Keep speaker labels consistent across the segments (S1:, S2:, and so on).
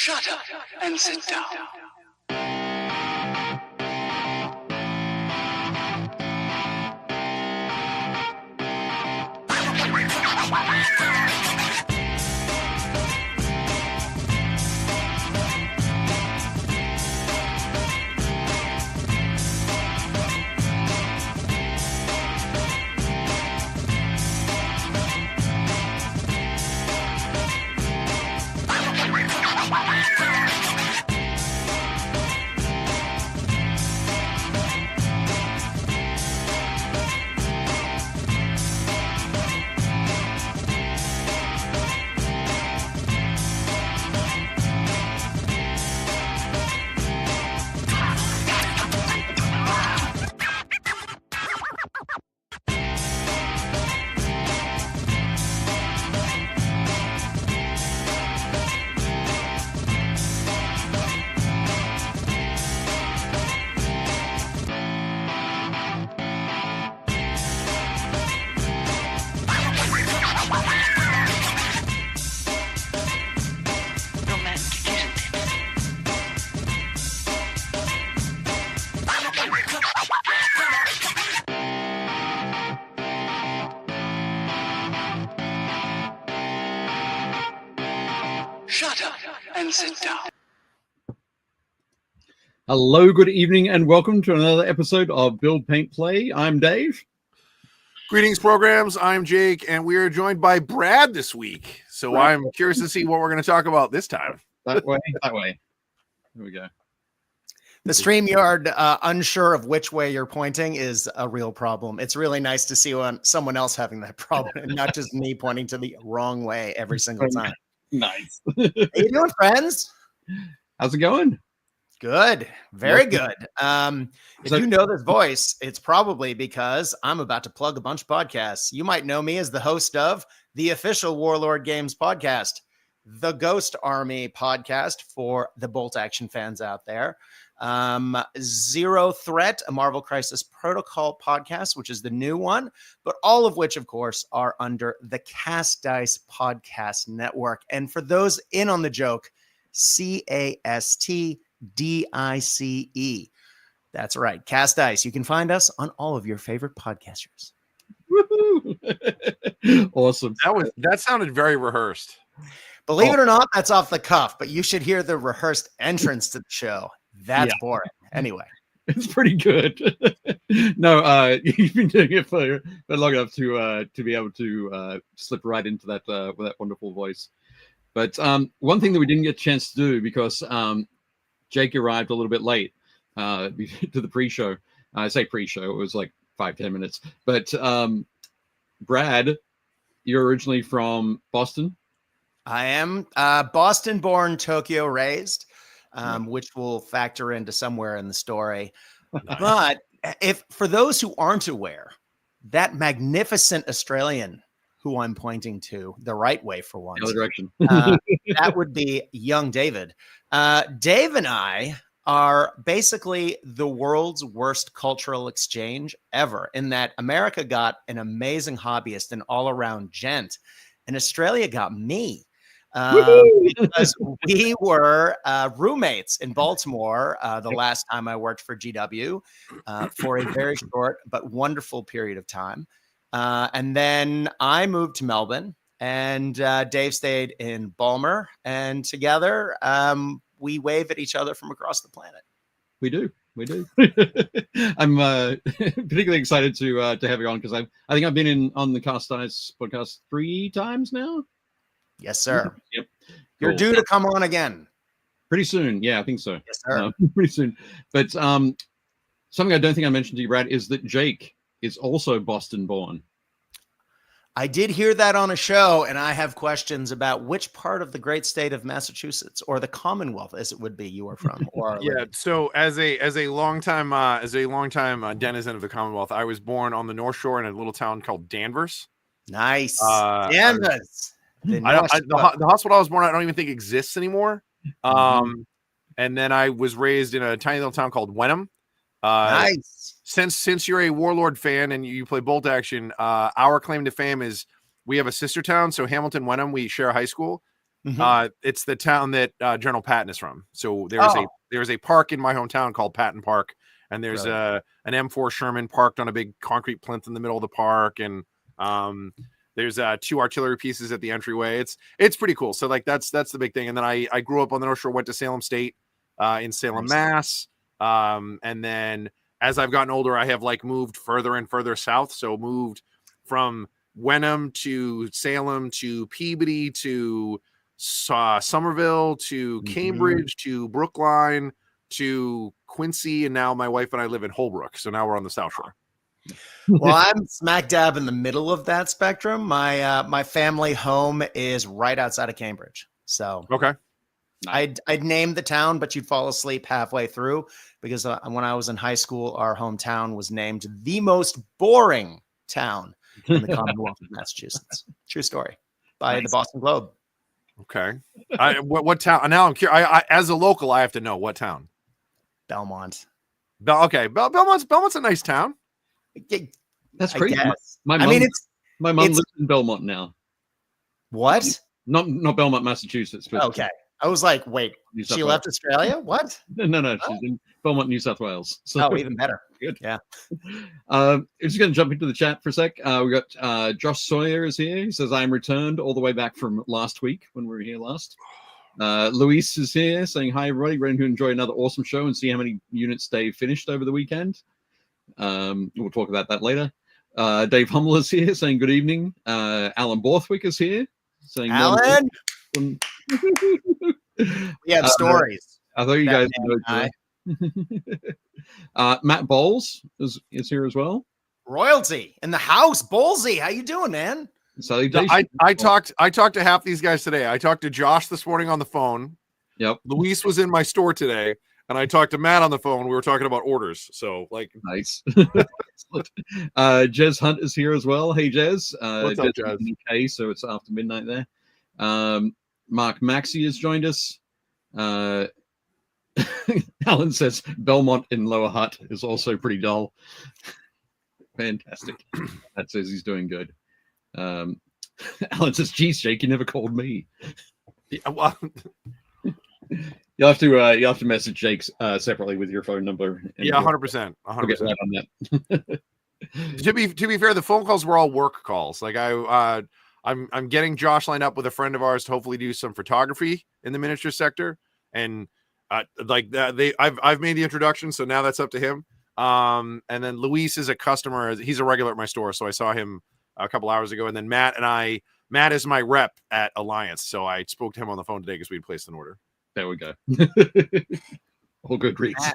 S1: Shut up and sit down. Shut up and sit down.
S2: Hello, good evening, and welcome to another episode of Build, Paint, Play. I'm Dave.
S3: Greetings, programs. I'm Jake, and we are joined by Brad this week. So
S2: Brad.
S3: I'm curious to see what we're going to talk about this time.
S2: That way, that way. Here we go.
S4: The StreamYard, unsure of which way you're pointing, is a real problem. It's really nice to see someone else having that problem and not just me pointing to the wrong way every single time.
S2: Nice.
S4: How you doing, friends?
S2: How's it going?
S4: Good. Very
S2: Yeah.
S4: good. If you know this voice, it's probably because I'm about to plug a bunch of podcasts. You might know me as the host of the official Warlord Games podcast, the Ghost Army podcast for the Bolt Action fans out there. Zero Threat, a Marvel Crisis Protocol podcast, which is the new one, but all of which, of course, are under the Cast Dice Podcast Network. And for those in on the joke, CASTDICE. That's right, Cast Dice. You can find us on all of your favorite podcasters.
S2: Woohoo! Awesome.
S3: That sounded very rehearsed.
S4: Believe it or not, that's off the cuff, but you should hear the rehearsed entrance to the show. That's boring. Anyway,
S2: It's pretty good. No, you've been doing it for long enough to be able to slip right into that with that wonderful voice. But one thing that we didn't get a chance to do because Jake arrived a little bit late to the pre-show. I say pre-show, it was like 5-10 minutes. But Brad, you're originally from Boston.
S4: I am Boston born, Tokyo raised, which will factor into somewhere in the story. But if for those who aren't aware, that magnificent Australian who I'm pointing to the right way for once,
S2: The other direction.
S4: that would be young David. Dave and I are basically the world's worst cultural exchange ever, in that America got an amazing hobbyist and all-around gent, and Australia got me. Because we were roommates in Baltimore the last time I worked for GW for a very short but wonderful period of time. And then I moved to Melbourne, and Dave stayed in Balmer, and together we wave at each other from across the planet.
S2: We do. I'm particularly excited to have you on because I think I've been on the Cast Dice podcast 3 times now.
S4: Yes, sir.
S2: Yep.
S4: You're
S2: Cool.
S4: due to come on again.
S2: Pretty soon. Yeah, I think so.
S4: Yes, sir.
S2: Pretty soon. But something I don't think I mentioned to you, Brad, is that Jake is also Boston born.
S4: I did hear that on a show, and I have questions about which part of the great state of Massachusetts, or the Commonwealth, as it would be, you are from. Or
S3: Yeah. So as a longtime denizen of the Commonwealth, I was born on the North Shore in a little town called Danvers.
S4: Nice.
S3: Danvers.
S4: The
S3: The hospital I was born at, I don't even think exists anymore. And then I was raised in a tiny little town called Wenham.
S4: Nice.
S3: Since you're a Warlord fan and you play Bolt Action, our claim to fame is we have a sister town. So Hamilton, Wenham, we share a high school. It's the town that General Patton is from. So there's a park in my hometown called Patton Park, and there's an M4 Sherman parked on a big concrete plinth in the middle of the park, and there's 2 artillery pieces at the entryway. It's pretty cool. So like that's the big thing. And then I grew up on the North Shore, went to Salem State in Salem, Mass. And then as I've gotten older, I have like moved further and further south. So moved from Wenham to Salem to Peabody to Somerville to Cambridge to Brookline to Quincy, and now my wife and I live in Holbrook. So now we're on the South Shore.
S4: Well, I'm smack dab in the middle of that spectrum. My family home is right outside of Cambridge. So
S3: okay,
S4: I'd name the town, but you'd fall asleep halfway through because when I was in high school, our hometown was named the most boring town in the Commonwealth of Massachusetts. True story, by the Boston Globe.
S3: Okay, what town? Now I'm curious. As a local, I have to know what town.
S4: Belmont.
S3: Belmont's a nice town.
S2: That's crazy. My
S4: mom
S2: lives in Belmont now.
S4: What?
S2: Not Belmont, Massachusetts. But
S4: okay. I was like, wait, she left Australia? What?
S2: No. She's in Belmont, New South Wales. So,
S4: even better.
S2: Good.
S4: Yeah.
S2: I'm just going to jump into the chat for a sec. We got Josh Sawyer is here. He says, I'm returned all the way back from last week when we were here last. Luis is here saying, hi, everybody. Ready to enjoy another awesome show and see how many units Dave finished over the weekend. We'll talk about that later. Dave Hummel is here saying, good evening. Alan Borthwick is here saying,
S4: Alan. We have stories.
S2: I thought you guys know. Matt Bowles is here as well.
S4: Royalty in the house. Bowlesy, how you doing, man?
S3: I talked to half these guys today. I talked to Josh this morning on the phone.
S2: Yep.
S3: Luis was in my store today, and I talked to Matt on the phone. We were talking about orders. So like
S2: nice. Jez Hunt is here as well. Hey Jez.
S3: What's up, Jez?
S2: UK, so it's after midnight there. Mark Maxey has joined us. Alan says Belmont in Lower Hutt is also pretty dull. Fantastic. That says he's doing good. Alan says, geez, Jake, you never called me.
S3: Yeah, well,
S2: you'll have to message Jake separately with your phone number.
S3: Yeah, 100%. 100%
S2: on that.
S3: To be fair, the phone calls were all work calls. Like I'm getting Josh lined up with a friend of ours to hopefully do some photography in the miniature sector, and I've made the introduction, so now that's up to him. And then Luis is a customer; he's a regular at my store, so I saw him a couple hours ago. And then Matt is my rep at Alliance, so I spoke to him on the phone today because we'd placed an order.
S2: There we go. All good reads.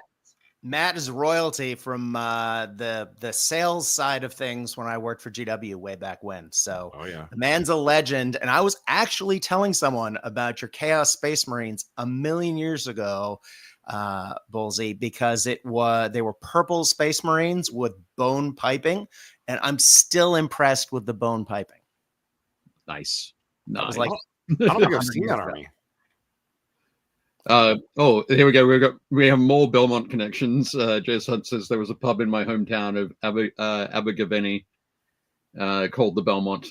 S4: Matt is royalty from the sales side of things when I worked for GW way back when. So the man's a legend. And I was actually telling someone about your Chaos Space Marines a million years ago, Bullseye, because they were purple Space Marines with bone piping. And I'm still impressed with the bone piping.
S2: Nice.
S4: I was like,
S3: I don't think I've seen that army.
S2: Here we go. We have more Belmont connections. Jez Hunt says there was a pub in my hometown of Abergavenny called the Belmont.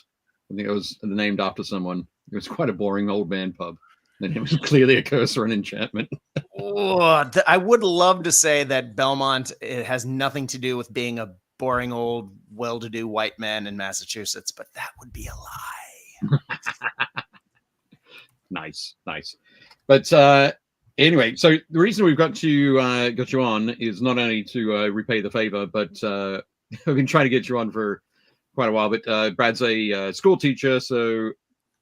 S2: I think it was named after someone. It was quite a boring old man pub. And it was clearly a curse or an enchantment.
S4: I would love to say that Belmont, it has nothing to do with being a boring old well-to-do white man in Massachusetts, but that would be a lie.
S2: Nice. But anyway, so the reason we've got you on is not only to repay the favor, but I've been trying to get you on for quite a while. But Brad's a school teacher, so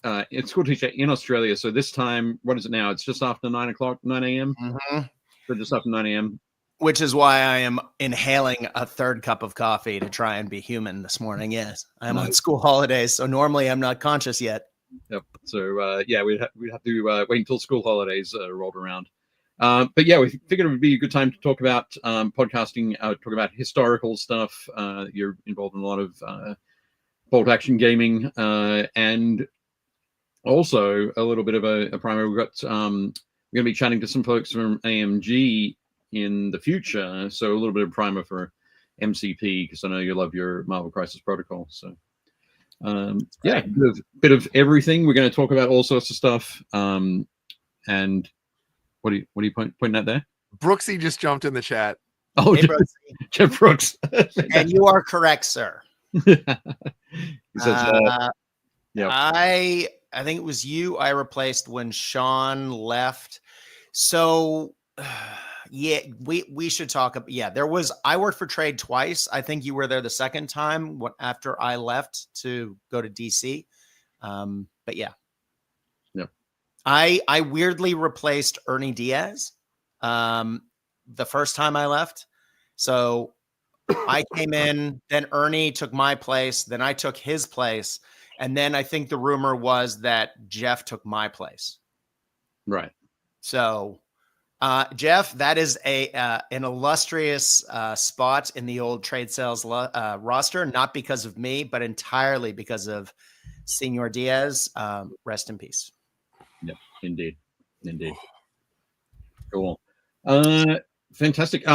S2: it's school teacher in Australia. So this time, what is it now? It's just after 9 a.m.
S4: Mm-hmm.
S2: So just after 9 a.m.
S4: Which is why I am inhaling a third cup of coffee to try and be human this morning. Yes, I'm on school holidays, so normally I'm not conscious yet.
S2: Yep. So we'd have to wait until school holidays rolled around. But yeah, we figured it would be a good time to talk about podcasting, talk about historical stuff. You're involved in a lot of bolt action gaming, and also a little bit of a primer. We're going to be chatting to some folks from AMG in the future, so a little bit of primer for MCP, because I know you love your Marvel Crisis Protocol. So Yeah, bit of everything. We're going to talk about all sorts of stuff. And what are you pointing at there?
S3: Brooksy just jumped in the chat.
S2: Oh,
S4: Hey, Brooksy.
S2: Jeff Brooks.
S4: And you are correct, sir.
S2: He says, yeah.
S4: I think it was you I replaced when Sean left. So yeah, we should talk about, yeah, I worked for Trade twice. I think you were there the second time after I left to go to DC. But yeah.
S2: Yep.
S4: I weirdly replaced Ernie Diaz the first time I left. So I came in, then Ernie took my place, then I took his place, and then I think the rumor was that Jeff took my place.
S2: Right.
S4: So, Jeff, that is an illustrious spot in the old trade sales roster, not because of me, but entirely because of Senor Diaz. Rest in peace.
S2: Yeah, indeed. Cool. Fantastic.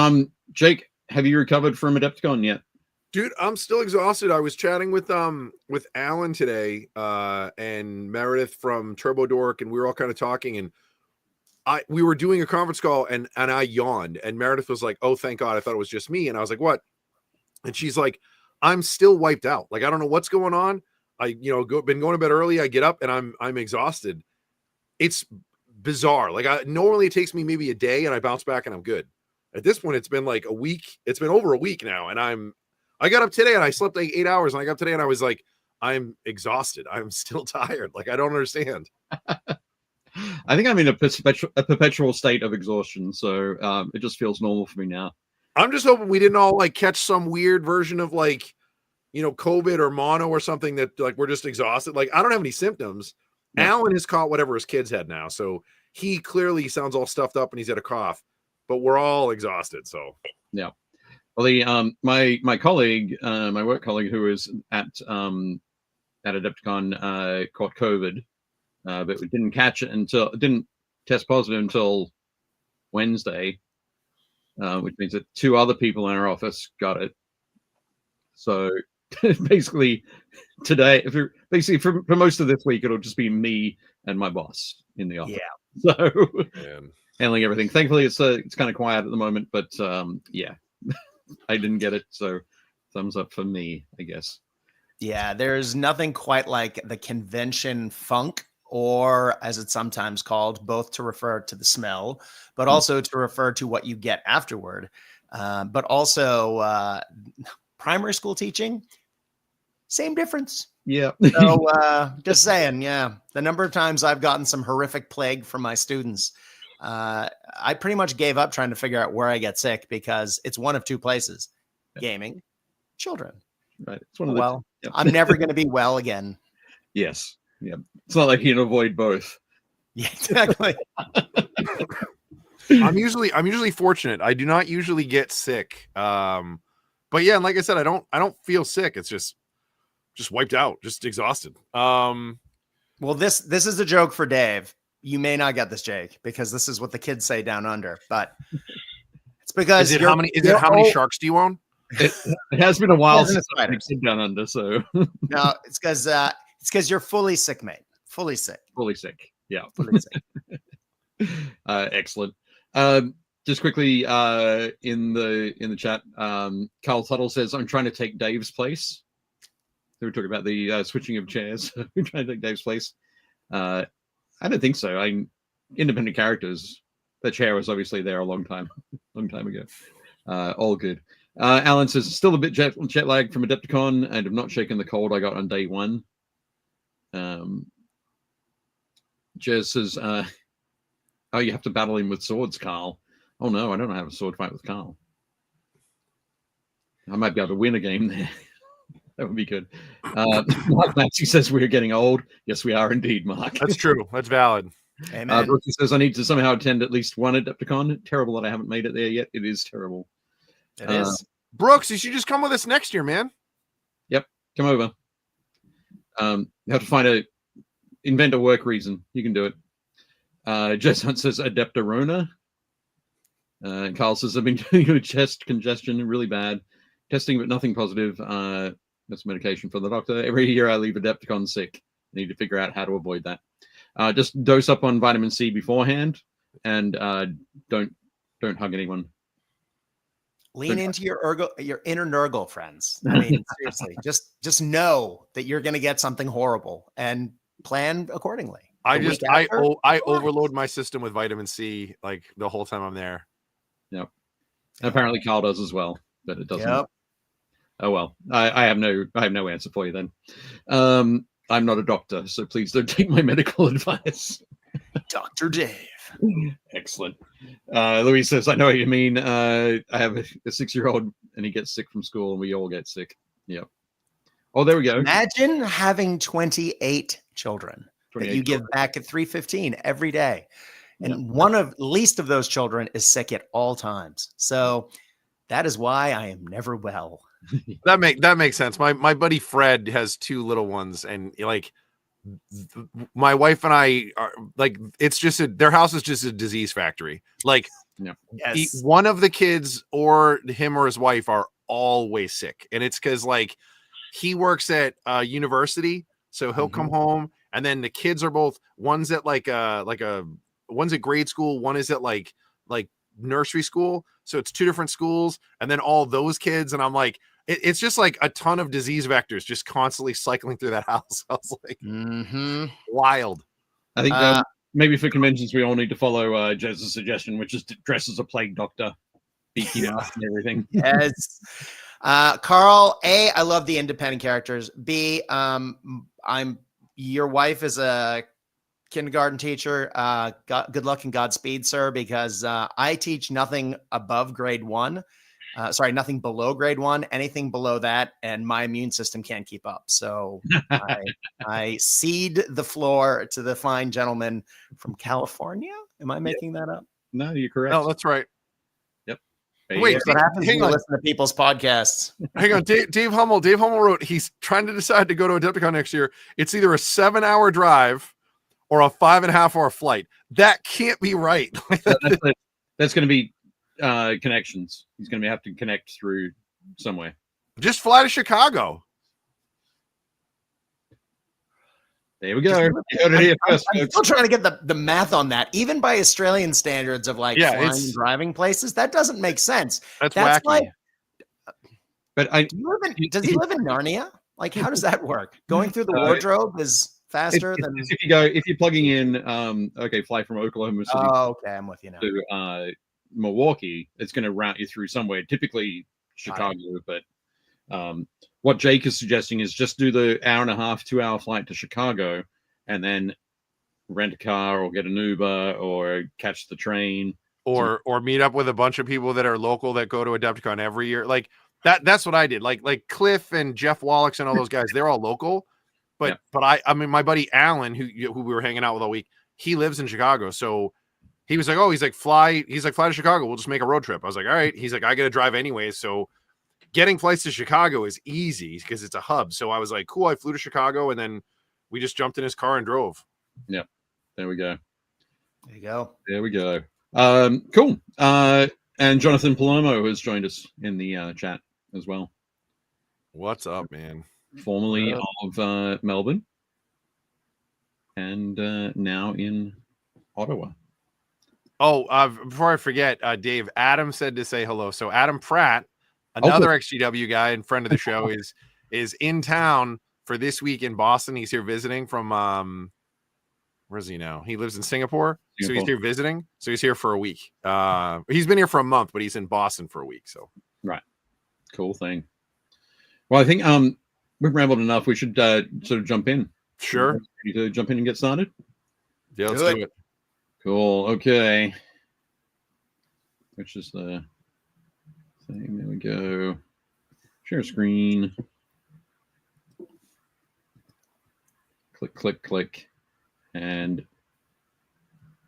S2: Jake, have you recovered from Adepticon yet?
S3: Dude, I'm still exhausted. I was chatting with Alan today, and Meredith from Turbo Dork, and we were all kind of talking, and we were doing a conference call, and I yawned, and Meredith was like, "Oh, thank God, I thought it was just me." And I was like, "What?" And she's like, "I'm still wiped out. Like, I don't know what's going on. Been going to bed early. I get up and I'm exhausted. It's bizarre. Like, normally it takes me maybe a day and I bounce back and I'm good. At this point, it's been like a week. It's been over a week now, and I got up today and I slept like 8 hours, and I got up today and I was like, I'm exhausted. I'm still tired. Like, I don't understand.
S2: I think I'm in a perpetual state of exhaustion, so it just feels normal for me now.
S3: I'm just hoping we didn't all like catch some weird version of like, COVID or mono or something that like we're just exhausted. Like, I don't have any symptoms. No. Alan has caught whatever his kids had now, so he clearly sounds all stuffed up and he's had a cough, but we're all exhausted. So
S2: yeah. Well, my colleague, my work colleague who was at Adepticon caught COVID, but we didn't didn't test positive until Wednesday, which means that 2 other people in our office got it. So basically today, for most of this week, it'll just be me and my boss in the office. Yeah. So handling everything. Thankfully, it's kind of quiet at the moment, but yeah. I didn't get it, so thumbs up for me, I guess.
S4: Yeah, there's nothing quite like the convention funk, or as it's sometimes called, both to refer to the smell, but also to refer to what you get afterward. But also primary school teaching, same difference.
S2: Yeah.
S4: So just saying, yeah, the number of times I've gotten some horrific plague from my students, I pretty much gave up trying to figure out where I get sick, because it's one of 2 places: gaming, children.
S2: Right. It's one of
S4: I'm never going to be well again.
S2: Yes. Yeah. It's not like you can avoid both.
S4: Yeah, exactly.
S3: I'm usually fortunate. I do not usually get sick. But yeah, and like I said, I don't feel sick. It's just wiped out, just exhausted.
S4: Well, this is a joke for Dave. You may not get this, Jake, because this is what the kids say down under, but it's because
S3: how many sharks do you own?
S2: It has been a while since I've been down under, so
S4: no, it's because you're fully sick, mate. Fully sick.
S2: Yeah.
S4: Fully sick.
S2: Excellent. Just quickly, in the chat, Carl Tuttle says, I'm trying to take Dave's place. So we're talking about the switching of chairs. We're trying to take Dave's place. I don't think so. Independent characters. The chair was obviously there a long time ago. All good. Alan says, still a bit jet lagged from Adepticon and have not shaken the cold I got on day 1. Jez says, oh, you have to battle him with swords, Carl. Oh no, I don't have a sword fight with Carl. I might be able to win a game there. That would be good. Mark Maxey says we're getting old. Yes, we are indeed, Mark.
S3: That's true. That's valid.
S4: Amen.
S2: Brooksy says I need to somehow attend at least one Adepticon. Terrible that I haven't made it there yet. It is terrible.
S4: It is.
S3: Brooks, you should just come with us next year, man.
S2: Yep, come over. You have to invent a work reason. You can do it. Jess Hunt says Adeptorona. Carl says I've been doing chest congestion really bad. Testing, but nothing positive. That's medication for the doctor. Every year I leave Adepticon sick. I need to figure out how to avoid that. Just dose up on vitamin C beforehand, and don't hug anyone.
S4: Lean into your inner Nurgle, friends. I mean, seriously, just know that you're going to get something horrible and plan accordingly.
S3: I overload my system with vitamin C like the whole time I'm there.
S2: Yep. Apparently Carl does as well, but it doesn't.
S4: Yep.
S2: Oh well, I have no answer for you then. I'm not a doctor, so please don't take my medical advice.
S4: Dr. Dave.
S2: Excellent. Louise says, I know what you mean. I have a 6-year-old and he gets sick from school and we all get sick. Yep. Oh, there we go.
S4: Imagine having 28 children that you give back at 3:15 every day. And one of least of those children is sick at all times. So that is why I am never well.
S3: That makes sense. My buddy Fred has 2 little ones, and like my wife and I are like, it's just their house is just a disease factory. Like, one of the kids or him or his wife are always sick, and it's because like he works at university, so he'll come home, and then the kids are both one's at one's at grade school, one is at like nursery school, so it's 2 different schools, and then all those kids, and I'm like, it's just like a ton of disease vectors just constantly cycling through that house. I was like, wild.
S2: I think maybe for conventions we all need to follow Jez's suggestion, which is to dress as a plague doctor, beaky mask and everything.
S4: Yes. Carl, A, I love the independent characters. B, your wife is a kindergarten teacher. Good luck and Godspeed, sir, because I teach nothing above grade 1. Nothing below grade 1, anything below that, and my immune system can't keep up. So I cede the floor to the fine gentleman from California. Am I making that up?
S2: No, you're correct.
S3: No, that's right.
S2: Yep.
S3: Wait,
S4: what happens when you listen to people's podcasts?
S3: Hang on, Dave Hummel. Dave Hummel wrote he's trying to decide to go to Adepticon next year. It's either a 7-hour drive or a 5.5-hour flight. That can't be right.
S2: That's going to be connections. He's going to have to connect through somewhere.
S3: Just fly to Chicago.
S2: There we go. I'm
S4: still trying to get the math on that. Even by Australian standards of like flying and driving places, that doesn't make sense.
S3: That's wacky.
S4: Like,
S2: but
S4: does he live in Narnia? Like, how does that work? Going through the wardrobe is faster than
S2: if you're plugging in fly from Oklahoma City.
S4: Oh, okay, I'm with you now.
S2: To Milwaukee, it's going to route you through somewhere, typically Chicago, but what Jake is suggesting is just do the 1.5-hour, 2-hour flight to Chicago and then rent a car or get an Uber or catch the train
S3: or meet up with a bunch of people that are local that go to Adepticon every year. Like that's what I did. Like Cliff and Jeff Wallach and all those guys, they're all local. But I mean my buddy Alan, who we were hanging out with all week, he lives in Chicago, so he was like, fly to Chicago. We'll just make a road trip. I was like, all right. He's like, I got to drive anyways. So getting flights to Chicago is easy because it's a hub. So I was like, cool. I flew to Chicago and then we just jumped in his car and drove.
S2: Yeah. There we go.
S4: There we go.
S2: Cool. And Jonathan Palomo has joined us in the chat as well.
S3: What's up, man?
S2: Formerly of Melbourne and now in Ottawa.
S3: Oh, before I forget, Dave, Adam said to say hello. So Adam Pratt, another XGW guy and friend of the show, is in town for this week in Boston. He's here visiting from where is he now? He lives in Singapore. So he's here visiting. So he's here for a week. He's been here for a month, but he's in Boston for a week. So
S2: right, cool thing. Well, I think we've rambled enough. We should sort of jump in.
S3: Sure.
S2: Ready to jump in and get started?
S3: Yeah, let's do it.
S2: Cool. Okay. Which is the thing? There we go. Share screen. Click, click, click. And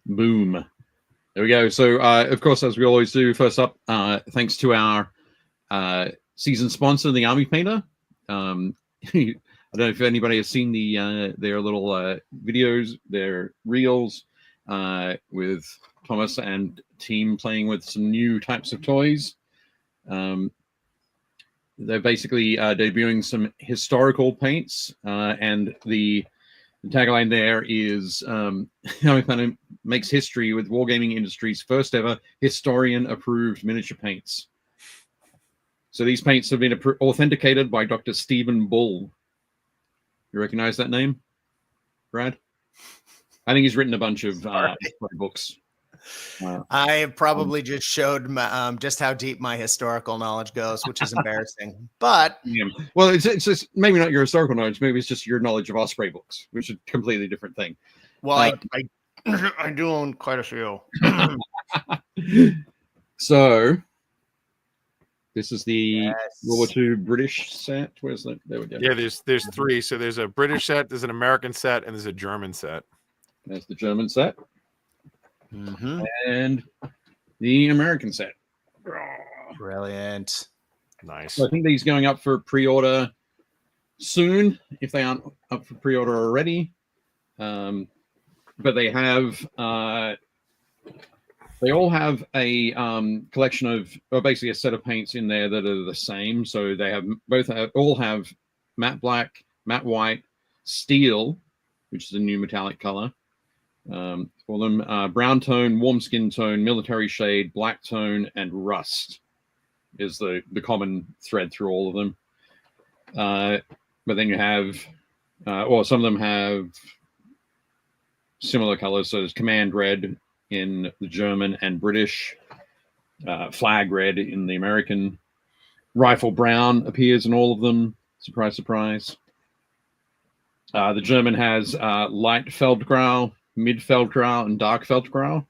S2: boom. There we go. So, of course, as we always do, first up, thanks to our season sponsor, the Army Painter. I don't know if anybody has seen their little videos, their reels, with Thomas and team playing with some new types of toys. they're basically debuting some historical paints, and the tagline there is how it kind of makes history with wargaming industry's first ever historian approved miniature paints. So these paints have been authenticated by Dr. Stephen Bull. You recognize that name, Brad? I think he's written a bunch of books.
S4: I probably just showed just how deep my historical knowledge goes, which is embarrassing. But
S2: yeah. Well, it's just maybe not your historical knowledge. Maybe it's just your knowledge of Osprey books, which is a completely different thing.
S4: Well, I do own quite a few.
S2: So this is the World War II British set. Where's that? There we go.
S3: Yeah, there's three. So there's a British set, there's an American set, and there's a German set.
S2: There's the German set. And the American set.
S4: Brilliant.
S3: Nice.
S2: So I think these going up for pre-order soon, if they aren't up for pre-order already. But they have they all have a collection of, or basically a set of paints in there that are the same. So they have all have matte black, matte white, steel, which is a new metallic color. For them, brown tone, warm skin tone, military shade, black tone, and rust is the common thread through all of them. But then you have, or some of them have similar colors. So there's command red in the German and British, flag red in the American, rifle brown appears in all of them. Surprise, surprise. The German has light Feldgrau, mid Feldgrau, and dark Feldgrau,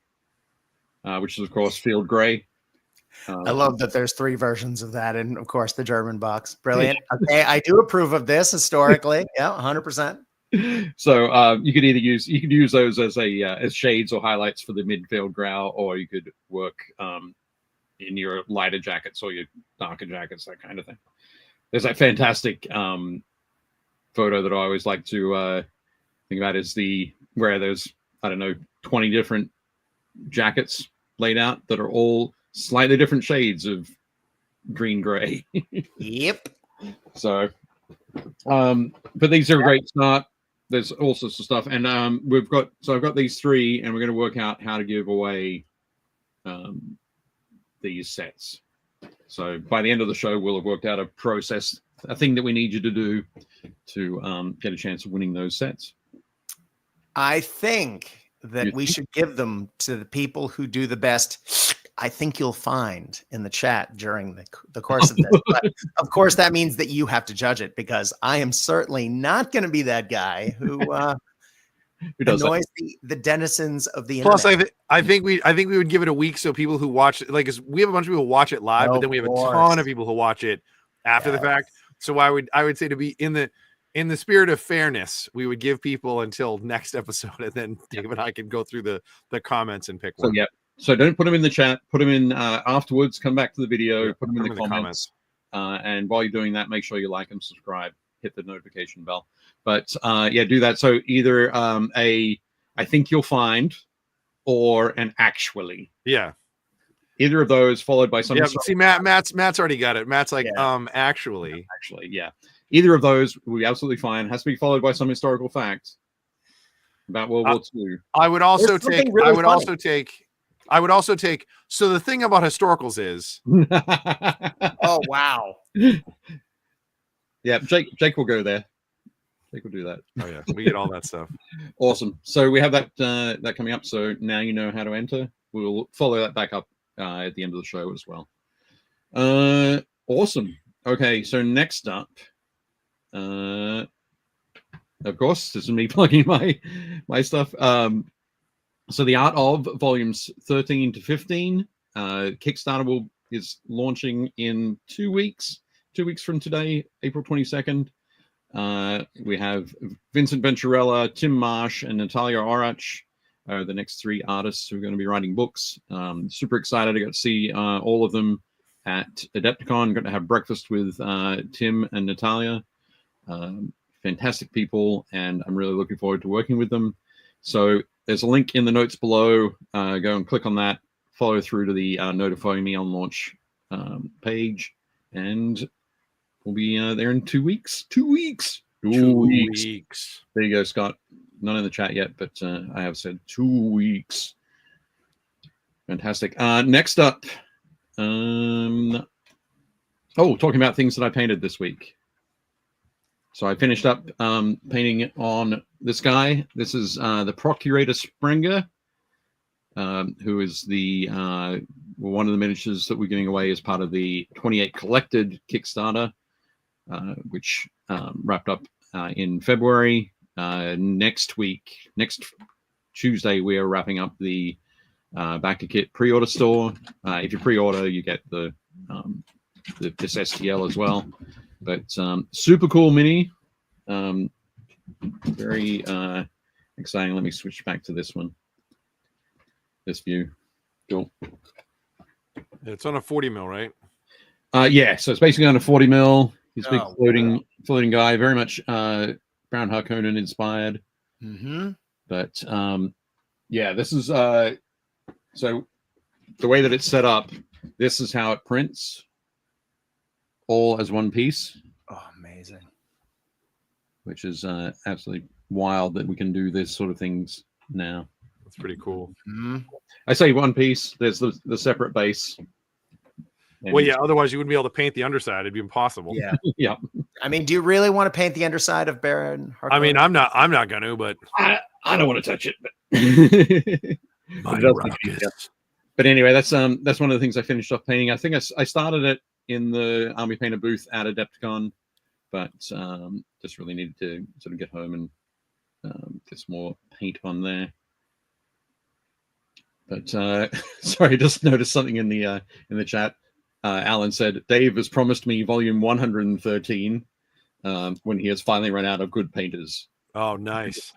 S2: which is of course field gray.
S4: I love that there's three versions of that, and of course the German box. Brilliant. Okay, I do approve of this historically. Yeah, 100%.
S2: So you could either use those as shades or highlights for the mid Feldgrau, or you could work in your lighter jackets or your darker jackets, that kind of thing. There's that fantastic photo that I always like to think about, is where there's, I don't know, 20 different jackets laid out that are all slightly different shades of green gray.
S4: Yep.
S2: So, but these are a great start. There's all sorts of stuff, and I've got these three, and we're going to work out how to give away these sets. So by the end of the show, we'll have worked out a thing that we need you to do to get a chance of winning those sets. I
S4: think that we should give them to the people who do the best. I think you'll find in the chat during the course of this. But of course, that means that you have to judge it, because I am certainly not going to be that guy who annoys the denizens of the internet.
S3: Plus, I think we would give it a week so people who watch it, like, we have a bunch of people who watch it live, but then we have a ton of people who watch it after the fact. So I would say, to be in the spirit of fairness, we would give people until next episode, and then Dave and I can go through the comments and pick one.
S2: So don't put them in the chat. Put them in afterwards. Come back to the video. Put them in the comments. And while you're doing that, make sure you like and subscribe. Hit the notification bell. But do that. So either I think you'll find, or an actually.
S3: Yeah.
S2: Either of those, followed by some.
S3: Yeah. See, Matt's already got it. Matt's like, actually.
S2: Actually, yeah. Either of those will be absolutely fine. It has to be followed by some historical fact about World War II. I would also take. So the thing about historicals is.
S4: Oh wow.
S2: Yeah, Jake will go there. Jake will do that.
S3: Oh yeah, we get all that stuff.
S2: Awesome. So we have that coming up. So now you know how to enter. We'll follow that back up at the end of the show as well. Awesome. Okay, so next up, of course, this is me plugging my stuff. So the Art of volumes 13 to 15, Kickstarter is launching in 2 weeks. 2 weeks from today, April 22nd. We have Vincent Venturella, Tim Marsh, and Natalia Orach, the next three artists who are going to be writing books. Super excited. I got to see all of them at Adepticon. Got to have breakfast with Tim and Natalia. Fantastic people, and I'm really looking forward to working with them. So there's a link in the notes below. Go and click on that. Follow through to the notify me on launch page, and we'll be there in 2 weeks. 2 weeks.
S3: 2 weeks.
S2: There you go, Scott. Not in the chat yet, but I have said 2 weeks. Fantastic. Next up, talking about things that I painted this week. So I finished up painting on this guy. This is the Procurator Springer, who is the one of the miniatures that we're giving away as part of the 28 Collected Kickstarter, which wrapped up in February. Next Tuesday, we are wrapping up the Backer Kit pre-order store. If you pre-order, you get this STL as well. But super cool mini, very exciting. Let me switch back to this one, this view. Cool.
S3: It's on a 40 mil, right?
S2: Yeah, so it's basically on a 40 mil. He's a big floating guy, very much Baron Harkonnen inspired. But yeah, this is so the way that it's set up, this is how it prints, all as one piece.
S4: Oh, amazing.
S2: Which is absolutely wild that we can do this sort of things now.
S3: That's pretty cool.
S2: I say one piece. There's the separate base.
S3: Well, yeah. Otherwise, you wouldn't be able to paint the underside. It'd be impossible.
S4: Yeah.
S2: Yeah.
S4: I mean, do you really want to paint the underside of Baron Harkonnen?
S3: I mean, I'm not going to, but
S2: I don't want to touch it. But But anyway, that's one of the things I finished off painting. I think I started it in the Army Painter booth at Adepticon, but just really needed to sort of get home and get some more paint on there. But sorry, just noticed something in the chat. Alan said Dave has promised me volume 113 when he has finally run out of good painters.
S3: Oh, nice.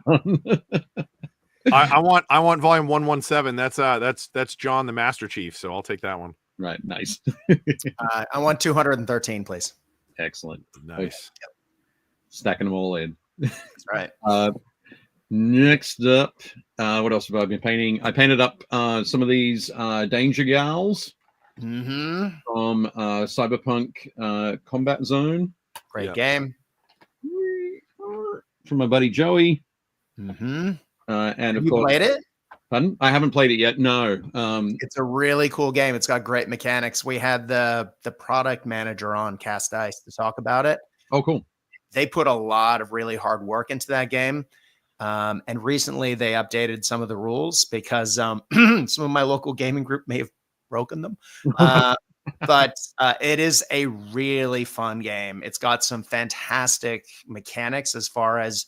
S3: I want volume 117. That's John the Master Chief, so I'll take that one.
S2: Right, nice.
S4: I want 213, please.
S2: Excellent.
S3: Nice.
S4: Yep.
S2: Stacking them all in.
S4: That's right.
S2: Next up, what else have I been painting? I painted up some of these Danger Gals from Cyberpunk Combat Zone.
S4: Great game.
S2: From my buddy Joey.
S4: And
S2: of
S4: you
S2: course,
S4: played it?
S2: Pardon? I haven't played it yet. No.
S4: It's a really cool game. It's got great mechanics. We had the product manager on Cast Ice to talk about it.
S2: Oh, cool.
S4: They put a lot of really hard work into that game. And recently they updated some of the rules because some of my local gaming group may have broken them. But it is a really fun game. It's got some fantastic mechanics as far as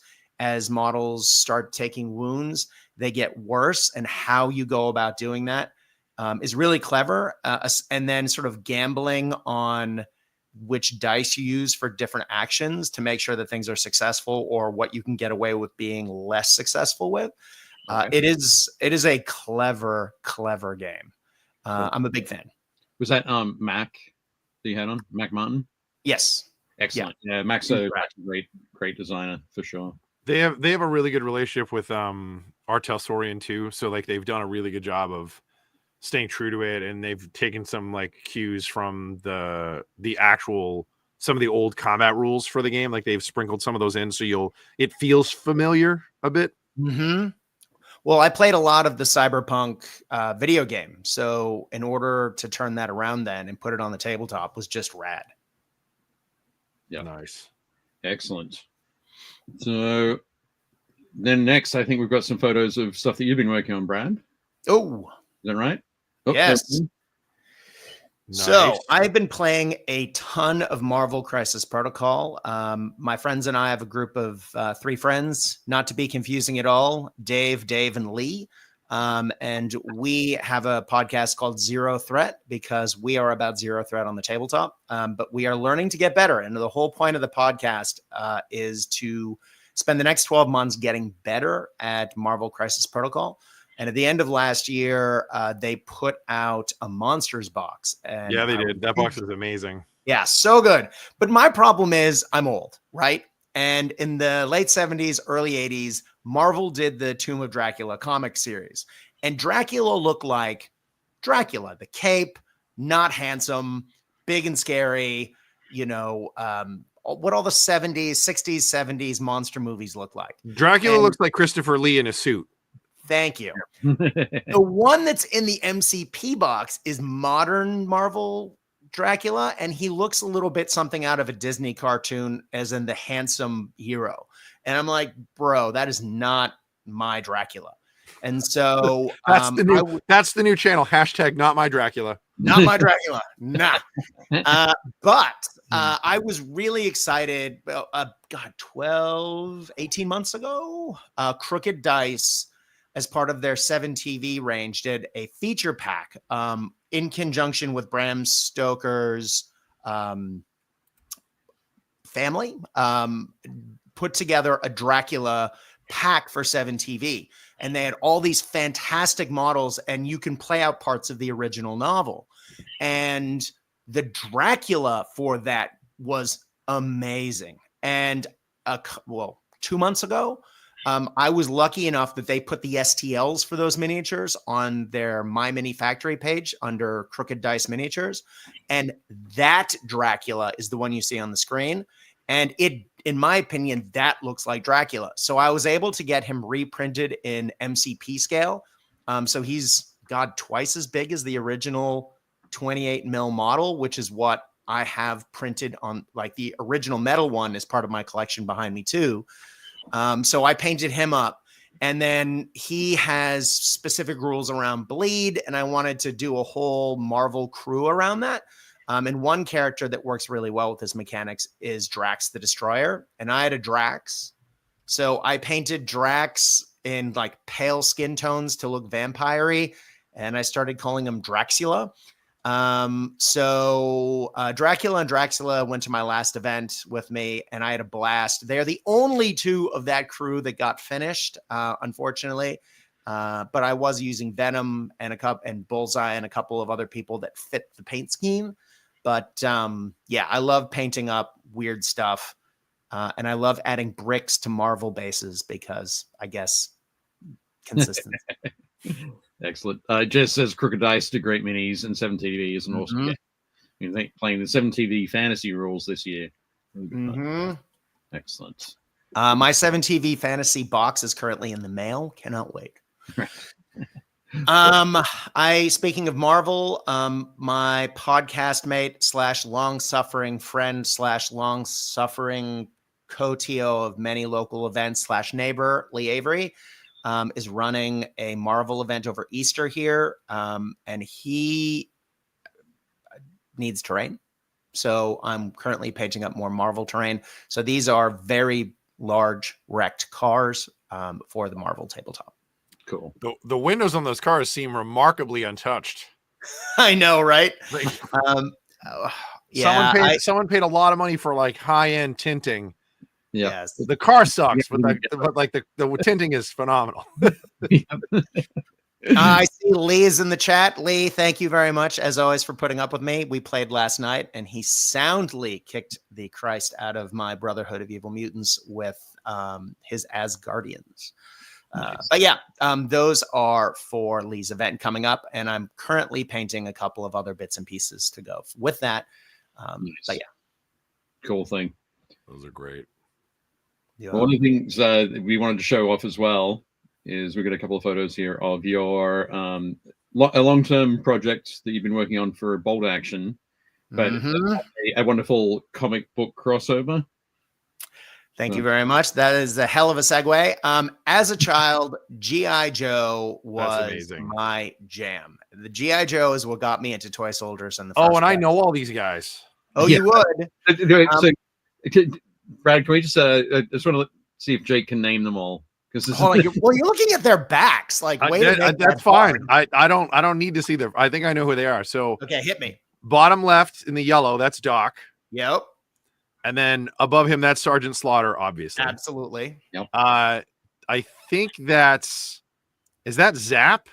S4: models start taking wounds, they get worse, and how you go about doing that is really clever. And then sort of gambling on which dice you use for different actions to make sure that things are successful, or what you can get away with being less successful with. Okay. It is a clever game. I'm a big fan.
S2: Was that Mac that you had on? Mac Martin?
S4: Yes.
S2: Excellent. Yeah, Mac's a great designer for sure.
S3: They have a really good relationship with Artel Sorian too. So like they've done a really good job of staying true to it, and they've taken some like cues from the actual some of the old combat rules for the game. Like they've sprinkled some of those in, so it feels familiar a bit.
S4: Well, I played a lot of the Cyberpunk video game, so in order to turn that around then and put it on the tabletop was just rad.
S2: Yeah,
S3: nice,
S2: excellent. So then next, I think we've got some photos of stuff that you've been working on, Brad.
S4: Oh,
S2: is that right? Oh,
S4: yes. So I've been playing a ton of Marvel Crisis Protocol. My friends and I have a group of 3 friends, not to be confusing at all, Dave, and Lee. And we have a podcast called Zero Threat because we are about zero threat on the tabletop. But we are learning to get better. And the whole point of the podcast is to spend the next 12 months getting better at Marvel Crisis Protocol. And at the end of last year, they put out a Monsters box. And
S3: yeah, they did. That box is amazing.
S4: Yeah, so good. But my problem is I'm old, right? And in the late 70s, early 80s, Marvel did the Tomb of Dracula comic series. And Dracula looked like Dracula, the cape, not handsome, big and scary. what all the 70s, 60s, 70s monster movies look like.
S3: Dracula looks like Christopher Lee in a suit.
S4: Thank you. The one that's in the MCP box is modern Marvel Dracula, and he looks a little bit something out of a Disney cartoon, as in the handsome hero. And I'm like, bro, that is not my Dracula. And so
S3: that's the new channel. # not my Dracula.
S4: Not my Dracula. Nah. But I was really excited. 18 months ago, Crooked Dice, as part of their 7TV range, did a feature pack in conjunction with Bram Stoker's family, put together a Dracula pack for 7TV. And they had all these fantastic models, and you can play out parts of the original novel. And the Dracula for that was amazing. And 2 months ago, I was lucky enough that they put the STLs for those miniatures on their My Mini Factory page under Crooked Dice Miniatures. And that Dracula is the one you see on the screen. And in my opinion, that looks like Dracula. So I was able to get him reprinted in MCP scale. So he's twice as big as the original 28 mil model, which is what I have printed on, like the original metal one is part of my collection behind me too. So I painted him up, and then he has specific rules around bleed, and I wanted to do a whole Marvel crew around that. And one character that works really well with his mechanics is Drax the Destroyer. And I had a Drax. So I painted Drax in like pale skin tones to look vampire-y, and I started calling him Draxula. So Dracula and Draxula went to my last event with me, and I had a blast. They're the only two of that crew that got finished, unfortunately. But I was using Venom and Bullseye and a couple of other people that fit the paint scheme. But yeah, I love painting up weird stuff. And I love adding bricks to Marvel bases because I guess consistency.
S2: Excellent. Jess says Crooked Dice did great minis, and 7TV is an awesome game. I think playing the 7TV fantasy rules this year. Excellent.
S4: My 7TV fantasy box is currently in the mail. Cannot wait. Speaking of Marvel, my podcast mate / long-suffering friend / long-suffering co-TO of many local events / neighbor, Lee Avery, is running a Marvel event over Easter here. And he needs terrain. So I'm currently painting up more Marvel terrain. So these are very large wrecked cars for the Marvel tabletop.
S2: Cool.
S3: The windows on those cars seem remarkably untouched.
S4: I know, right?
S3: Yeah, someone paid a lot of money for like high-end tinting.
S2: Yeah.
S4: Yes.
S3: The car sucks, but the tinting is phenomenal.
S4: I see Lee is in the chat. Lee, thank you very much, as always, for putting up with me. We played last night, and he soundly kicked the Christ out of my Brotherhood of Evil Mutants with his Asgardians. Nice. But yeah, those are for Lee's event coming up, and I'm currently painting a couple of other bits and pieces to go with that.
S2: Nice.
S4: But yeah,
S2: cool thing.
S3: Those are great.
S4: Yeah.
S2: One of the things we wanted to show off as well is we've got a couple of photos here of your a long-term project that you've been working on for Bold Action, but a wonderful comic book crossover.
S4: Thank you very much. That is a hell of a segue. As a child, G.I. Joe was my jam. The G.I. Joe is what got me into toy soldiers. And
S3: I know all these guys.
S4: Oh, yeah. You would.
S2: So, Brad, can we just I just want to see if Jake can name them all? Because
S4: well, you're looking at their backs. Like, wait,
S3: that's fine. I don't need to see them. I think I know who they are. So
S4: okay, hit me.
S3: Bottom left in the yellow, that's Doc.
S4: Yep.
S3: And then above him, that's Sergeant Slaughter, obviously.
S4: Absolutely.
S2: Yep.
S3: I think is that Zap?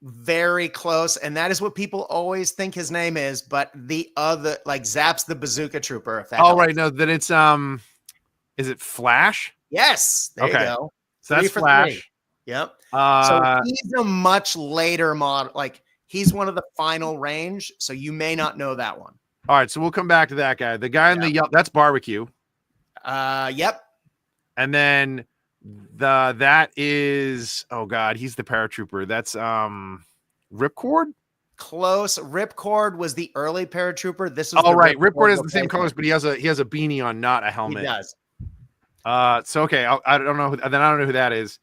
S4: Very close. And that is what people always think his name is. But the other, like Zap's the bazooka trooper. If that helps.
S3: Right. No, then it's, is it Flash?
S4: Yes. There you go.
S3: So that's Flash.
S4: 3. Yep. So he's a much later model. Like he's one of the final range. So you may not know that one.
S3: All right, so we'll come back to that guy. The guy in the yellow, that's barbecue.
S4: Yep.
S3: And then that is, oh god, he's the paratrooper. That's Ripcord.
S4: Close. Ripcord was the early paratrooper. This is
S3: right. Ripcord has the same colors, but he has a beanie on, not a helmet.
S4: He does.
S3: So okay, I don't know. Then I don't know who that is.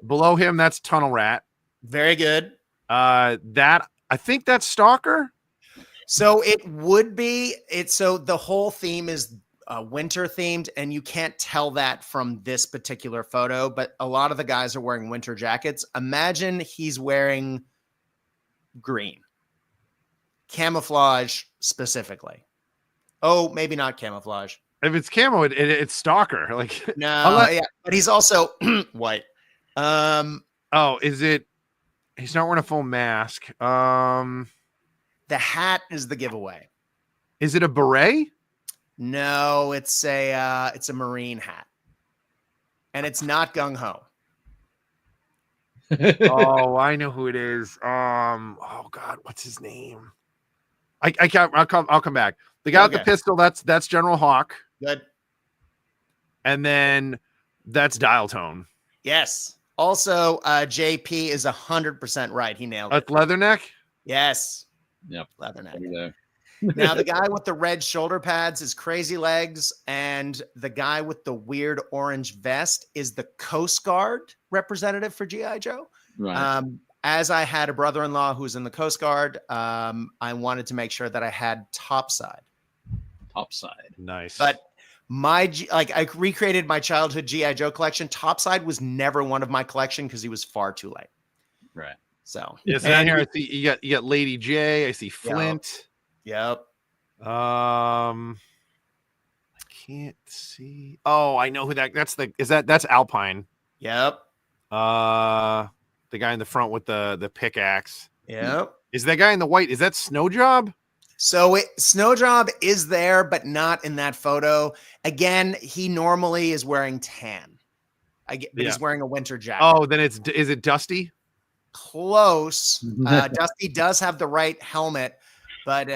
S3: Below him, that's Tunnel Rat.
S4: Very good.
S3: That I think that's Stalker.
S4: So it would be. So the whole theme is winter themed, and you can't tell that from this particular photo. But a lot of the guys are wearing winter jackets. Imagine he's wearing green, camouflage specifically. Oh, maybe not camouflage.
S3: If it's camo, it's Stalker. Like
S4: no, yeah, but he's also white.
S3: Oh, is it? He's not wearing a full mask.
S4: The hat is the giveaway.
S3: Is it a beret?
S4: No, it's a Morin hat, and it's not gung ho.
S3: Oh, I know who it is. Oh god, what's his name? I can't. I'll come back. The guy with the pistol. That's General Hawk.
S4: Good.
S3: And then that's Dial Tone.
S4: Yes. Also, JP is 100% right. He nailed it.
S3: That's Leatherneck.
S4: Yes.
S2: Yep.
S4: Leatherneck. Now, the guy with the red shoulder pads is Crazy Legs, and the guy with the weird orange vest is the Coast Guard representative for G.I. Joe.
S2: Right.
S4: As I had a brother-in-law who's in the Coast Guard, I wanted to make sure that I had topside.
S3: Nice.
S4: But I recreated my childhood G.I. Joe collection. Topside was never one of my collection because he was far too late.
S2: Right.
S4: So
S3: yes, and here I see you got Lady J. I see Flint.
S4: Yep.
S3: I can't see. Oh, I know who that's Alpine.
S4: Yep.
S3: The guy in the front with the pickaxe.
S4: Yep.
S3: Is that guy in the white? Is that Snowjob?
S4: So Snowjob is there, but not in that photo. Again, he normally is wearing tan. But he's wearing a winter jacket.
S3: Oh, then is it Dusty?
S4: Close. Dusty does have the right helmet, but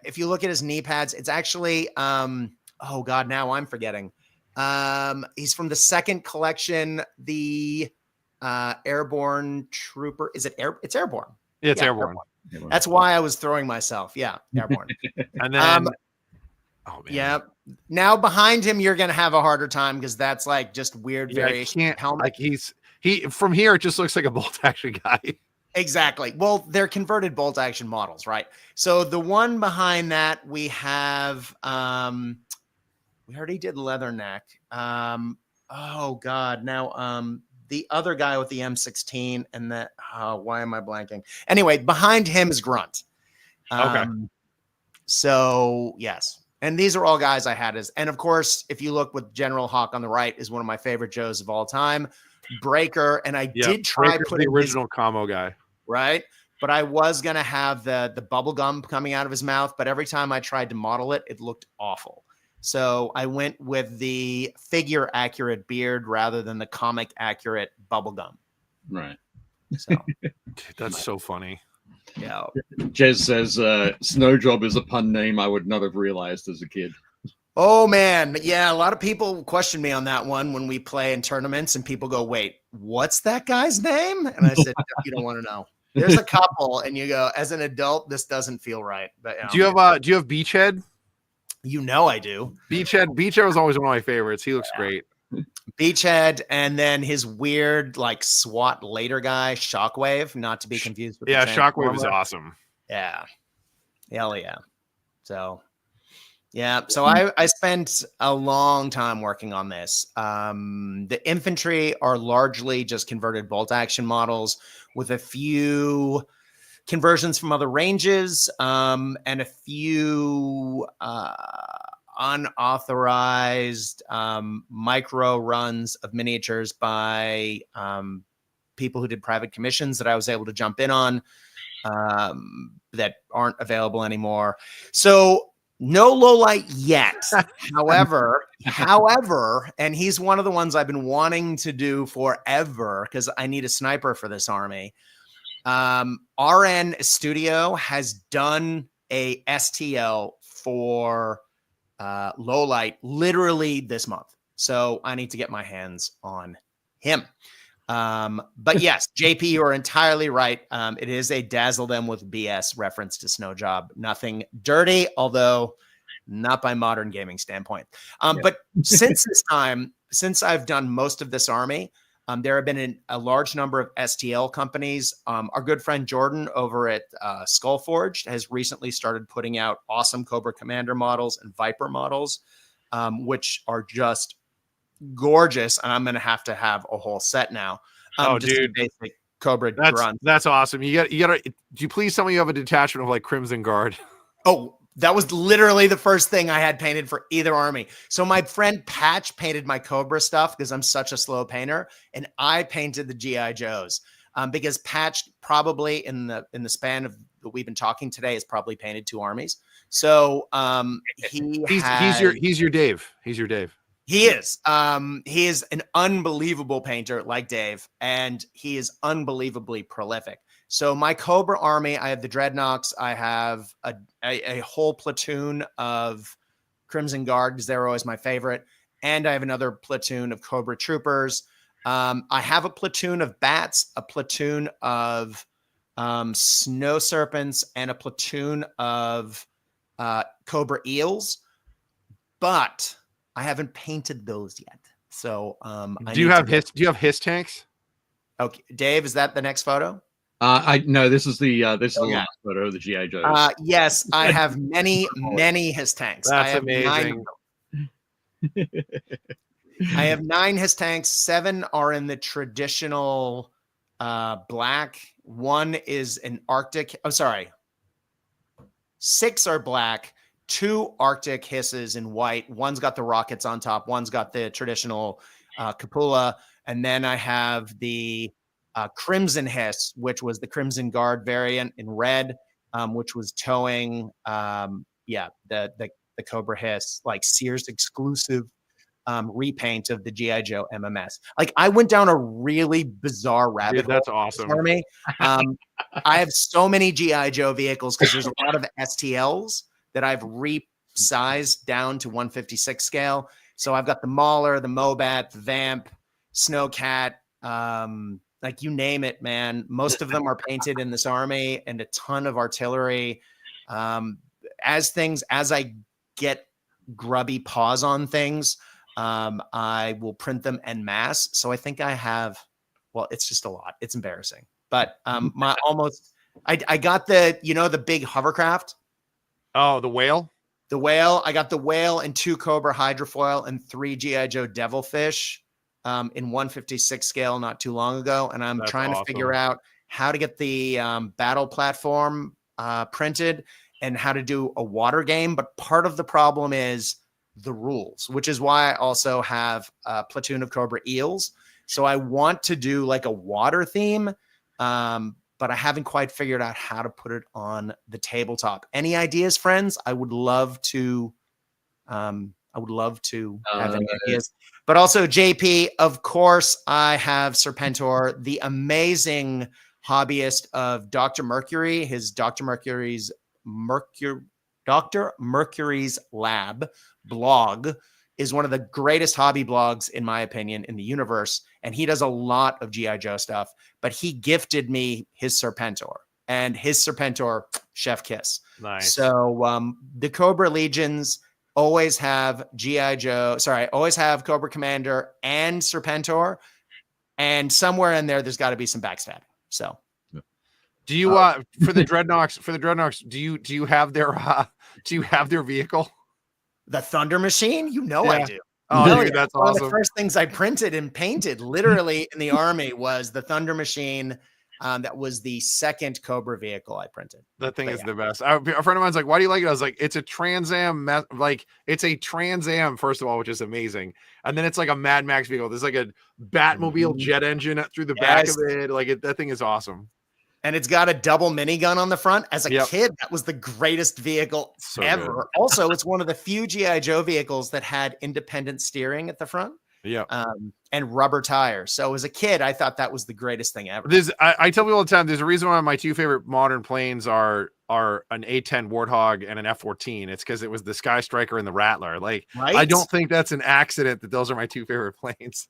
S4: if you look at his knee pads, it's actually oh god, now I'm forgetting. He's from the second collection, the Airborne Trooper. Is it It's Airborne.
S3: Yeah, it's Airborne.
S4: That's why I was throwing myself. Yeah, Airborne.
S3: And then
S4: oh man. Yeah. Now behind him, you're gonna have a harder time because that's like just weird variation. Helmet.
S3: Like he from here, it just looks like a bolt action guy.
S4: Exactly. Well, they're converted bolt action models, right? So the one behind that we have we already did Leatherneck. Oh god, now the other guy with the M16 and that why am I blanking? Anyway, behind him is Grunt.
S3: Okay.
S4: So yes. And these are all guys I had and of course, if you look with General Hawk on the right is one of my favorite Joes of all time. Breaker, and I did try putting
S3: the original combo guy.
S4: Right. But I was going to have the bubble gum coming out of his mouth, but every time I tried to model it, it looked awful. So I went with the figure accurate beard rather than the comic accurate bubble gum.
S2: Right.
S4: So
S3: that's so funny.
S4: Yeah.
S2: Jez says Snowjob is a pun name I would not have realized as a kid.
S4: Oh man, yeah, a lot of people question me on that one when we play in tournaments and people go, "Wait, what's that guy's name?" And I said, "You don't want to know." There's a couple and you go, as an adult, this doesn't feel right. But
S3: do you have Beachhead?
S4: You know I do.
S3: Beachhead was always one of my favorites. He looks great.
S4: Beachhead, and then his weird like SWAT later guy, Shockwave, not to be confused with
S3: Shockwave is awesome.
S4: Yeah. Hell yeah. So yeah, so I spent a long time working on this. The infantry are largely just converted bolt action models with a few conversions from other ranges and a few unauthorized micro runs of miniatures by people who did private commissions that I was able to jump in on that aren't available anymore. So no low light yet. However, and he's one of the ones I've been wanting to do forever because I need a sniper for this army. RN Studio has done a STL for low light literally this month. So I need to get my hands on him. But yes, JP, you are entirely right. It is a dazzle them with BS reference to Snow Job. Nothing dirty, although not by modern gaming standpoint. But since this time, since I've done most of this army, there have been a large number of STL companies. Our good friend Jordan over at Skullforged has recently started putting out awesome Cobra Commander models and Viper models, which are just gorgeous. And I'm going to have a whole set now. Just
S3: dude,
S4: basic Cobra grunts.
S3: That's awesome. You gotta. Do you please tell me you have a detachment of like Crimson Guard?
S4: Oh, that was literally the first thing I had painted for either army. So my friend Patch painted my Cobra stuff because I'm such a slow painter, and I painted the GI Joes because Patch probably in the span of that we've been talking today has probably painted 2 armies. So he's your Dave. He's your Dave. He is. He is an unbelievable painter like Dave, and he is unbelievably prolific. So my Cobra army, I have the Dreadnoks. I have a whole platoon of Crimson Guard because they're always my favorite. And I have another platoon of Cobra Troopers. I have a platoon of Bats, a platoon of Snow Serpents, and a platoon of Cobra Eels. But I haven't painted those yet. So
S3: do you have his tanks?
S4: Okay, Dave, is that the next photo?
S2: No, this is the last photo of the GI Joes.
S4: Yes, I have many his tanks.
S3: That's amazing.
S4: I have 9 his tanks. 7 are in the traditional black. 1 is an Arctic. Oh, sorry. 6 are black. 2 Arctic hisses in white. One's got the rockets on top. One's got the traditional cupola. And then I have the Crimson Hiss, which was the Crimson Guard variant in red, which was towing, the Cobra Hiss, like Sears exclusive repaint of the GI Joe MMS. Like I went down a really bizarre rabbit hole.
S3: That's awesome
S4: for me. I have so many GI Joe vehicles because there's a lot of STLs that I've resized down to 156 scale. So I've got the Mauler, the Mobat, the Vamp, Snowcat, like you name it, man. Most of them are painted in this army, and a ton of artillery. As I get grubby paws on things, I will print them en masse. So I think I have, well, it's just a lot. It's embarrassing, but I got the big hovercraft.
S3: Oh, the whale.
S4: The whale. I got the whale and 2 Cobra Hydrofoil and 3 GI Joe Devilfish. In 156 scale not too long ago, and I'm trying to figure out how to get the battle platform printed and how to do a water game. But part of the problem is the rules, which is why I also have a platoon of Cobra Eels. So I want to do like a water theme, but I haven't quite figured out how to put it on the tabletop. Any ideas, friends? I would love to have any ideas. But also, JP, of course, I have Serpentor, the amazing hobbyist of Dr. Mercury. His Dr. Mercury's Lab blog is one of the greatest hobby blogs, in my opinion, in the universe. And he does a lot of G.I. Joe stuff. But he gifted me his Serpentor. And his Serpentor, chef kiss.
S3: Nice.
S4: So the Cobra Legions always have always have Cobra Commander and Serpentor, and somewhere in there's got to be some backstabbing. So,
S3: do you for the Dreadnoks? Do you have their vehicle?
S4: The Thunder Machine? I do.
S3: Oh, dude, that's awesome.
S4: One of the first things I printed and painted, literally in the army, was the Thunder Machine. That was the second Cobra vehicle I printed.
S3: That thing is the best. A friend of mine's like, "Why do you like it?" I was like, "It's a Trans Am, it's a Trans Am, first of all, which is amazing, and then it's like a Mad Max vehicle. There's like a Batmobile jet engine through the back of it. That thing is awesome, and
S4: it's got a double minigun on the front. As a kid, that was the greatest vehicle ever. Good. Also, it's one of the few GI Joe vehicles that had independent steering at the front.
S3: Yeah.
S4: And rubber tires. So as a kid, I thought that was the greatest thing ever.
S3: I tell people all the time, there's a reason why my 2 favorite modern planes are are an A10 Warthog and an F-14. It's because it was the Sky Striker and the Rattler. Like,
S4: Right?
S3: I don't think that's an accident that those are my two favorite planes.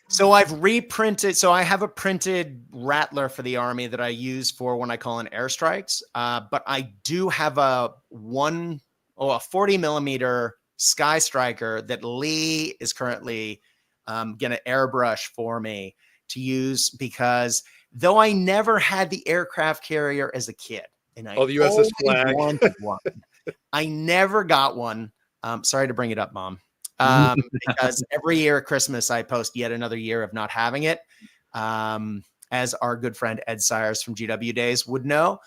S4: So I've reprinted. So I have a printed Rattler for the Army that I use for when I call in airstrikes. But I do have a 40 millimeter Sky Striker that Lee is currently going to airbrush for me to use, because though I never had the aircraft carrier as a kid, and I
S3: the USS Flag
S4: wanted one, I never got one. Sorry to bring it up, Mom. Because every year at Christmas, I post yet another year of not having it. As our good friend Ed Sires from GW Days would know.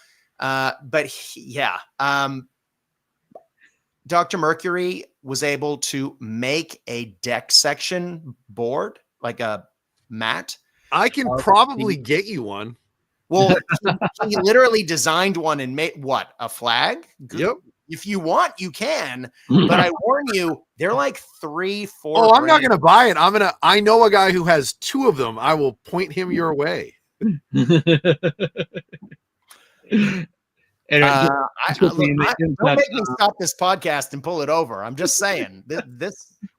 S4: Dr. Mercury was able to make a deck section board, like a mat.
S3: I can probably get you one.
S4: Well, he literally designed one and made a flag?
S3: Yep.
S4: If you want, you can, but I warn you, they're like 3-4.
S3: Oh, I'm not going to buy it. I know a guy who has 2 of them. I will point him your way.
S2: Anyway,
S4: don't make me stop this podcast and pull it over. I'm just saying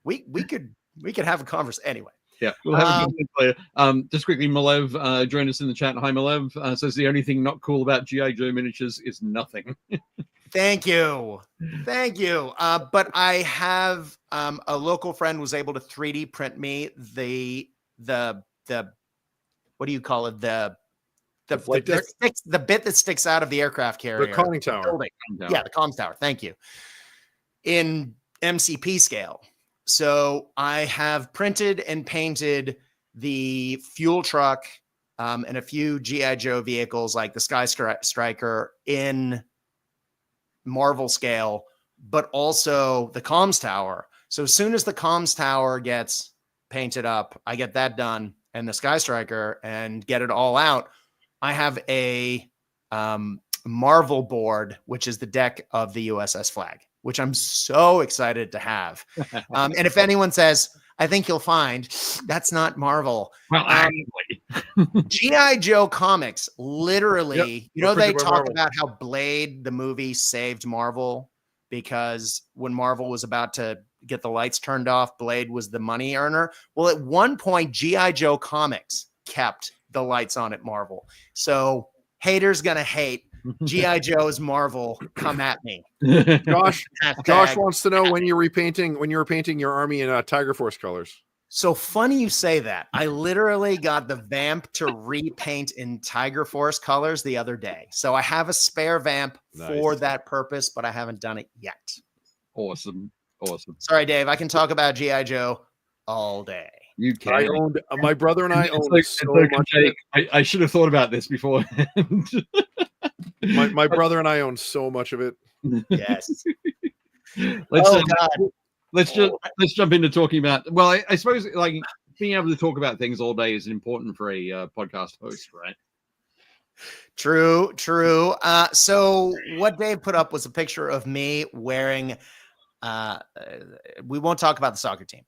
S4: we could have a conversation anyway.
S2: Yeah, we'll have a good player. Just quickly, Malev joined us in the chat. Hi, Malev. Says the only thing not cool about G.I. Joe miniatures is nothing.
S4: Thank you. But I have a local friend was able to 3D print me the what do you call it? The bit that sticks out of the aircraft carrier.
S3: The conning tower.
S4: Yeah, the comms tower. Thank you. In MCP scale. So I have printed and painted the fuel truck and a few G.I. Joe vehicles like the Sky Striker in Marvel scale, but also the comms tower. So as soon as the comms tower gets painted up, I get that done, and the Sky Striker, and get it all out. I have a Marvel board, which is the deck of the USS Flag, which I'm so excited to have. And if anyone says, I think you'll find that's not Marvel.
S2: Well,
S4: G.I. Joe comics, literally,
S3: yep.
S4: They talk about how Blade, the movie, saved Marvel because when Marvel was about to get the lights turned off, Blade was the money earner. Well, at one point, G.I. Joe comics kept the lights on at Marvel. So haters gonna hate. G.I. Joe's Marvel, come at me.
S3: Josh wants to know when you were painting your army in Tiger Force colors.
S4: So funny you say that. I literally got the Vamp to repaint in Tiger Force colors the other day. So I have a spare Vamp for that purpose, but I haven't done it yet.
S2: Awesome.
S4: Sorry, Dave. I can talk about G.I. Joe all day.
S2: You can.
S3: My brother and I owned so much.
S2: I should have thought about this before.
S3: My brother and I own so much of it.
S4: Yes.
S2: Let's jump into talking about. Well, I suppose like being able to talk about things all day is important for a podcast host, right?
S4: True. So what Dave put up was a picture of me wearing. We won't talk about the soccer team.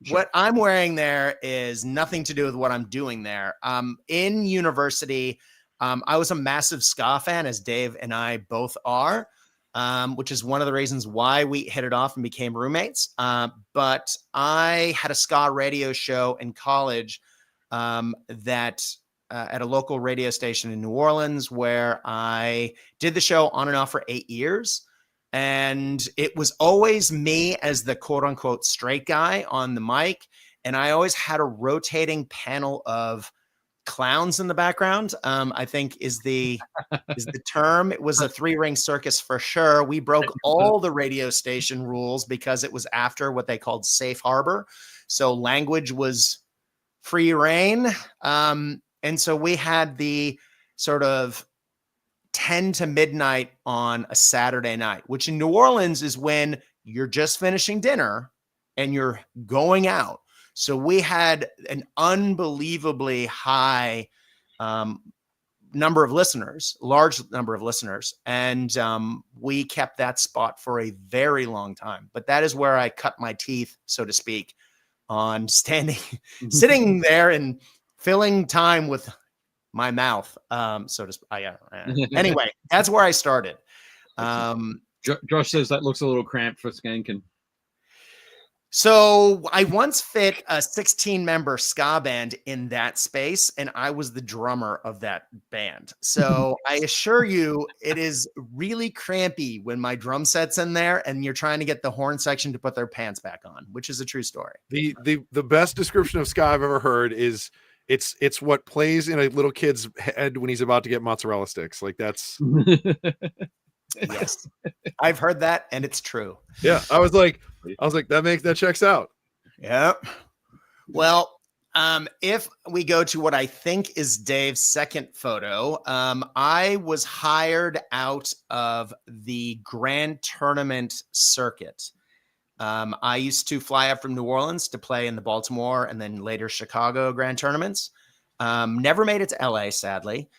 S4: Sure. What I'm wearing there is nothing to do with what I'm doing there. In university, I was a massive ska fan, as Dave and I both are, which is one of the reasons why we hit it off and became roommates. But I had a ska radio show in college that at a local radio station in New Orleans, where I did the show on and off for 8 years. And it was always me as the quote unquote straight guy on the mic. And I always had a rotating panel of clowns in the background. I think is the term. It was a 3-ring circus for sure. We broke all the radio station rules because it was after what they called safe harbor. So language was free reign. And so we had the sort of 10 to midnight on a Saturday night, which in New Orleans is when you're just finishing dinner and you're going out. So we had an unbelievably high number of listeners, large number of listeners. And we kept that spot for a very long time. But that is where I cut my teeth, so to speak, on sitting there and filling time with my mouth. Anyway, that's where I started.
S2: Josh says that looks a little cramped for skanking.
S4: So I once fit a 16-member ska band in that space, and I was the drummer of that band. So I assure you, it is really crampy when my drum set's in there and you're trying to get the horn section to put their pants back on, which is a true story.
S3: The best description of ska I've ever heard is it's what plays in a little kid's head when he's about to get mozzarella sticks. Like that's
S4: Yes, I've heard that, and it's true.
S3: Yeah, I was like, that checks out.
S4: Yep. Well, if we go to what I think is Dave's second photo, I was hired out of the grand tournament circuit. I used to fly up from New Orleans to play in the Baltimore and then later Chicago grand tournaments. Never made it to LA, sadly.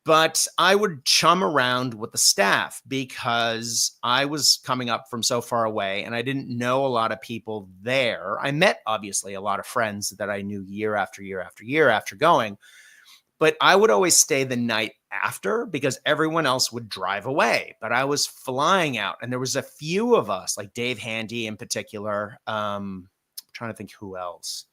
S4: But I would chum around with the staff because I was coming up from so far away and I didn't know a lot of people there. I met, obviously, a lot of friends that I knew year after year after year after going. But I would always stay the night after because everyone else would drive away. But I was flying out and there was a few of us, like Dave Handy in particular. I'm trying to think who else.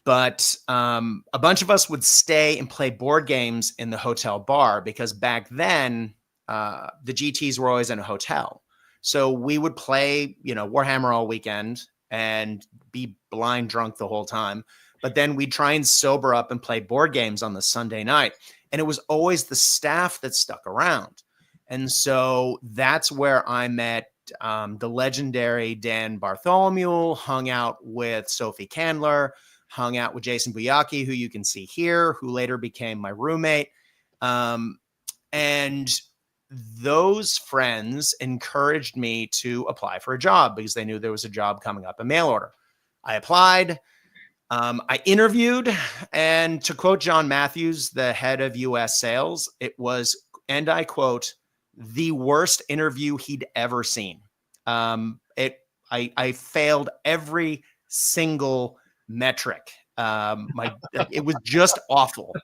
S4: But a bunch of us would stay and play board games in the hotel bar because back then the GTs were always in a hotel. So we would play, Warhammer all weekend and be blind drunk the whole time. But then we'd try and sober up and play board games on the Sunday night. And it was always the staff that stuck around. And so that's where I met the legendary Dan Bartholomew, hung out with Sophie Candler, hung out with Jason Buyaki, who you can see here, who later became my roommate. And those friends encouraged me to apply for a job because they knew there was a job coming up, a mail order. I applied, I interviewed, and to quote John Matthews, the head of US sales, it was, and I quote, the worst interview he'd ever seen. I failed every single metric. It was just awful.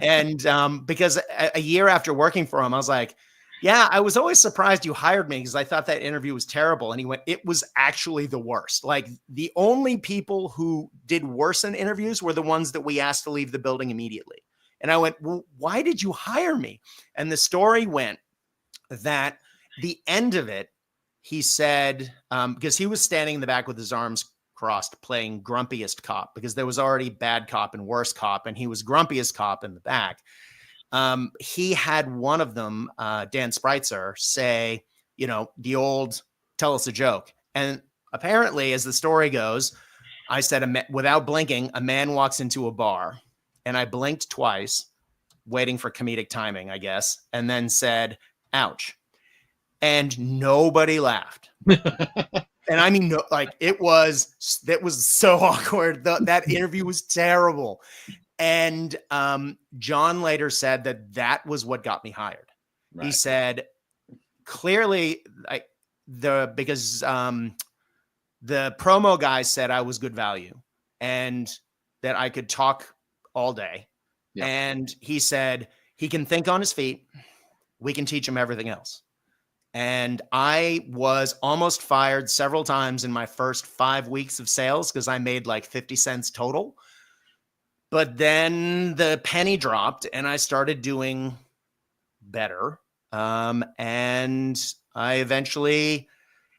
S4: And because a year after working for him, I was like, yeah, I was always surprised you hired me because I thought that interview was terrible. And he went, it was actually the worst. Like the only people who did worse in interviews were the ones that we asked to leave the building immediately. And I went, well, why did you hire me? And the story went that the end of it, he said, because he was standing in the back with his arms crossed playing grumpiest cop because there was already bad cop and worse cop and he was grumpiest cop in the back. He had one of them, Dan Spreitzer, say, the old tell us a joke. And apparently, as the story goes, I said, without blinking, a man walks into a bar and I blinked twice, waiting for comedic timing, I guess, and then said, ouch. And nobody laughed. And I mean, that was so awkward. That interview was terrible. And John later said that was what got me hired. Right. He said, clearly, because the promo guy said I was good value and that I could talk all day. Yeah. And he said, he can think on his feet. We can teach him everything else. And I was almost fired several times in my first 5 weeks of sales because I made like 50 cents total. But then the penny dropped and I started doing better. And I eventually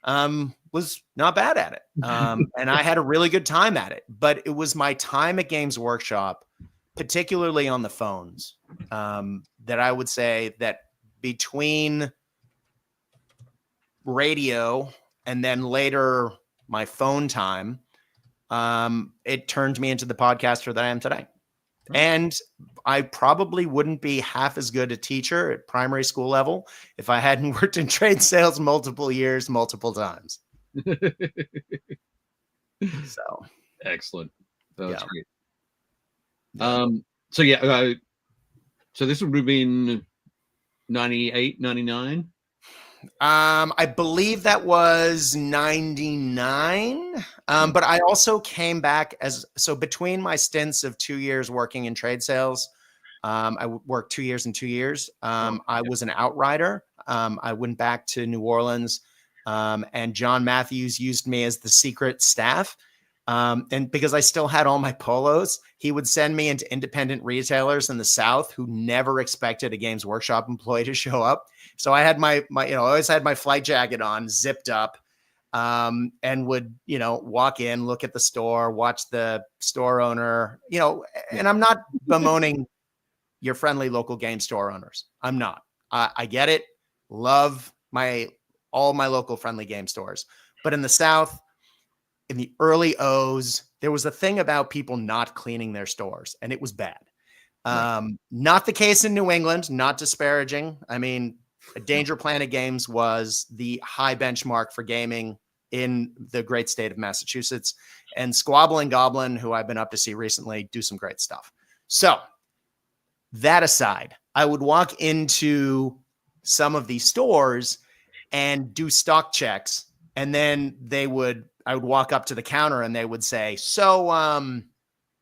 S4: was not bad at it. And I had a really good time at it. But it was my time at Games Workshop, particularly on the phones, that I would say that between radio and then later my phone time, it turned me into the podcaster that I am today. And I probably wouldn't be half as good a teacher at primary school level if I hadn't worked in trade sales multiple years, multiple times. So
S2: excellent. That's
S4: yeah.
S2: great. So this would have been 98, 99.
S4: I believe that was 99. But I also came back so between my stints of 2 years working in trade sales, I worked 2 years and 2 years. I was an outrider. I went back to New Orleans, and John Matthews used me as the secret staff. And because I still had all my polos, he would send me into independent retailers in the South who never expected a Games Workshop employee to show up. So I had my I always had my flight jacket on, zipped up, and would, walk in, look at the store, watch the store owner, and I'm not bemoaning your friendly local game store owners. I'm not. I get it. Love all my local friendly game stores. But in the South, in the early O's, there was a thing about people not cleaning their stores, and it was bad. Not the case in New England, not disparaging. I mean, Danger Planet Games was the high benchmark for gaming in the great state of Massachusetts, and Squabble and Goblin, who I've been up to see recently, do some great stuff. So that aside, I would walk into some of these stores and do stock checks, and then I would walk up to the counter and they would say, so,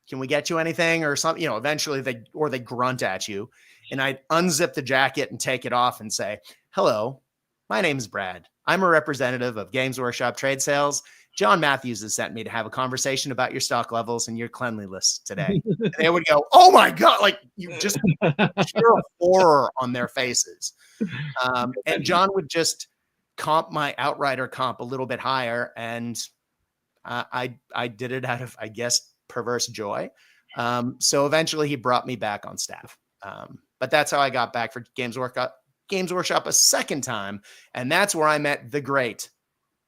S4: can we get you anything or something? Eventually they grunt at you, and I'd unzip the jacket and take it off and say, hello, my name is Brad. I'm a representative of Games Workshop Trade Sales. John Matthews has sent me to have a conversation about your stock levels and your cleanliness today. And they would go, oh my God, like you just pure horror on their faces. And John would just comp my Outrider comp a little bit higher, and I did it out of, I guess, perverse joy. So eventually he brought me back on staff. But that's how I got back for Games Workshop a second time, and that's where I met the great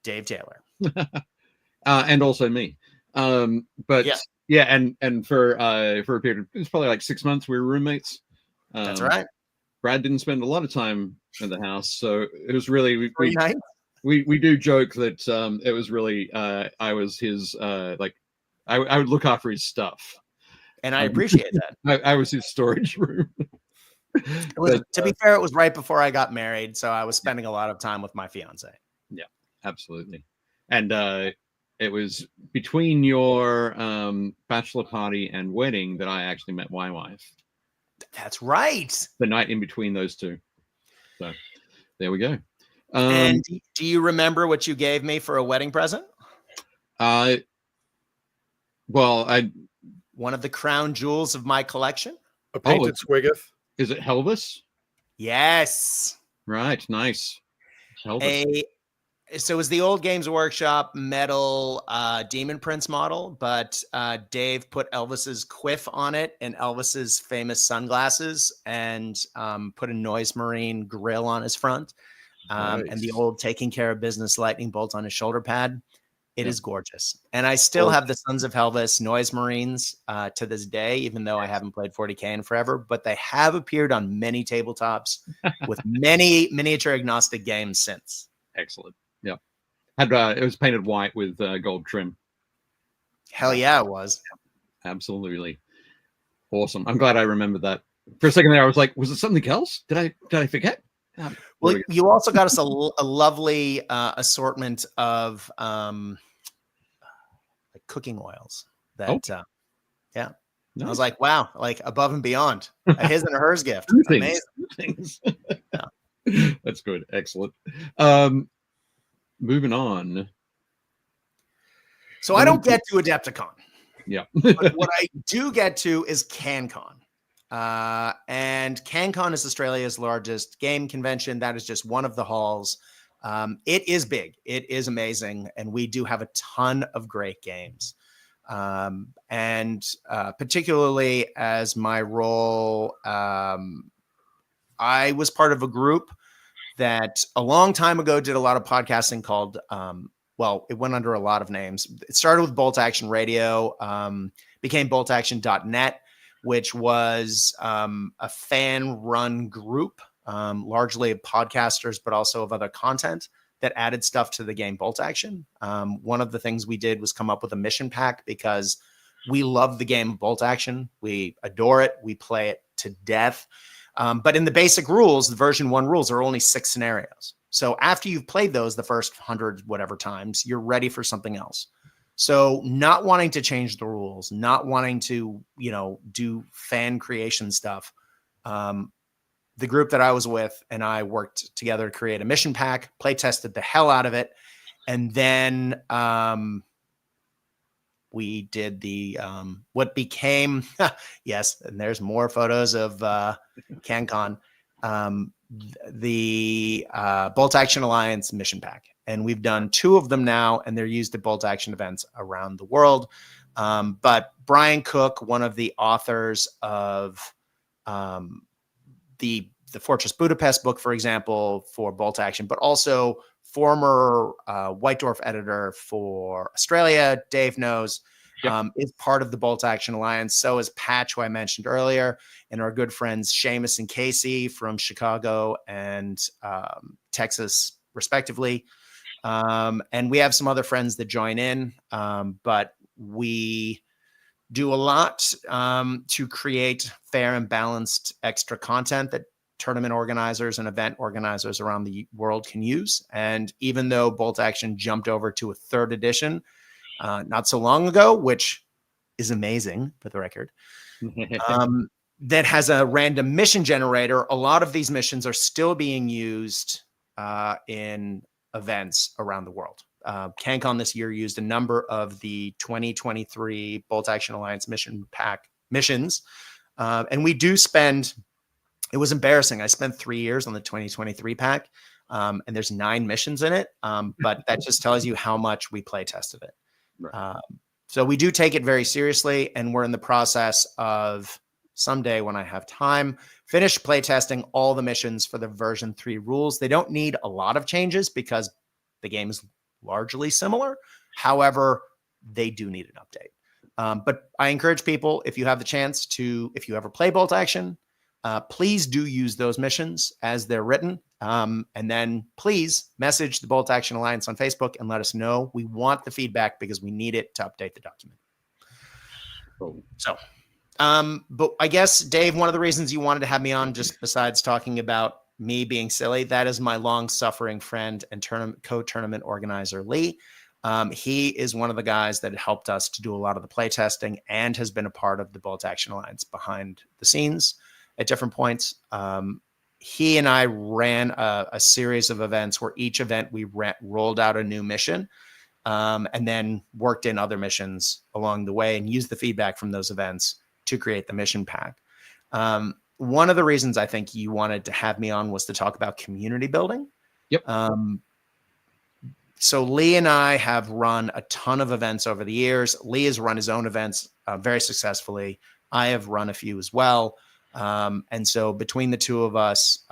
S4: Dave Taylor.
S2: And also me. But yeah, and for a period of, it was probably like 6 months, we were roommates.
S4: That's right.
S2: Brad didn't spend a lot of time in the house, so it was really we do joke that it was really I was his I would look after his stuff,
S4: and I appreciate that.
S2: I was his storage room.
S4: To be fair, it was right before I got married, so I was spending a lot of time with my fiance.
S2: Yeah, absolutely. And it was between your bachelor party and wedding that I actually met my wife.
S4: That's right.
S2: The night in between those two. So there we go.
S4: And do you remember what you gave me for a wedding present?
S2: One
S4: of the crown jewels of my collection.
S3: A painted Squiggoth.
S2: Is it Helvis?
S4: Yes.
S2: Right. Nice. Helvis.
S4: So it was the old Games Workshop metal Demon Prince model, but Dave put Elvis's quiff on it and Elvis's famous sunglasses, and put a Noise Marine grill on his front,
S3: Nice.
S4: and the old Taking Care of Business lightning bolt on his shoulder pad. It is gorgeous. And I still have the Sons of Helvis Noise Marines to this day, even though I haven't played 40K in forever, but they have appeared on many tabletops with many miniature agnostic games since.
S2: Excellent. Yeah. It was painted white with gold trim.
S4: Hell yeah, it was.
S2: Absolutely. Awesome. I'm glad I remembered that. For a second there, I was like, was it something else? Did I forget?
S4: Well, you also got us a lovely assortment of cooking oils that, yeah. Nice. I was like, wow, like above and beyond. A his and a hers gift. Amazing.
S2: Things. That's good. Excellent. Moving on.
S4: So I don't get to Adepticon.
S2: Yeah.
S4: But what I do get to is CanCon. And CanCon is Australia's largest game convention. That is just one of the halls. It is big. It is amazing. And we do have a ton of great games. And particularly as my role, I was part of a group that a long time ago did a lot of podcasting called, it went under a lot of names. It started with Bolt Action Radio, became boltaction.net, which was a fan-run group, largely of podcasters, but also of other content that added stuff to the game Bolt Action. One of the things we did was come up with a mission pack because we love the game Bolt Action. We adore it. We play it to death. But in the basic rules, the version 1 rules are only 6 scenarios. So after you've played those the first 100 whatever times, you're ready for something else. So not wanting to change the rules, not wanting to, do fan creation stuff, the group that I was with and I worked together to create a mission pack, play tested the hell out of it. And then we did the what became yes, and there's more photos of CanCon, the Bolt Action Alliance mission pack, and we've done 2 of them now, and they're used at Bolt Action events around the world. But Brian Cook, one of the authors of the Fortress Budapest book, for example, for Bolt Action, but also former White Dwarf editor for Australia, Dave knows, is part of the Bolt Action Alliance. So is Patch, who I mentioned earlier, and our good friends Seamus and Casey from Chicago and Texas, respectively. And we have some other friends that join in, but we do a lot to create fair and balanced extra content that tournament organizers and event organizers around the world can use. And even though Bolt Action jumped over to a 3rd edition not so long ago, which is amazing for the record, that has a random mission generator, a lot of these missions are still being used in events around the world. CanCon this year used a number of the 2023 Bolt Action Alliance mission pack missions. And we do spend, it was embarrassing. I spent 3 years on the 2023 pack, and there's 9 missions in it. But that just tells you how much we play tested it. Right. So we do take it very seriously, and we're in the process of someday, when I have time, finish play testing all the missions for the version 3 rules. They don't need a lot of changes because the game is largely similar. However, they do need an update. But I encourage people, if you have the chance to, if you ever play Bolt Action, please do use those missions as they're written. And then please message the Bolt Action Alliance on Facebook and let us know. We want the feedback because we need it to update the document. Cool. So, but I guess, Dave, one of the reasons you wanted to have me on, just besides talking about me being silly, that is my long-suffering friend and co-tournament organizer, Lee. He is one of the guys that helped us to do a lot of the play testing and has been a part of the Bolt Action Alliance behind the scenes at different points. He and I ran a series of events where each event we rolled out a new mission, and then worked in other missions along the way and used the feedback from those events to create the mission pack. One of the reasons I think you wanted to have me on was to talk about community building.
S2: Yep.
S4: So Lee and I have run a ton of events over the years. Lee has run his own events very successfully. I have run a few as well. And so between the 2 of us,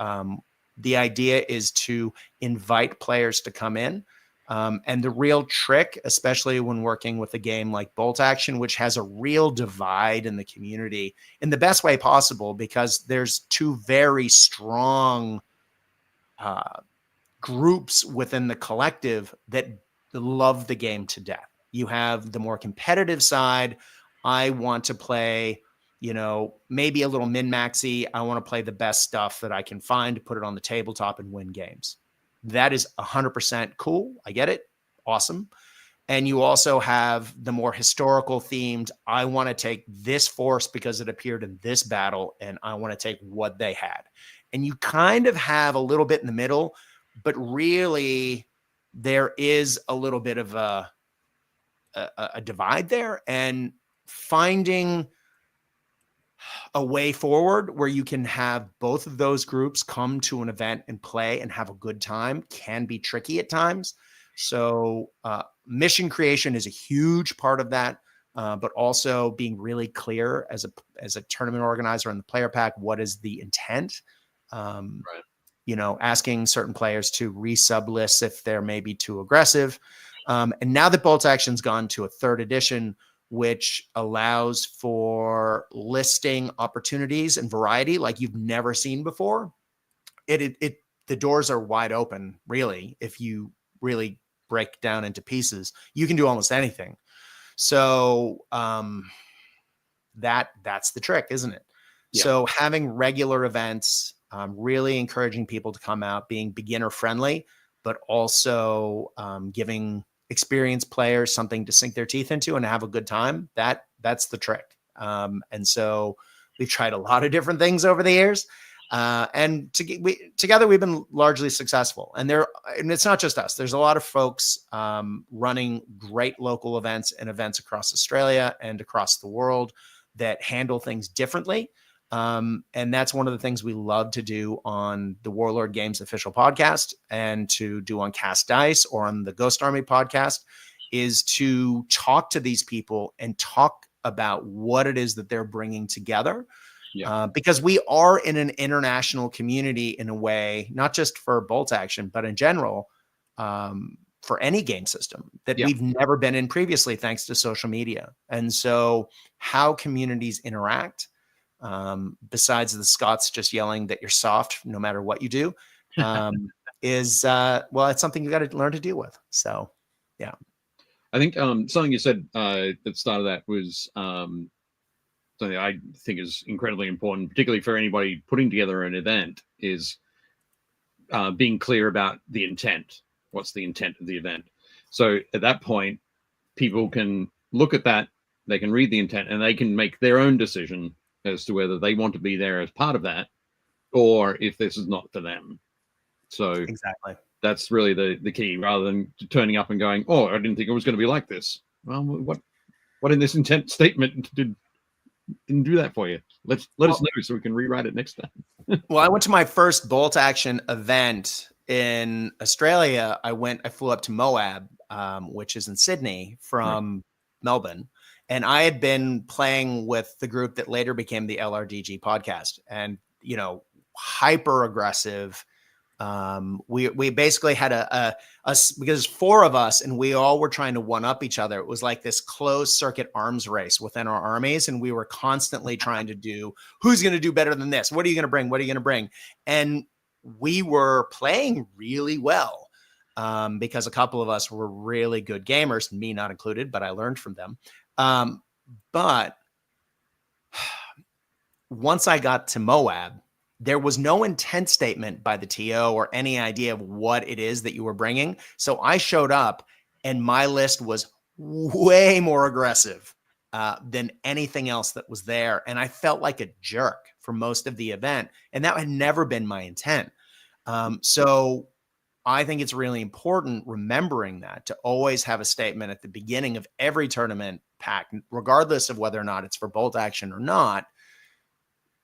S4: the idea is to invite players to come in. And the real trick, especially when working with a game like Bolt Action, which has a real divide in the community in the best way possible, because there's 2 very strong groups within the collective that love the game to death. You have the more competitive side. I want to play, maybe a little min-maxy. I want to play the best stuff that I can find to put it on the tabletop and win games. That is 100% cool. I get it. Awesome. And you also have the more historical themed, I want to take this force because it appeared in this battle, and I want to take what they had. And you kind of have a little bit in the middle, but really there is a little bit of a divide there, and finding a way forward where you can have both of those groups come to an event and play and have a good time can be tricky at times. So mission creation is a huge part of that, but also being really clear as a tournament organizer in the player pack, what is the intent? Right. Asking certain players to resub lists if they're maybe too aggressive. And now that Bolt Action's gone to a 3rd edition, which allows for listing opportunities and variety like you've never seen before, the doors are wide open, really. If you really break down into pieces, you can do almost anything. So that's the trick, isn't it? Yeah. So having regular events, really encouraging people to come out, being beginner friendly, but also giving experienced players something to sink their teeth into and have a good time. That's the trick. And so We've tried a lot of different things over the years. And together we've been largely successful. And it's not just us. There's a lot of folks running great local events and events across Australia and across the world that handle things differently. And that's one of the things we love to do on the Warlord Games official podcast and to do on Cast Dice or on the Ghost Army podcast, is to talk to these people and talk about what it is that they're bringing together. Yeah. Because we are in an international community in a way, not just for Bolt Action, but in general, for any game system that we've never been in previously, thanks to social media. And so how communities interact, besides the Scots just yelling that you're soft no matter what you do, is, well, it's something you got to learn to deal with. So, yeah.
S2: I think something you said at the start of that was something I think is incredibly important, particularly for anybody putting together an event, is being clear about the intent. What's the intent of the event? So at that point, people can look at that, they can read the intent, and they can make their own decision as to whether they want to be there as part of that, or if this is not for them. So
S4: exactly,
S2: that's really the key, rather than turning up and going, "Oh, I didn't think it was going to be like this." Well, what in this intent statement didn't do that for you? Let us know so we can rewrite it next time.
S4: Well, I went to my first Bolt Action event in Australia. I flew up to Moab, which is in Sydney from Melbourne. And I had been playing with the group that later became the LRDG podcast, and, hyper aggressive. We basically had because 4 of us and we all were trying to one up each other. It was like this closed circuit arms race within our armies. And we were constantly trying to do, who's going to do better than this? What are you going to bring? What are you going to bring? And we were playing really well, because a couple of us were really good gamers, me not included, but I learned from them. But once I got to Moab, there was no intent statement by the TO or any idea of what it is that you were bringing. So I showed up and my list was way more aggressive than anything else that was there. And I felt like a jerk for most of the event. And that had never been my intent. So I think it's really important remembering that, to always have a statement at the beginning of every tournament pack, regardless of whether or not it's for Bolt Action or not.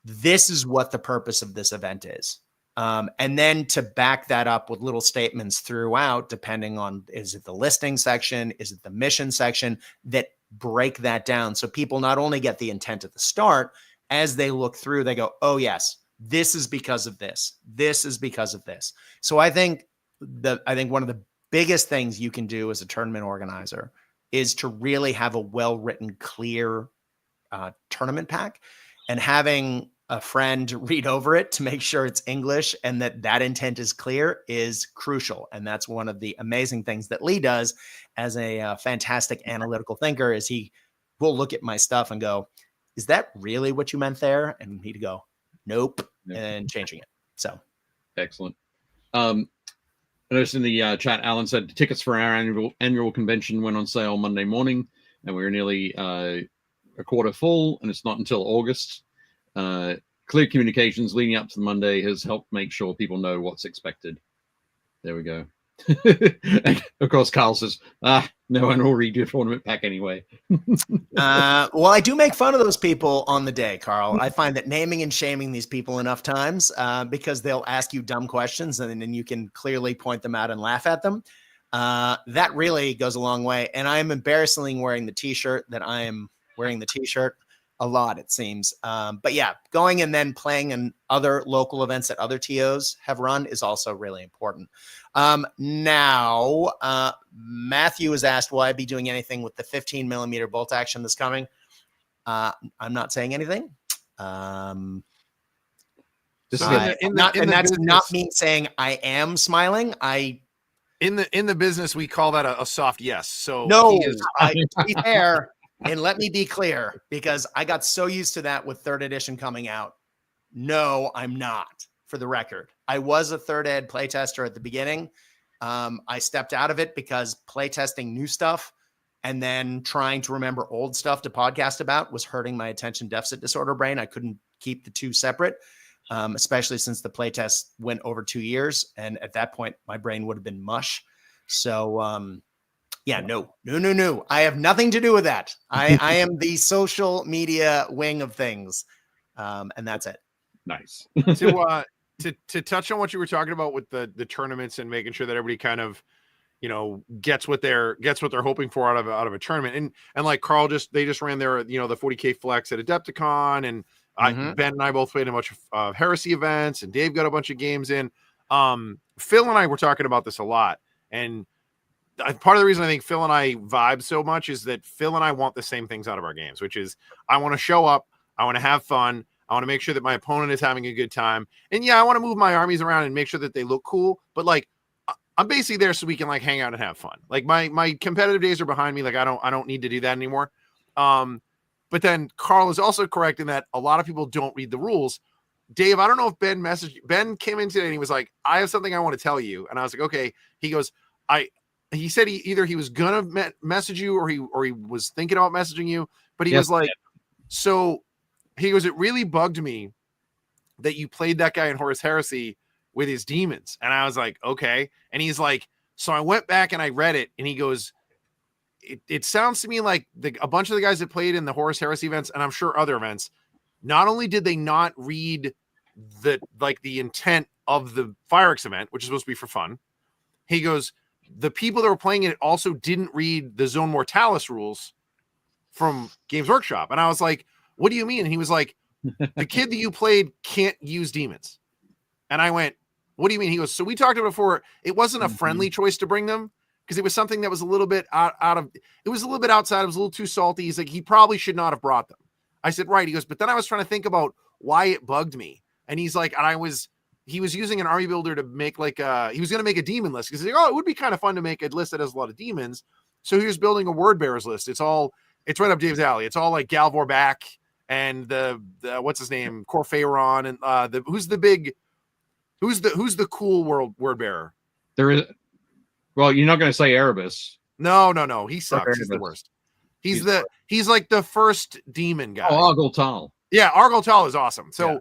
S4: This is what the purpose of this event is. And then to back that up with little statements throughout, depending on, is it the listing section? Is it the mission section, that break that down? So people not only get the intent at the start, as they look through, they go, oh yes, this is because of this. This is because of this. So I think one of the biggest things you can do as a tournament organizer is to really have a well-written, clear tournament pack, and having a friend read over it to make sure it's English and that intent is clear is crucial. And that's one of the amazing things that Lee does as a fantastic analytical thinker, is he will look at my stuff and go, is that really what you meant there? And he'd go, nope, and changing it. So
S2: excellent. I noticed in the chat, Alan said tickets for our annual convention went on sale Monday morning, and we were nearly a quarter full, and it's not until August. Clear communications leading up to the Monday has helped make sure people know what's expected. There we go. And of course, Carl says, no one will read your tournament pack anyway.
S4: Well, I do make fun of those people on the day, Carl. I find that naming and shaming these people enough times, because they'll ask you dumb questions and then you can clearly point them out and laugh at them. That really goes a long way. And I am embarrassingly wearing the T-shirt that I am wearing the T-shirt a lot, it seems. But yeah, going and then playing in other local events that other TOs have run is also really important. Now, Matthew has asked, will I be doing anything with the 15mm bolt action that's coming? I'm not saying anything. That's not me saying I am smiling.
S3: In the business, we call that a soft yes. So
S4: no, to be fair, and let me be clear, because I got so used to that with 3rd edition coming out. No, I'm not, for the record. I was a 3rd ed playtester at the beginning. I stepped out of it because playtesting new stuff and then trying to remember old stuff to podcast about was hurting my attention deficit disorder brain. I couldn't keep the two separate, especially since the playtest went over 2 years. And at that point, my brain would have been mush. So, yeah, no. I have nothing to do with that. I am the social media wing of things. And that's it.
S2: Nice.
S3: To touch on what you were talking about with the tournaments and making sure that everybody kind of, gets what they're hoping for out of a tournament. And like Carl they just ran their, the 40K flex at Adepticon, and Ben and I both played a bunch of Heresy events, and Dave got a bunch of games in. Phil and I were talking about this a lot, and part of the reason I think Phil and I vibe so much is that Phil and I want the same things out of our games, which is I want to show up, I want to have fun, I want to make sure that my opponent is having a good time, and yeah, I want to move my armies around and make sure that they look cool, but like I'm basically there so we can like hang out and have fun. Like my competitive days are behind me. Like I don't need to do that anymore. But then Carl is also correct in that a lot of people don't read the rules. Dave, I don't know if Ben came in today and he was like, I have something I want to tell you. And I was like, okay. He goes, he said he was gonna message you or he was thinking about messaging you, but he was like, so he goes, it really bugged me that you played that guy in Horus Heresy with his demons. And I was like, okay. And he's like, so I went back and I read it, and he goes, it sounds to me like a bunch of the guys that played in the Horus Heresy events, and I'm sure other events, not only did they not read the intent of the Firex event, which is supposed to be for fun, he goes, the people that were playing it also didn't read the Zone Mortalis rules from Games Workshop. And I was like, what do you mean? And he was like, the kid that you played can't use demons. And I went, what do you mean? He goes, so we talked about before, it wasn't a friendly choice to bring them because it was something that was a little bit it was a little bit outside. It was a little too salty. He's like, he probably should not have brought them. I said, right. He goes, but then I was trying to think about why it bugged me. And he's like, he was using an army builder to make he was going to make a demon list because he's like, oh, it would be kind of fun to make a list that has a lot of demons. So he was building a word bearers list. It's right up Dave's alley. It's all like Galvor back and the what's his name? Corphaeron and who's the cool word bearer?
S2: There is, well, you're not going to say Erebus.
S3: No. He sucks. He's the worst. He's like the first demon guy.
S2: Oh, Argoltal.
S3: Yeah, Argoltal is awesome. So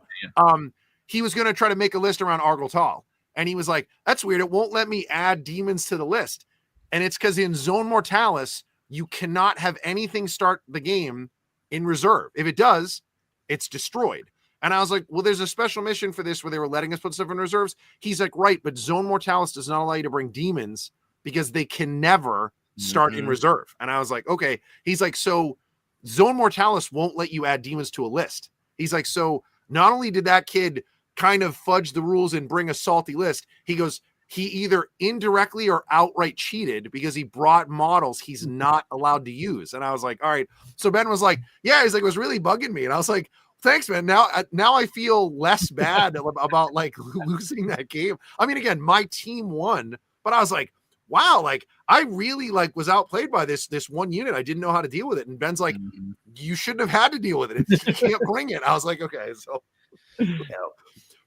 S3: he was going to try to make a list around Argoltal. And he was like, that's weird. It won't let me add demons to the list. And it's because in Zone Mortalis, you cannot have anything start the game in reserve. If it does, it's destroyed. And I was like, well, there's a special mission for this where they were letting us put stuff in reserves. He's like, right, but Zone Mortalis does not allow you to bring demons because they can never start in reserve. And I was like, okay. He's like, so Zone Mortalis won't let you add demons to a list. He's like, so not only did that kid kind of fudge the rules and bring a salty list, he goes, he either indirectly or outright cheated because he brought models he's not allowed to use. And I was like, all right. So Ben was like, yeah, he's like, it was really bugging me. And I was like, thanks, man. Now I feel less bad about like losing that game. I mean, again, my team won, but I was like, wow, like I really like was outplayed by this one unit. I didn't know how to deal with it. And Ben's like, you shouldn't have had to deal with it. You can't bring it. I was like, okay, so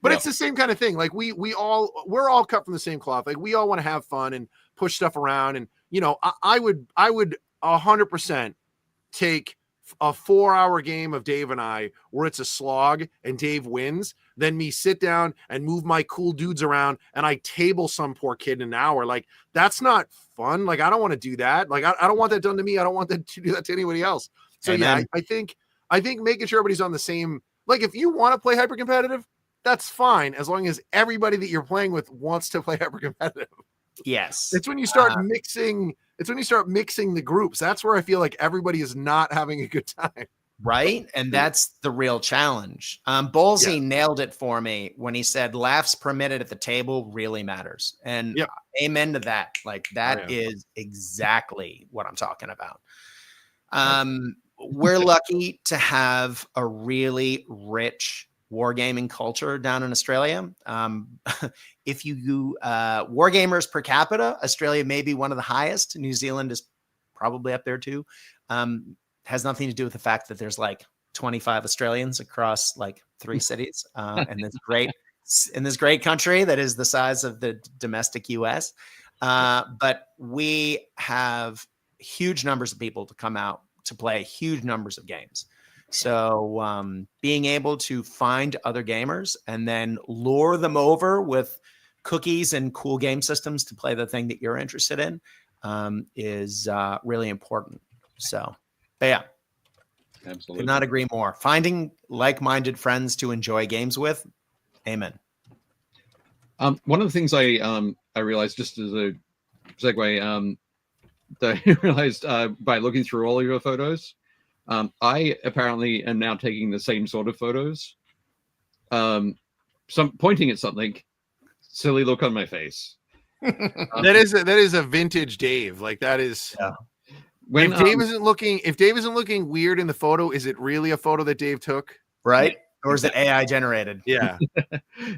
S3: but it's the same kind of thing. Like we're all cut from the same cloth. Like we all want to have fun and push stuff around. And I would 100% take a 4-hour game of Dave and I where it's a slog and Dave wins, then me sit down and move my cool dudes around and I table some poor kid in an hour. Like that's not fun. Like I don't want to do that. Like I don't want that done to me. I don't want that to do that to anybody else. So Amen. I think making sure everybody's on the same, like if you want to play hyper competitive, that's fine as long as everybody that you're playing with wants to play hyper competitive.
S4: Yes.
S3: It's when you start mixing the groups. That's where I feel like everybody is not having a good time.
S4: Right. And that's the real challenge. Ballsy nailed it for me when he said laughs permitted at the table really matters. And amen to that. Like that is exactly what I'm talking about. We're lucky to have a really rich wargaming culture down in Australia. If you wargamers per capita, Australia may be one of the highest. New Zealand is probably up there too. Has nothing to do with the fact that there's like 25 Australians across like 3 cities in this great country that is the size of the domestic US. But we have huge numbers of people to come out to play huge numbers of games. So being able to find other gamers and then lure them over with cookies and cool game systems to play the thing that you're interested in is really important. So, but yeah,
S2: Absolutely.
S4: could not agree more. Finding like-minded friends to enjoy games with. Amen.
S2: One of the things I realized, just as a segue, that I realized by looking through all of your photos, I apparently am now taking the same sort of photos. Some pointing at something, silly look on my face.
S3: That is a vintage Dave. Like that is.
S4: Yeah.
S2: When
S3: if Dave isn't looking weird in the photo, is it really a photo that Dave took?
S4: Right? Or is it AI generated?
S3: Yeah.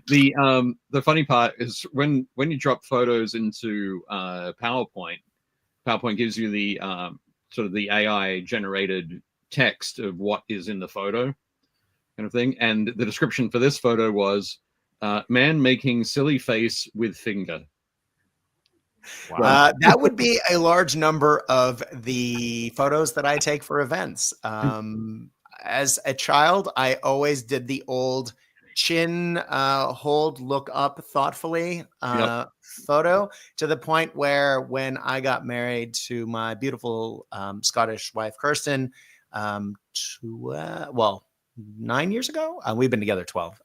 S2: The funny part is when you drop photos into PowerPoint gives you the sort of the AI generated text of what is in the photo, kind of thing. And the description for this photo was man making silly face with finger.
S3: Wow.
S4: That would be a large number of the photos that I take for events. As a child, I always did the old chin hold, look up thoughtfully photo, to the point where when I got married to my beautiful Scottish wife, Kirsten, 9 years ago, we've been together 12.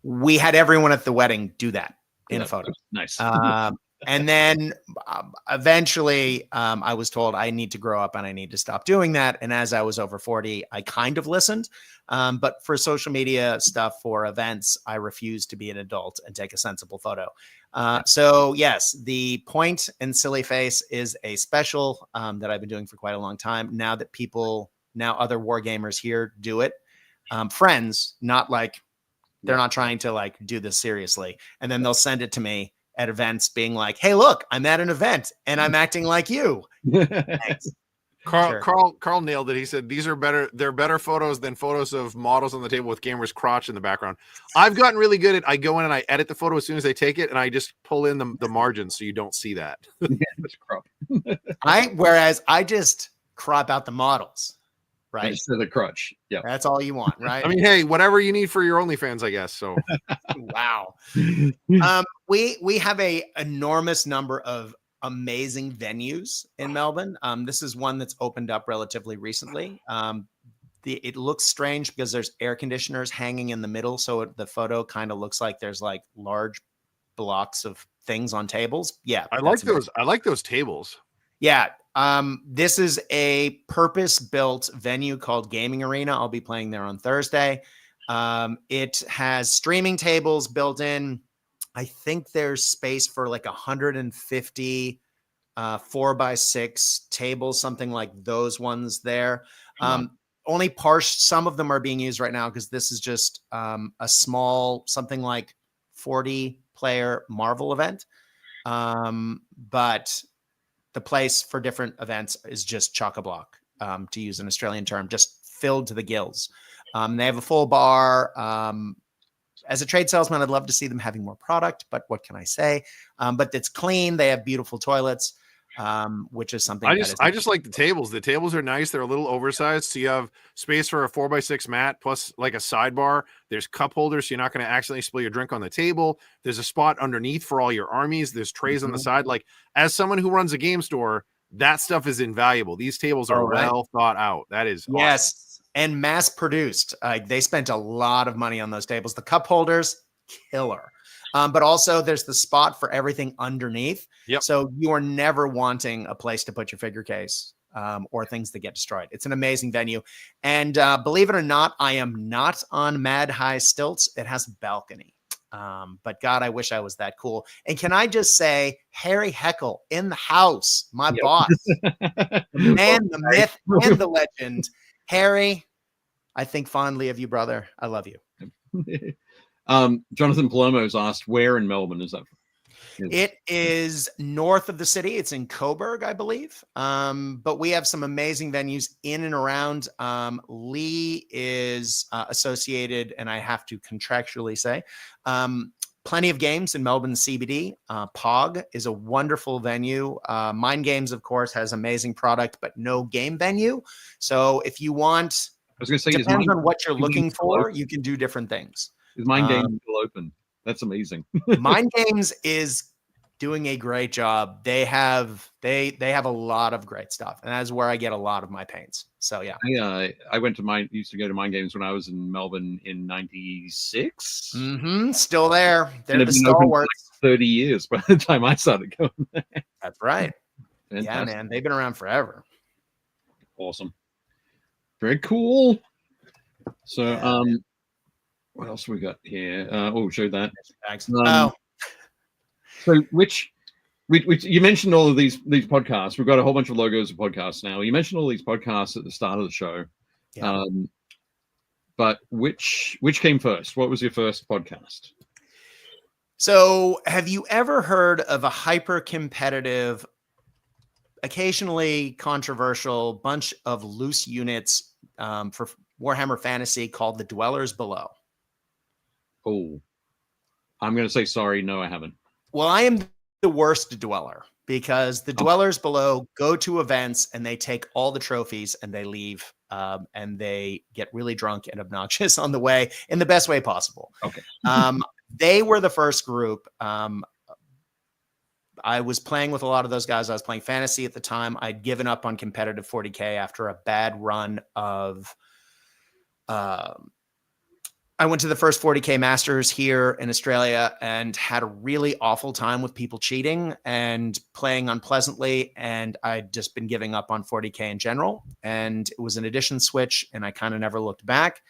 S4: We had everyone at the wedding do that in a photo.
S2: Nice.
S4: And then eventually I was told I need to grow up and I need to stop doing that. And as I was over 40, I kind of listened. But for social media stuff, for events, I refused to be an adult and take a sensible photo. So yes, the point and silly face is a special that I've been doing for quite a long time. Now that other wargamers here do it. Friends, not like, they're not trying to like do this seriously. And then they'll send it to me at events being like, hey, look, I'm at an event and I'm acting like you. Thanks.
S3: Carl nailed it. He said, they're better photos than photos of models on the table with gamer's crotch in the background. I've gotten really good at, I go in and I edit the photo as soon as I take it and I just pull in the margins so you don't see that.
S4: Whereas I just crop out the models. Right.
S2: Just to the crotch. Yeah.
S4: That's all you want, right?
S3: I mean, hey, whatever you need for your OnlyFans, I guess. So
S4: wow. We have a enormous number of amazing venues in Melbourne. This is one that's opened up relatively recently. It looks strange because there's air conditioners hanging in the middle. So the photo kind of looks like there's like large blocks of things on tables. Yeah.
S3: I like those. I like those tables.
S4: Yeah. This is a purpose-built venue called Gaming Arena. I'll be playing there on Thursday. It has streaming tables built in. I think there's space for like 150 4x6 tables, something like those ones there. Only some of them are being used right now because this is just a small, something like 40-player Marvel event. But the place for different events is just chock-a-block, to use an Australian term, just filled to the gills. They have a full bar. As a trade salesman, I'd love to see them having more product, but what can I say? But it's clean. They have beautiful toilets, which is something
S3: I just like the tables. The tables are nice. They're a little oversized. So you have space for a 4x6 mat plus like a sidebar. There's cup holders, so you're not going to accidentally spill your drink on the table. There's a spot underneath for all your armies. There's trays on the side. Like, as someone who runs a game store, that stuff is invaluable. These tables are well thought out. That is
S4: yes.
S3: Awesome.
S4: And mass produced. They spent a lot of money on those tables. The cup holders, killer. But also there's the spot for everything underneath.
S3: Yep.
S4: So you are never wanting a place to put your figure case or things that get destroyed. It's an amazing venue. And believe it or not, I am not on mad high stilts. It has a balcony. But God, I wish I was that cool. And can I just say, Harry Heckle in the house, my boss, the man, the myth, and the legend. Harry, I think fondly of you, brother. I love you.
S2: Jonathan Palomo's asked, where in Melbourne is that?
S4: It is north of the city. It's in Coburg, I believe. But we have some amazing venues in and around. Lee is associated, and I have to contractually say, plenty of games in Melbourne CBD. POG is a wonderful venue. Mind Games, of course, has amazing product, but no game venue. So if you want,
S2: I was going to say,
S4: depends on what you're looking for,
S2: open?
S4: you can do different things.
S2: Is Mind Games still open? That's amazing.
S4: Mind Games is doing a great job. They have a lot of great stuff, and that's where I get a lot of my paints. So yeah,
S2: I used to go to Mind Games when I was in Melbourne in '96.
S4: Still there. They're the
S2: been open for
S4: stalwarts.
S2: like 30 years by the time I started going there.
S4: That's right.
S2: Fantastic.
S4: Yeah, man, they've been around forever.
S2: Awesome. Very cool. So, what else we got here? Show that. So which you mentioned all of these podcasts. We've got a whole bunch of logos of podcasts now. You mentioned all these podcasts at the start of the show.
S4: Yeah.
S2: But which came first? What was your first podcast?
S4: So have you ever heard of a hyper competitive, occasionally controversial bunch of loose units for Warhammer Fantasy called the Dwellers Below?
S2: Oh, I'm going to say sorry. No, I haven't.
S4: Well, I am the worst dweller because the Dwellers Below go to events and they take all the trophies and they leave and they get really drunk and obnoxious on the way in the best way possible.
S2: Okay.
S4: They were the first group. I was playing with a lot of those guys. I was playing fantasy at the time. I'd given up on competitive 40K after a bad run of I went to the first 40K Masters here in Australia and had a really awful time with people cheating and playing unpleasantly. And I'd just been giving up on 40K in general. And it was an edition switch and I kind of never looked back.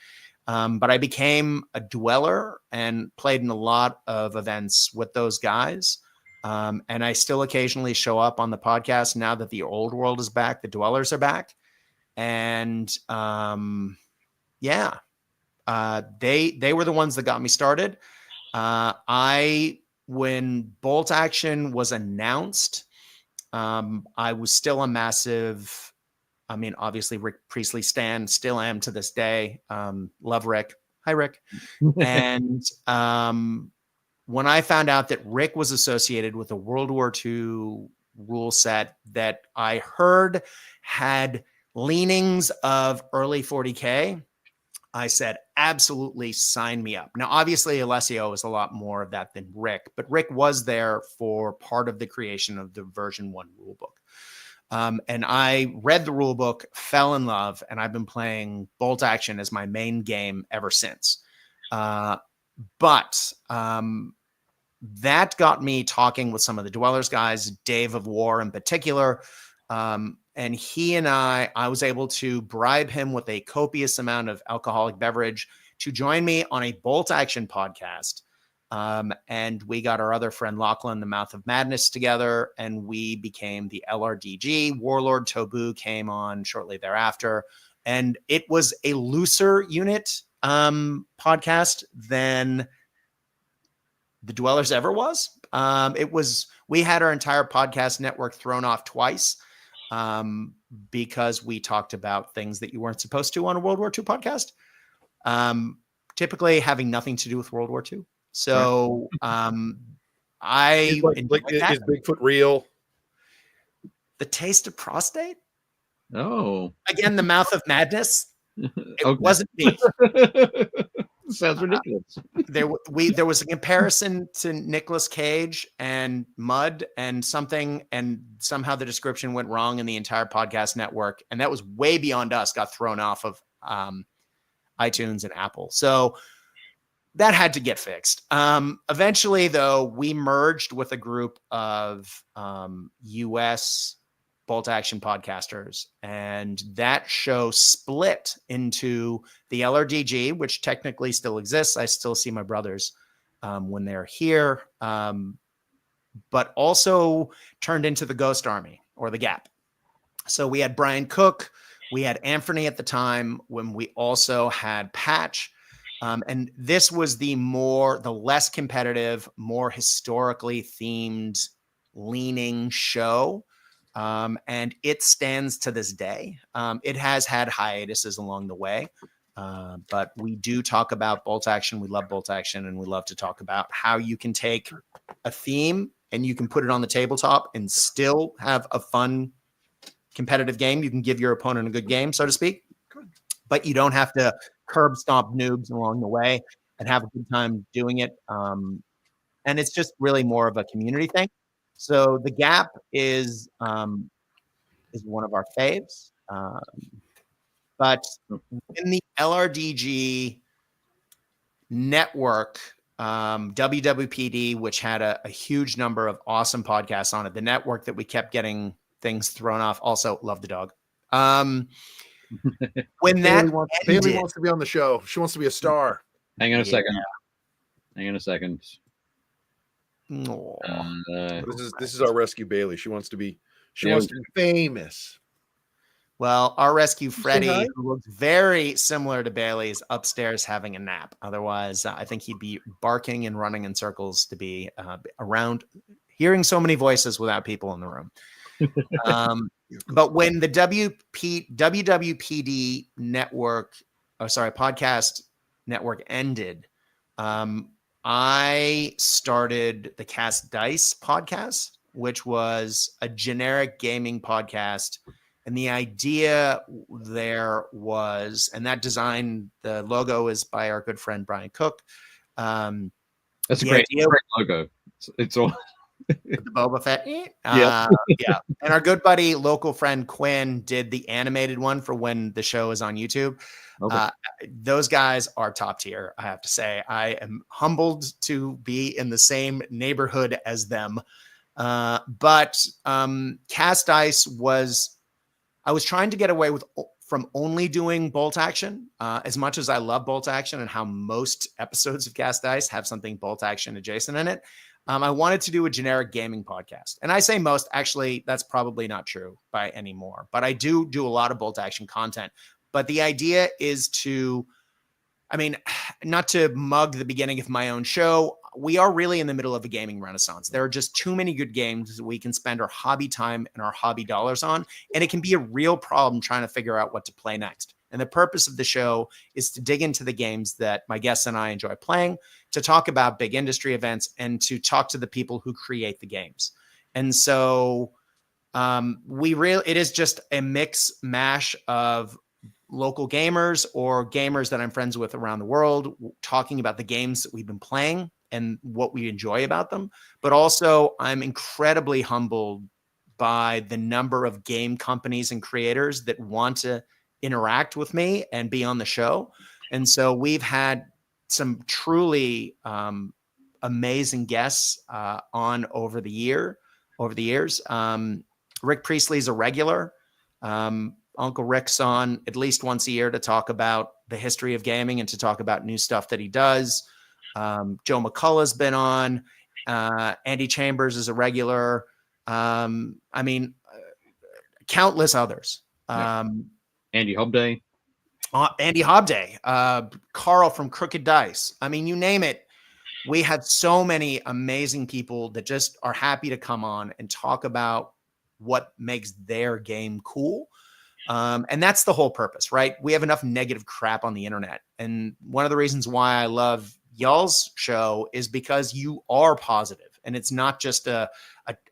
S4: But I became a dweller and played in a lot of events with those guys. And I still occasionally show up on the podcast now that the old world is back. The dwellers are back. And they were the ones that got me started. When Bolt Action was announced, I was still a massive, obviously Rick Priestley stan, still am to this day. Love Rick. Hi, Rick. And when I found out that Rick was associated with a World War II rule set that I heard had leanings of early 40K, I said, absolutely sign me up. Now, obviously, Alessio is a lot more of that than Rick, but Rick was there for part of the creation of the version 1 rulebook. And I read the rulebook, fell in love, and I've been playing Bolt Action as my main game ever since. But that got me talking with some of the Dwellers guys, Dave of War in particular. And he and I was able to bribe him with a copious amount of alcoholic beverage to join me on a Bolt Action podcast. And we got our other friend Lachlan, the Mouth of Madness, together, and we became the LRDG. Warlord Tobu came on shortly thereafter. And it was a looser unit podcast than the Dwellers ever was. We had our entire podcast network thrown off twice. Because we talked about things that you weren't supposed to on a World War II podcast, typically having nothing to do with World War II. So is
S3: Bigfoot real?
S4: The Taste of Prostate?
S2: Oh.
S4: Again, the Mouth of Madness. It wasn't me.
S2: Sounds ridiculous.
S4: There was a comparison to Nicolas Cage and Mud and something, and somehow the description went wrong in the entire podcast network, and that was way beyond us. Got thrown off of iTunes and Apple, so that had to get fixed. Eventually, though, we merged with a group of U.S. Bolt Action podcasters, and that show split into the LRDG, which technically still exists. I still see my brothers when they're here, but also turned into the Ghost Army or the Gap. So we had Brian Cook, we had Anthony at the time, when we also had Patch, and this was the less competitive, more historically themed leaning show. And it stands to this day. It has had hiatuses along the way, But we do talk about bolt action. We love bolt action, and we love to talk about how you can take a theme and you can put it on the tabletop and still have a fun competitive game. You can give your opponent a good game, so to speak, but you don't have to curb stomp noobs along the way and have a good time doing it. And it's just really more of a community thing. So the Gap is one of our faves. But in the LRDG network, WWPD, which had a huge number of awesome podcasts on it, the network that we kept getting things thrown off. Also, love the dog. When
S3: Bailey wants to be on the show. She wants to be a star.
S2: Hang on a second. Hang on a second.
S3: This is our rescue Bailey. She wants to be famous.
S4: Well, our rescue Freddie, who looks very similar to Bailey, is upstairs having a nap. Otherwise, I think he'd be barking and running in circles to be around, hearing so many voices without people in the room. But when the WWPD network, podcast network ended, I started the Cast Dice podcast, which was a generic gaming podcast. And the idea there was, and that design, the logo is by our good friend Brian Cook.
S2: That's a great logo. It's all
S4: the Boba Fett. Yeah. And our good buddy, local friend Quinn, did the animated one for when the show is on YouTube. Okay. Those guys are top tier, I have to say. I am humbled to be in the same neighborhood as them. But Cast Ice I was trying to get away from only doing bolt action, as much as I love bolt action and how most episodes of Cast Ice have something bolt action adjacent in it. I wanted to do a generic gaming podcast. And I say most, actually, that's probably not true by any more, but I do a lot of bolt action content. But the idea is not to mug the beginning of my own show. We are really in the middle of a gaming renaissance. There are just too many good games that we can spend our hobby time and our hobby dollars on. And it can be a real problem trying to figure out what to play next. And the purpose of the show is to dig into the games that my guests and I enjoy playing, to talk about big industry events, and to talk to the people who create the games. And so it is just a mash of local gamers or gamers that I'm friends with around the world, talking about the games that we've been playing and what we enjoy about them. But also, I'm incredibly humbled by the number of game companies and creators that want to interact with me and be on the show. And so we've had some truly amazing guests on over the years. Rick Priestley's a regular. Uncle Rick's on at least once a year to talk about the history of gaming and to talk about new stuff that he does. Joe McCullough's been on. Andy Chambers is a regular. Countless others.
S2: Andy Hobday.
S4: Carl from Crooked Dice. You name it. We had so many amazing people that just are happy to come on and talk about what makes their game cool. And that's the whole purpose, right? We have enough negative crap on the internet. And one of the reasons why I love y'all's show is because you are positive, and it's not just a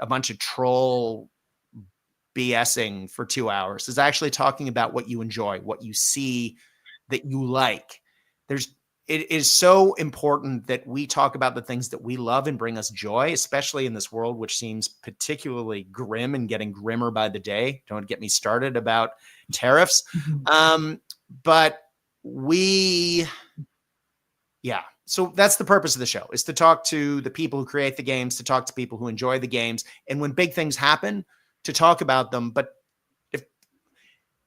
S4: bunch of troll BSing for 2 hours. It's actually talking about what you enjoy, what you see that you like. It is so important that we talk about the things that we love and bring us joy, especially in this world, which seems particularly grim and getting grimmer by the day. Don't get me started about tariffs. So that's the purpose of the show, is to talk to the people who create the games, to talk to people who enjoy the games. And when big things happen, to talk about them. But if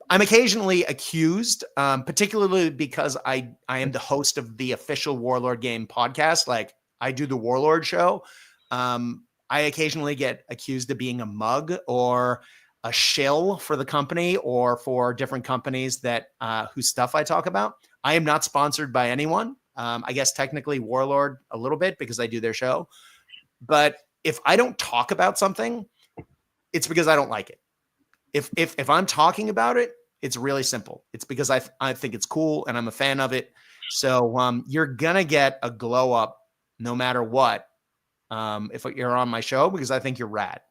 S4: I'm occasionally accused, particularly because I am the host of the official Warlord Game podcast. Like, I do the Warlord show. I occasionally get accused of being a mug or a shill for the company or for different companies that whose stuff I talk about. I am not sponsored by anyone. I guess technically Warlord a little bit because I do their show. But if I don't talk about something, it's because I don't like it. If I'm talking about it, It's really simple. It's because I think it's cool and I'm a fan of it. So you're gonna get a glow up no matter what if you're on my show, because I think you're rad.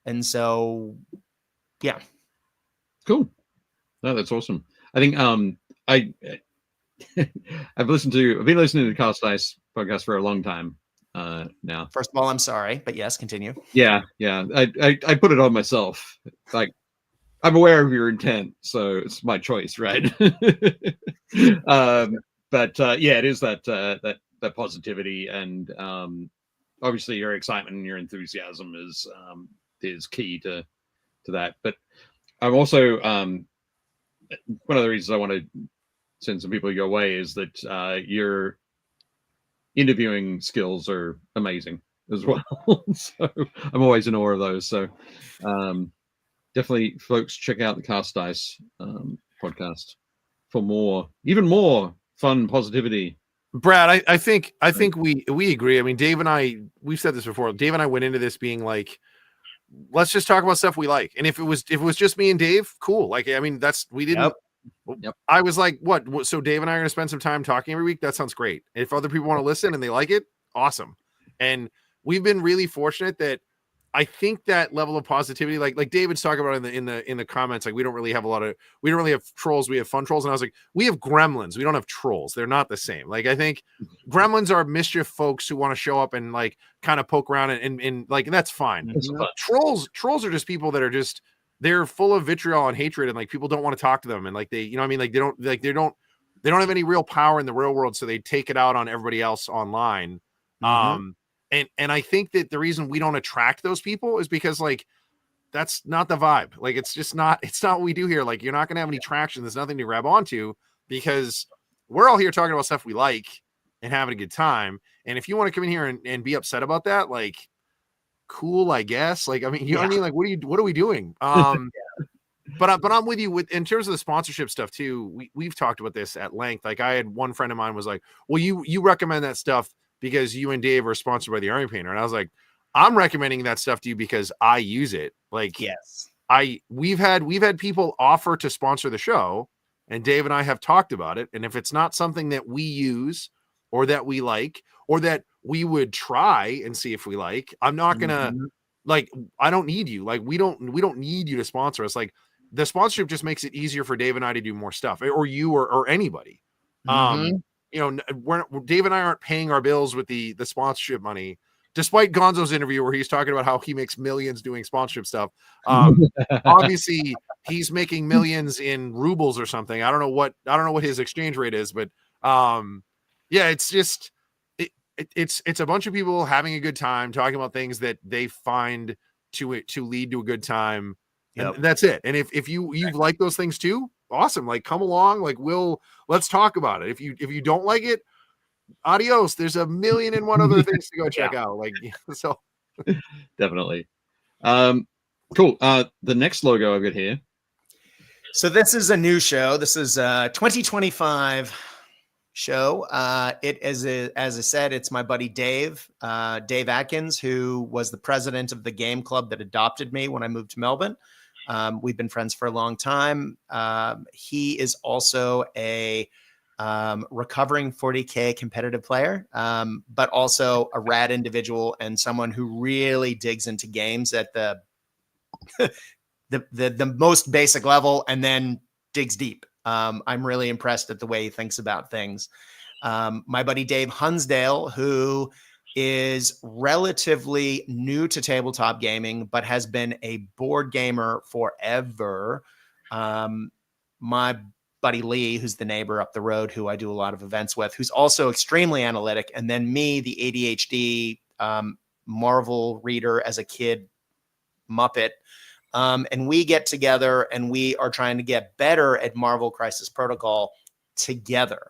S4: And so, yeah.
S2: Cool. No, that's awesome. I think I've been listening to the Cast Dice podcast for a long time now.
S4: First of all, I'm sorry, but yes, continue.
S2: Yeah. I put it on myself. Like, I'm aware of your intent, so it's my choice, right? But yeah, it is that positivity, and obviously your excitement and your enthusiasm is key to that. But I'm also one of the reasons I want to send some people your way is that your interviewing skills are amazing as well. So I'm always in awe of those. So definitely, folks, check out the Cast Dice podcast for even more fun positivity.
S3: Brad, I think we agree. I mean, Dave and I, we've said this before. Dave and I went into this being like, let's just talk about stuff we like. And if it was just me and Dave, cool. Like, I mean, we didn't. Yep. I was like, what? So Dave and I are going to spend some time talking every week. That sounds great. If other people want to listen and they like it, awesome. And we've been really fortunate that I think that level of positivity, like David's talking about in the comments, like we don't really have trolls. We have fun trolls. And I was like, we have gremlins. We don't have trolls. They're not the same. Like, I think gremlins are mischief folks who want to show up and like kind of poke around and like, that's fine. Trolls are just people that are just, they're full of vitriol and hatred, and like people don't want to talk to them, and like they, you know what I mean, like they don't have any real power in the real world, so they take it out on everybody else online. And I think that the reason we don't attract those people is because like that's not the vibe. Like it's not what we do here. Like you're not gonna have any traction. There's nothing to grab onto because we're all here talking about stuff we like and having a good time. And if you want to come in here and be upset about that, like cool, I guess. Like, I mean, you know what I mean? Like, what are we doing? But I'm with you in terms of the sponsorship stuff too. We've talked about this at length. Like I had one friend of mine was like, well, you recommend that stuff because you and Dave are sponsored by the Army Painter. And I was like, I'm recommending that stuff to you because I use it. Like,
S4: yes,
S3: we've had people offer to sponsor the show, and Dave and I have talked about it. And if it's not something that we use or that we like, or that we would try and see if we like, I'm not gonna like, I don't need you. Like, we don't need you to sponsor us. Like, the sponsorship just makes it easier for Dave and I to do more stuff, or you or anybody. You know, Dave and I aren't paying our bills with the sponsorship money, despite Gonzo's interview where he's talking about how he makes millions doing sponsorship stuff. Obviously he's making millions in rubles or something. I don't know what his exchange rate is, but yeah, it's just, it's a bunch of people having a good time, talking about things that they find to lead to a good time. And that's it. And if you like those things too, awesome. Like, come along. Like, let's talk about it. If you don't like it, adios. There's a million and one other things to go check out. Like, so
S2: definitely. Cool. The next logo I've got here.
S4: So this is a new show. This is a 2025 show. It is, as I said, it's my buddy Dave Atkins, who was the president of the game club that adopted me when I moved to Melbourne. We've been friends for a long time. He is also a recovering 40K competitive player, but also a rad individual and someone who really digs into games at the most basic level and then digs deep. I'm really impressed at the way he thinks about things. My buddy Dave Hunsdale, who is relatively new to tabletop gaming, but has been a board gamer forever. My buddy Lee, who's the neighbor up the road, who I do a lot of events with, who's also extremely analytic. And then me, the ADHD Marvel reader as a kid, Muppet. And we get together and we are trying to get better at Marvel Crisis Protocol together.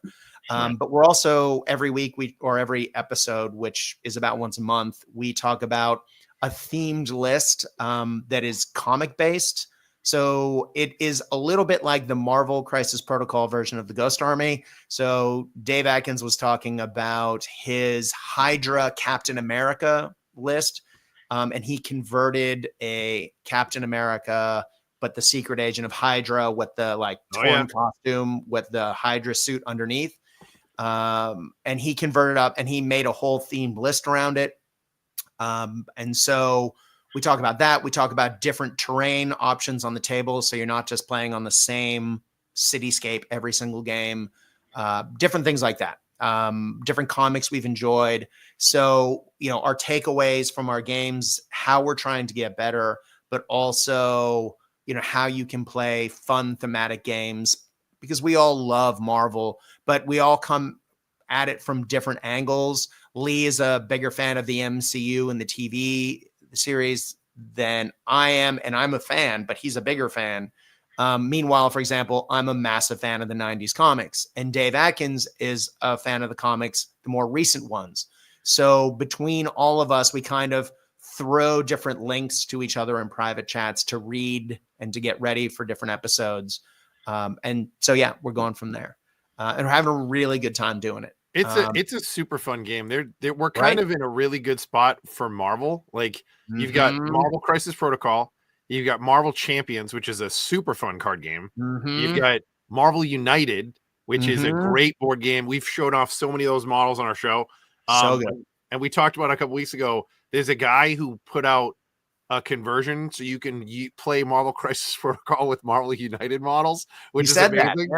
S4: But we're also every week or every episode, which is about once a month, we talk about a themed list that is comic based. So it is a little bit like the Marvel Crisis Protocol version of the Ghost Army. So Dave Atkins was talking about his Hydra Captain America list. And he converted a Captain America, but the secret agent of Hydra with the like torn costume with the Hydra suit underneath. And he converted up and he made a whole themed list around it. And so we talk about that. We talk about different terrain options on the table. So you're not just playing on the same cityscape every single game, different things like that. Different comics we've enjoyed. So, you know, our takeaways from our games, how we're trying to get better, but also, you know, how you can play fun thematic games, because we all love Marvel, but we all come at it from different angles. Lee is a bigger fan of the MCU and the TV series than I am, and I'm a fan, but he's a bigger fan. Meanwhile, for example, I'm a massive fan of the 90s comics, and Dave Atkins is a fan of the comics, the more recent ones. So between all of us, we kind of throw different links to each other in private chats to read and to get ready for different episodes. And so, yeah, we're going from there. And we're having a really good time doing it.
S3: It's a super fun game. We're kind of in a really good spot for Marvel. Like you've got Marvel Crisis Protocol, you've got Marvel Champions, which is a super fun card game. You've got Marvel United, which is a great board game. We've showed off so many of those models on our show.
S4: So good.
S3: And we talked about a couple weeks ago. There's a guy who put out a conversion so you can play Marvel Crisis Protocol with Marvel United models, which is amazing.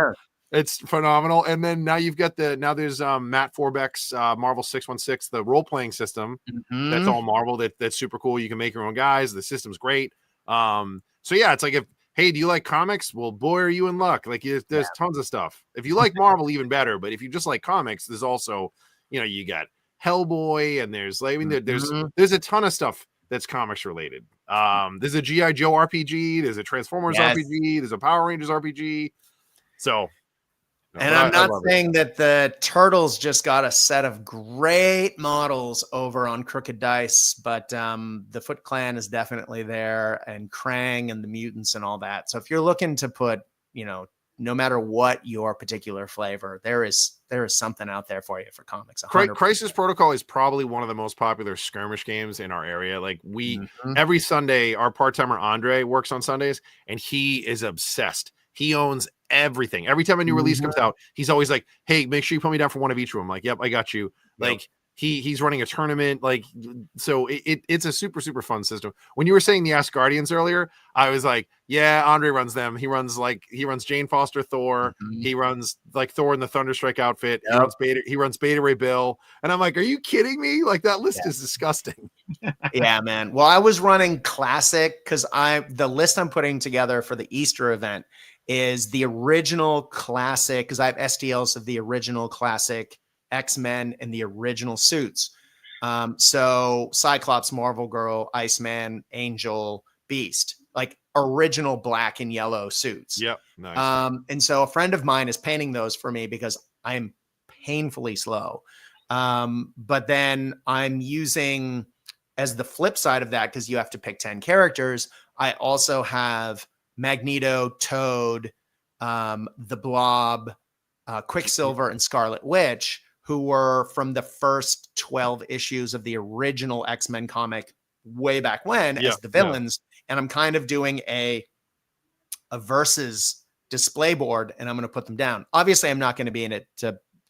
S3: It's phenomenal. And then now you've got there's Matt Forbeck's Marvel 616, the role-playing system. That's all Marvel. That's super cool. You can make your own guys. The system's great. So yeah, it's like, hey, do you like comics? Well, boy, are you in luck. Like there's tons of stuff. If you like Marvel, even better. But if you just like comics, there's also, you know, you got Hellboy, and there's like, I mean, there's a ton of stuff that's comics related. There's a G.I. Joe RPG, there's a Transformers RPG, there's a Power Rangers RPG. So,
S4: and I'm not saying that the Turtles just got a set of great models over on Crooked Dice, but the Foot Clan is definitely there, and Krang and the mutants and all that. So if you're looking to put, you know, no matter what your particular flavor, there is something out there for you for comics. 100%.
S3: Crisis Protocol is probably one of the most popular skirmish games in our area. Like every Sunday, our part-timer Andre works on Sundays, and he is obsessed. He owns everything. Every time a new release comes out, he's always like, hey, make sure you put me down for one of each of them. Like, yep, I got you. Like he's running a tournament. Like, so it's a super, super fun system. When you were saying the Asgardians earlier, I was like, yeah, Andre runs them. He runs Jane Foster Thor. He runs like Thor in the Thunderstrike outfit. He runs Beta Ray Bill. And I'm like, are you kidding me? Like, that list is disgusting.
S4: Yeah, man. Well, I was running classic because the list I'm putting together for the Easter event is the original classic, because I have STLs of the original classic X-Men in the original suits. So Cyclops, Marvel Girl, Iceman, Angel, Beast, like original black and yellow suits.
S3: Yep. Nice.
S4: And so a friend of mine is painting those for me because I'm painfully slow. But then I'm using, as the flip side of that, because you have to pick 10 characters, I also have Magneto, Toad, the Blob, Quicksilver, and Scarlet Witch, who were from the first 12 issues of the original X-Men comic way back when as the villains. And I'm kind of doing a versus display board, and I'm going to put them down. Obviously, I'm not going to be in it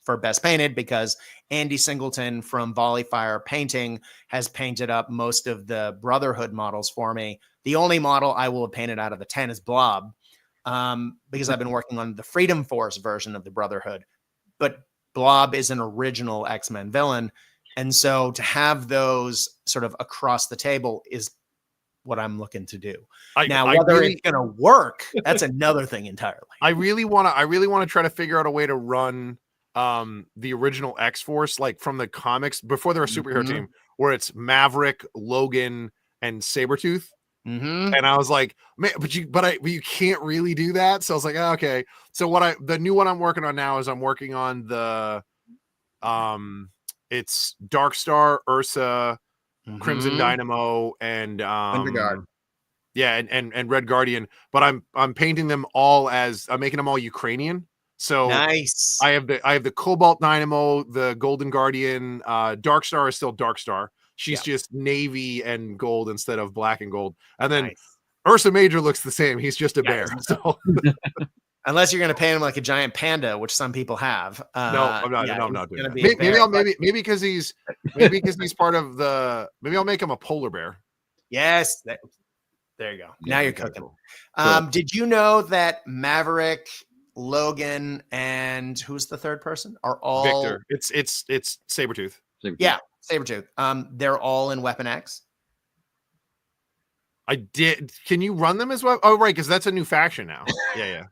S4: for Best Painted because Andy Singleton from Volley Fire Painting has painted up most of the Brotherhood models for me. The only model I will have painted out of the 10 is Blob, because I've been working on the Freedom Force version of the Brotherhood. But Blob is an original X-Men villain. And so to have those sort of across the table is what I'm looking to do. Whether it's going to work, that's another thing entirely.
S3: I really want to try to figure out a way to run the original X-Force, like from the comics before they're a superhero team, where it's Maverick, Logan, and Sabretooth. And I was like, man, but you can't really do that. So I was like, oh, okay. So the new one I'm working on now is I'm working on the it's Darkstar, Ursa, Crimson Dynamo, and and Red Guardian. But I'm painting them all I'm making them all Ukrainian. So
S4: nice.
S3: I have the Cobalt Dynamo, the Golden Guardian, Darkstar is still Darkstar. She's just navy and gold instead of black and gold. And then Ursa Major looks the same. He's just a bear. So
S4: unless you're going to paint him like a giant panda, which some people have.
S3: no, I'm not. No, I'm not doing that. Maybe because he's part of the. Maybe I'll make him a polar bear.
S4: Yes, there you go. Now you're cooking.
S2: Cool.
S4: Did you know that Maverick, Logan, and who's the third person are all
S3: Victor? It's Sabretooth.
S4: Yeah, Sabretooth. They're all in Weapon X.
S3: I did. Can you run them as well? Oh, right, because that's a new faction now. Yeah.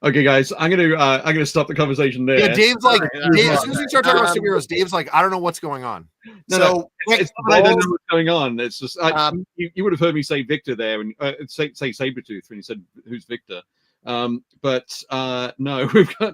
S2: Okay, guys, I'm gonna stop the conversation there.
S3: Yeah, Dave's like, as soon as we start talking about superheroes, Dave's like, I don't know what's going on.
S2: No, it's not I don't know what's going on. It's just you would have heard me say Victor there, and say Sabretooth when you said who's Victor. But no,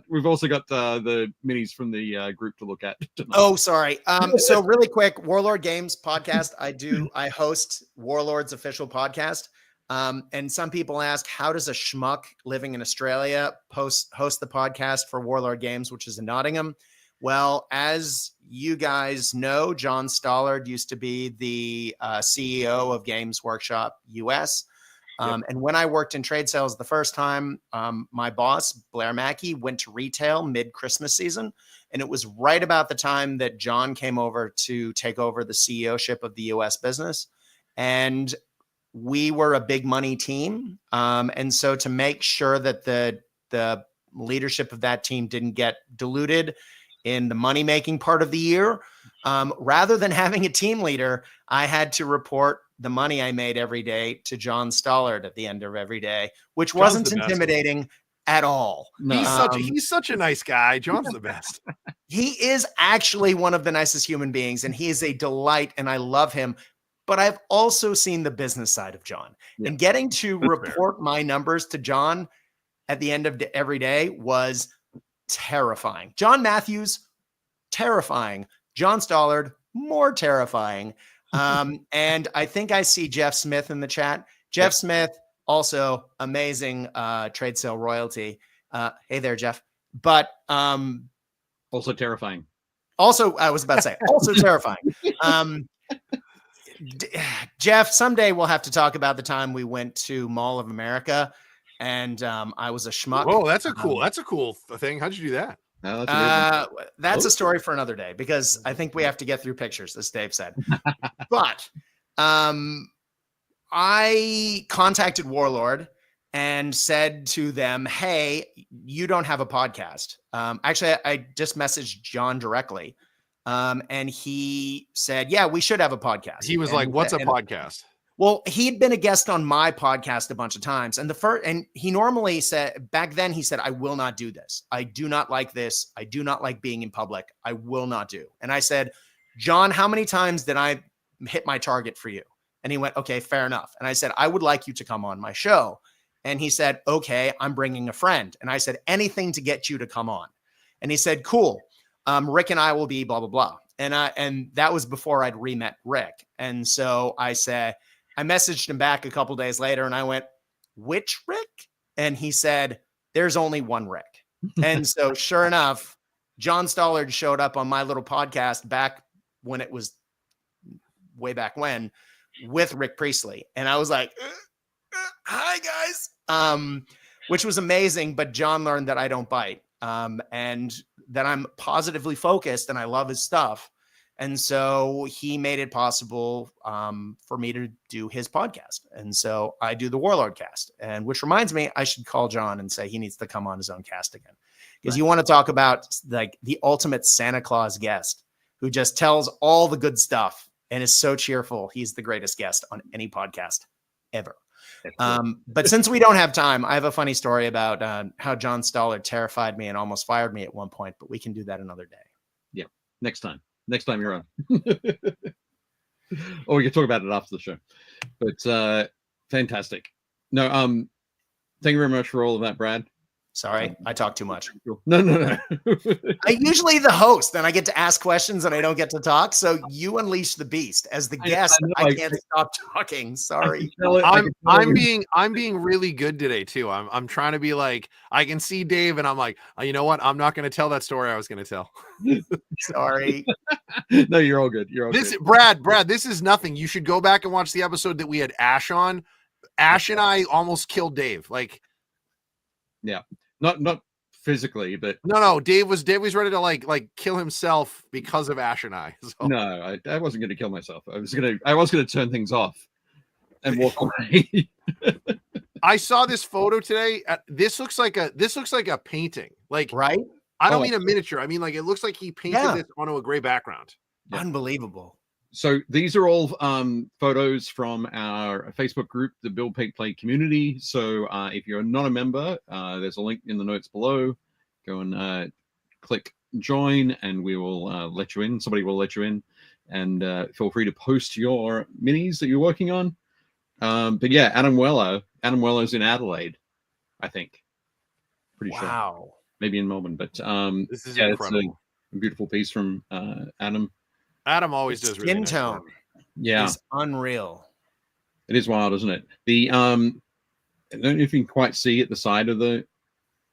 S2: we've also got the minis from the group to look at tonight.
S4: Oh, sorry. So really quick, Warlord Games podcast. I host Warlord's official podcast. And some people ask, how does a schmuck living in Australia host the podcast for Warlord Games, which is in Nottingham? Well, as you guys know, John Stollard used to be the CEO of Games Workshop US. And when I worked in trade sales the first time, my boss, Blair Mackey, went to retail mid-Christmas season. And it was right about the time that John came over to take over the CEO-ship of the US business. And we were a big money team. And so to make sure that the leadership of that team didn't get diluted in the money-making part of the year, rather than having a team leader, I had to report the money I made every day to John Stollard at the end of every day, which wasn't intimidating at all.
S2: No.
S3: He's such a nice guy. John's the best.
S4: He is actually one of the nicest human beings, and he is a delight, and I love him. But I've also seen the business side of John, and getting to report my numbers to John at the end of every day was terrifying. John Matthews, terrifying. John Stollard, more terrifying. And I think I see Jeff Smith in the chat. Jeff Smith, also amazing trade sale royalty. Hey there, Jeff. But
S2: also terrifying.
S4: Also, I was about to say, also terrifying. Jeff, someday we'll have to talk about the time we went to Mall of America and I was a schmuck.
S3: Oh, that's a cool thing. How'd you do that?
S2: No,
S4: that's a story for another day, because I think we have to get through pictures, as Dave said. But I contacted Warlord and said to them, hey, you don't have a podcast. Actually, I just messaged John directly. And he said, yeah, we should have a podcast.
S3: He was like, what's a podcast?
S4: Well, he'd been a guest on my podcast a bunch of times. And he normally said, back then he said, I will not do this. I do not like this. I do not like being in public. I will not do. And I said, John, how many times did I hit my target for you? And he went, okay, fair enough. And I said, I would like you to come on my show. And he said, okay, I'm bringing a friend. And I said, anything to get you to come on. And he said, cool. Rick and I will be blah, blah, blah. And that was before I'd re-met Rick. And so I messaged him back a couple days later and I went, which Rick? And he said, there's only one Rick. And so sure enough, John Stollard showed up on my little podcast back when it was way back when with Rick Priestley. And I was like, hi guys, which was amazing. But John learned that I don't bite. And that I'm positively focused and I love his stuff. And so he made it possible for me to do his podcast. And so I do the Warlord cast, and which reminds me, I should call John and say he needs to come on his own cast again. Because you want to talk about like the ultimate Santa Claus guest who just tells all the good stuff and is so cheerful. He's the greatest guest on any podcast ever. But since we don't have time, I have a funny story about how John Stollard terrified me and almost fired me at one point, but we can do that another day.
S2: Yeah. Next time you're on. Or we can talk about it after the show. But fantastic. No, thank you very much for all of that, Brad.
S4: Sorry, I talk too much.
S2: No.
S4: I usually the host, and I get to ask questions, and I don't get to talk. So you unleash the beast as the guest. I can't stop talking. Sorry.
S3: I'm being really good today too. I'm trying to be like, I can see Dave, and I'm like, you know what? I'm not going to tell that story I was going to tell.
S4: Sorry.
S2: No, you're all good. You're all good.
S3: Brad, this is nothing. You should go back and watch the episode that we had Ash on. Ash and I almost killed Dave. Like,
S2: Yeah, not physically, but
S3: no. Dave was ready to like kill himself because of Ash and I. So.
S2: no, I wasn't going to kill myself. I was gonna turn things off and walk away.
S3: I saw this photo today. This looks like a painting. Like,
S4: Right?
S3: I don't mean a miniature. I mean, like, it looks like he painted this onto a gray background.
S2: Yeah.
S4: Unbelievable.
S2: So these are all photos from our Facebook group, the BuildPaintPlay community. So if you're not a member, there's a link in the notes below. Go and click join, and we will let you in. Somebody will let you in, and feel free to post your minis that you're working on. But yeah, Adam Weller's in Adelaide, I think. Pretty sure.
S4: Wow.
S2: Maybe in Melbourne, but
S3: This is
S2: It's
S3: incredible.
S2: a beautiful piece from Adam.
S3: Adam always does really nice
S4: tone.
S3: work.
S2: Yeah,
S4: Is unreal.
S2: it is wild, isn't it? The I don't know if you can quite see at the side of the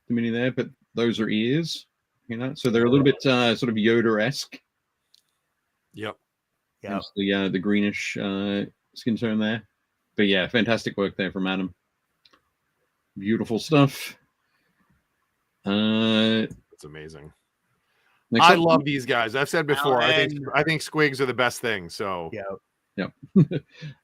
S2: mini there, but those are ears, you know, so they're a little bit sort of Yoda-esque.
S3: Yep.
S2: Yeah. The greenish skin tone there. But yeah, fantastic work there from Adam. Beautiful stuff.
S3: It's amazing.
S2: Next
S3: I
S2: up.
S3: love these guys. I've said before, I think squigs are the best thing. So
S4: Yeah.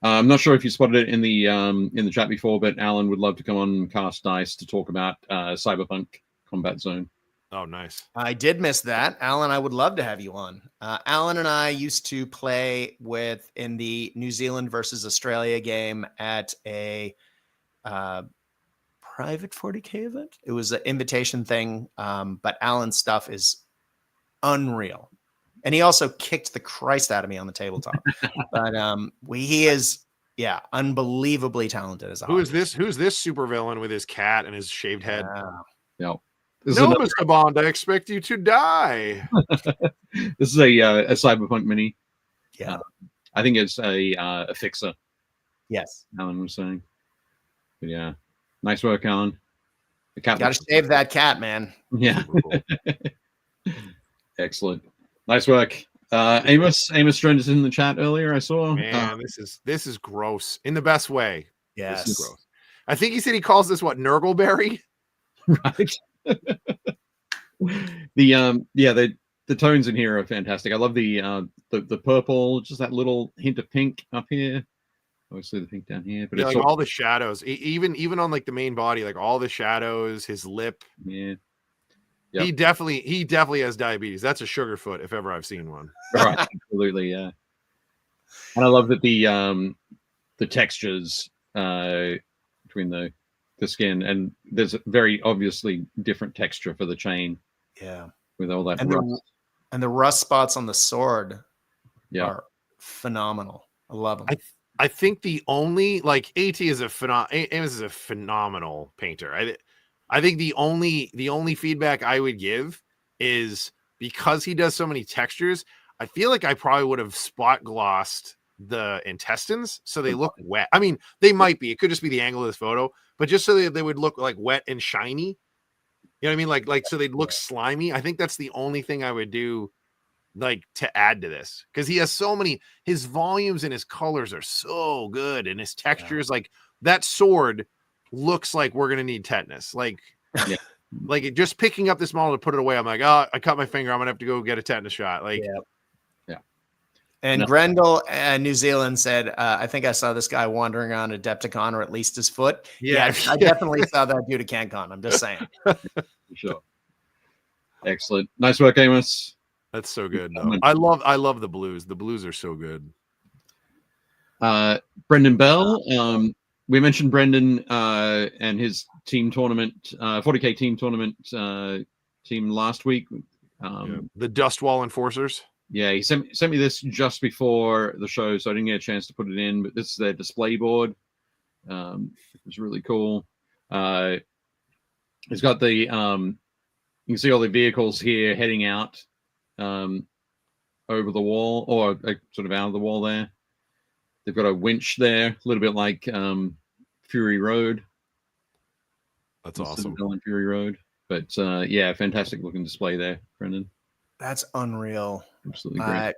S2: I'm not sure if you spotted it in the chat before, but Alan would love to come on Cast Dice to talk about Cyberpunk Combat Zone.
S3: Oh, nice.
S4: I did miss that. Alan, I would love to have you on. Alan and I used to play in the New Zealand versus Australia game at a private 40K event. It was an invitation thing, but Alan's stuff is unreal. And he also kicked the Christ out of me on the tabletop. But he is, unbelievably talented as a
S3: Who's this supervillain with his cat and his shaved head?
S2: No.
S3: No, Mr. Bond, I expect you to die.
S2: This is a Cyberpunk mini.
S4: Yeah.
S2: I think it's a fixer.
S4: Yes.
S2: Alan was saying. But yeah. Nice work, Alan. The cat.
S4: Got to save that cat, man.
S2: Yeah. Excellent. Nice work. Amos joined us in the chat earlier, I saw.
S3: Man, this is gross in the best way.
S4: Yes.
S3: This is gross. I think he said he calls this what, Nurgleberry?
S2: Right. The tones in here are fantastic. I love the purple, just that little hint of pink up here. Obviously the pink down here, but
S3: yeah,
S2: it's
S3: like all the shadows, even on like the main body, like all the shadows, his lip.
S2: Yeah. Yep.
S3: He definitely has diabetes. That's a Sugarfoot if ever I've seen one.
S2: Right, absolutely, yeah. And I love that the textures between the skin, and there's a very obviously different texture for the chain.
S4: Yeah,
S2: with all that
S4: rust. And the rust spots on the sword
S2: are
S4: phenomenal. I love them.
S3: I think the only AT is a phenomenal painter. I think the only feedback I would give is because he does so many textures, I feel like I probably would have spot glossed the intestines so they look wet. I mean, they might be. It could just be the angle of this photo, but just so they would look like wet and shiny. You know what I mean? Like so they'd look slimy. I think that's the only thing I would do to add to this, because he has so many. His volumes and his colors are so good, and his textures, like that sword looks like we're gonna need tetanus. Like just picking up this model to put it away, I'm like, oh, I cut my finger, I'm gonna have to go get a tetanus shot.
S4: And Grendel and New Zealand said, I think I saw this guy wandering around Adepticon, or at least his foot. Yeah, I definitely saw that dude at CanCon. I'm just saying.
S2: Sure. Excellent. Nice work, Amos.
S3: That's so good. I love the blues. The blues are so good.
S2: Brendan Bell. We mentioned Brendan and his team tournament, 40K team tournament team last week.
S3: The Dustwall Enforcers.
S2: Yeah, he sent me this just before the show, so I didn't get a chance to put it in. But this is their display board. It's really cool. It's got the you can see all the vehicles here heading out over the wall, or sort of out of the wall there. They've got a winch there, a little bit like Fury Road.
S3: That's awesome.
S2: Fury Road, but fantastic looking display there, Brendan.
S4: That's unreal.
S2: Absolutely great.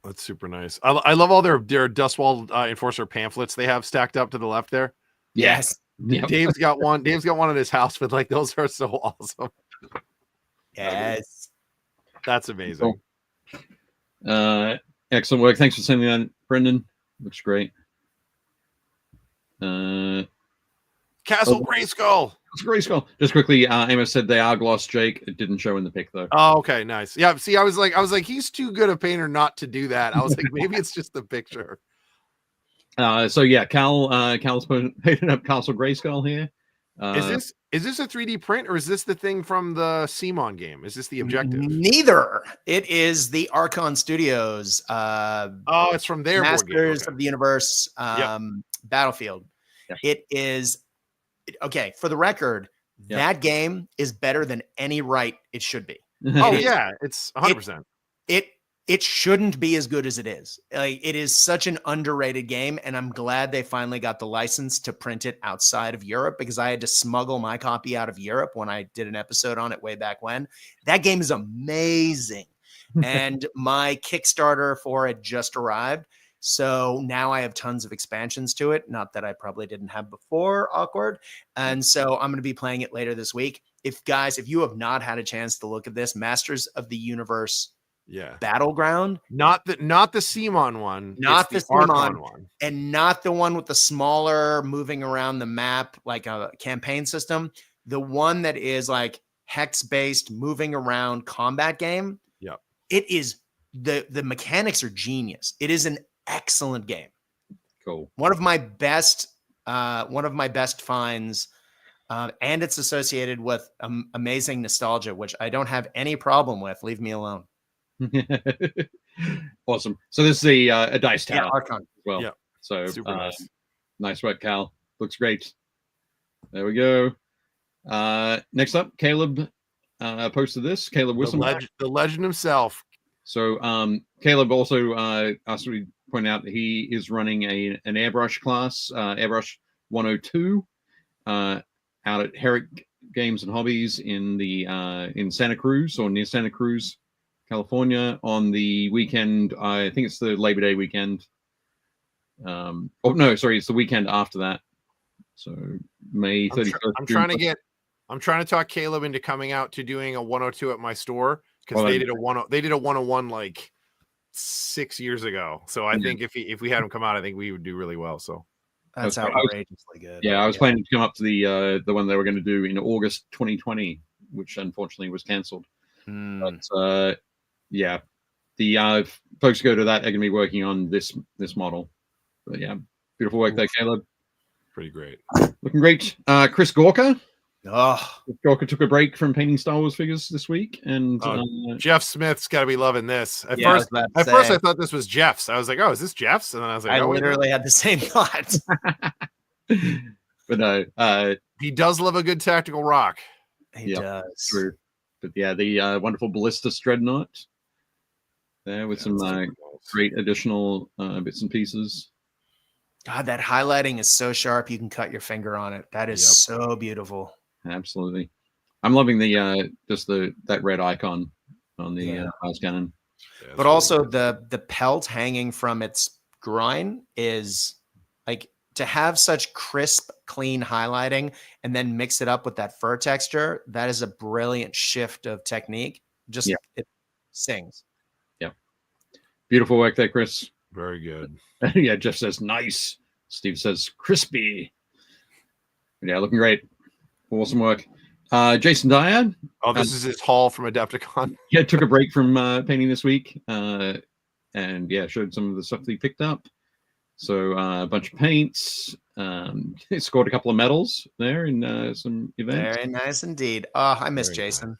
S3: That's super nice. I love all their Dustwall Enforcer pamphlets they have stacked up to the left there.
S4: Yes.
S2: Yep.
S3: Dave's got one at his house, but like those are so awesome.
S4: Yes.
S3: That's amazing.
S2: Cool. Excellent work. Thanks for sending that, Brendan. Looks great.
S3: Castle
S2: Oh.
S3: Grayskull.
S2: It's Grayskull. Just quickly, Amos said they are gloss, Jake. It didn't show in the pic though.
S3: Oh, okay, nice. Yeah, see, I was like, he's too good a painter not to do that. I was like, maybe it's just the picture.
S2: So yeah, Cal's painted up Castle Grayskull here.
S3: Is this a 3D print or is this the thing from the Simon game? Is this the objective?
S4: Neither. It is the Archon Studios.
S3: Oh, it's from their board game.
S4: Masters
S3: Okay.
S4: of the Universe Battlefield.
S2: Yep.
S4: It is okay. For the record,
S2: Yep.
S4: that game is better than any right it should be.
S3: Oh
S4: It is-
S3: yeah, it's 100%.
S4: It shouldn't be as good as it is. Like, it is such an underrated game, and I'm glad they finally got the license to print it outside of Europe, because I had to smuggle my copy out of Europe when I did an episode on it way back when. That game is amazing. And my Kickstarter for it just arrived. So now I have tons of expansions to it. Not that I probably didn't have before, awkward. And so I'm going to be playing it later this week. If you have not had a chance to look at this, Masters of the Universe
S3: Yeah.
S4: Battleground,
S3: Not the Simon one,
S4: Not
S3: it's
S4: the
S3: Archon
S4: Simon.
S3: one.
S4: and not the one with the smaller moving around the map like a campaign system. The one that is like hex-based moving around combat game.
S3: Yep.
S4: It is the mechanics are genius. It is an excellent game.
S2: Cool.
S4: One of my best finds, and it's associated with amazing nostalgia, which I don't have any problem with. Leave me alone.
S2: Awesome. So this is a dice
S4: Yeah,
S2: tower
S4: Archon.
S2: as well.
S3: Yeah.
S2: So
S3: Super nice.
S2: nice work, Cal. Looks great. There we go. Next up, Caleb posted this. Caleb Wilson.
S3: The legend himself.
S2: So Caleb also asked me to point out that he is running an airbrush class, airbrush 102, out at Herrick Games and Hobbies in Santa Cruz, or near Santa Cruz, California, on the weekend. I think it's the Labor Day weekend. Oh no, sorry, it's the weekend after that. So May 31st.
S3: I'm trying to talk Caleb into coming out to doing a 102 at my store, because
S2: Well,
S3: they did a 101 like 6 years ago. So I think if we had him come out, I think we would do really well. So
S4: That's
S2: Okay.
S4: outrageously good.
S2: Yeah, I was planning to come up to the one they were going to do in August 2020, which unfortunately was cancelled. But yeah, the folks who go to that are going to be working on this model. But yeah, beautiful work there, Caleb.
S3: pretty great.
S2: Looking great. Chris Gorka.
S4: Oh,
S2: Gorka took a break from painting Star Wars figures this week, and
S3: Jeff Smith's got to be loving this. At
S4: yeah,
S3: first I thought this was Jeff's. I was like, oh, is this Jeff's? And then I was like,
S4: I
S3: oh, wait, no.
S4: literally had the same thought.
S2: but no,
S3: He does love a good tactical rock.
S4: He
S2: Yeah,
S4: does.
S2: true. But yeah, the wonderful Ballistus Dreadnought there with some
S3: Super nice.
S2: great additional bits and pieces.
S4: God, that highlighting is so sharp you can cut your finger on it. That is
S3: Yep.
S4: so beautiful.
S2: Absolutely. I'm loving the just that red icon on the house cannon.
S3: Yeah, it's
S4: But
S3: really
S4: also
S3: good.
S4: the pelt hanging from its groin is like, to have such crisp, clean highlighting and then mix it up with that fur texture. That is a brilliant shift of technique. Just it sings.
S2: Beautiful work there, Chris.
S3: Very good.
S2: Yeah, Jeff says nice. Steve says crispy. Yeah, looking great. Awesome work. Jason Dyer.
S3: Oh, this is his haul from Adepticon.
S2: Yeah, took a break from painting this week. And yeah, showed some of the stuff that he picked up. So a bunch of paints. He scored a couple of medals there in some events.
S4: Very nice indeed. Oh, I miss
S3: Very
S4: Jason,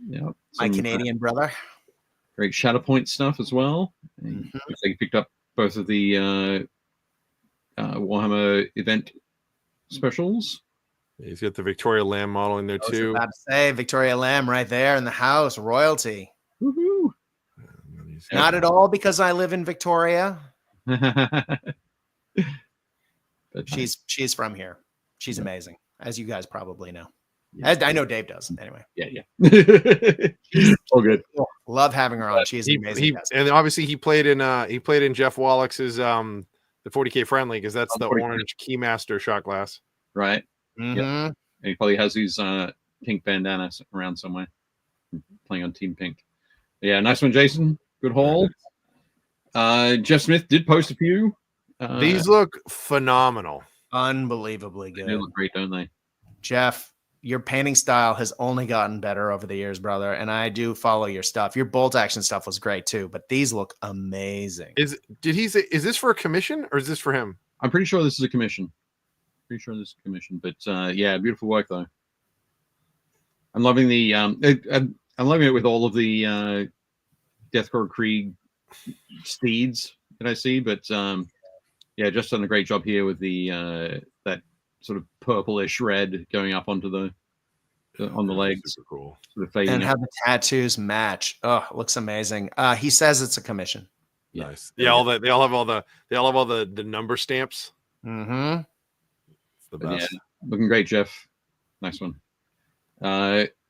S2: Yeah,
S4: my
S2: some,
S4: Canadian brother.
S2: great Shatterpoint stuff as well. And
S4: Mhm.
S2: looks like he picked up both of the Warhammer event specials.
S3: He's got the Victoria Lamb model in there
S4: I was
S3: too.
S4: about to say Victoria Lamb right there in the house, royalty.
S2: Woohoo!
S4: Not at all because I live in Victoria.
S2: But
S4: She's from here. She's amazing, as you guys probably know. As I know Dave does. Anyway,
S2: yeah. All good.
S4: Love having her on. She's an amazing guest.
S3: And obviously he played in Jeff Wallach's the 40K friendly, because that's the orange Keymaster shot glass.
S2: Right.
S4: Mm-hmm.
S2: Yeah. And he probably has his pink bandana around somewhere, playing on Team Pink. Yeah, nice one, Jason. Good haul. Jeff Smith did post a few.
S3: These look phenomenal.
S4: Unbelievably good.
S2: They look great, don't they?
S4: Jeff, your painting style has only gotten better over the years, brother. And I do follow your stuff. Your bolt action stuff was great too, but these look amazing.
S3: Is this for a commission or is this for him?
S2: I'm pretty sure this is a commission. But yeah, beautiful work though. I'm loving the I'm loving it with all of the Deathcore Krieg steeds that I see, but yeah, just done a great job here with the that sort of purplish red going up onto the on the legs.
S3: Super cool.
S2: Sort of fading
S4: And
S2: up.
S4: how the tattoos match. Oh, it looks amazing. He says it's a commission.
S3: Nice. Yeah, they all have all the number stamps.
S4: Mm-hmm.
S3: It's the
S2: But
S3: best.
S2: yeah, looking great, Jeff. Nice one.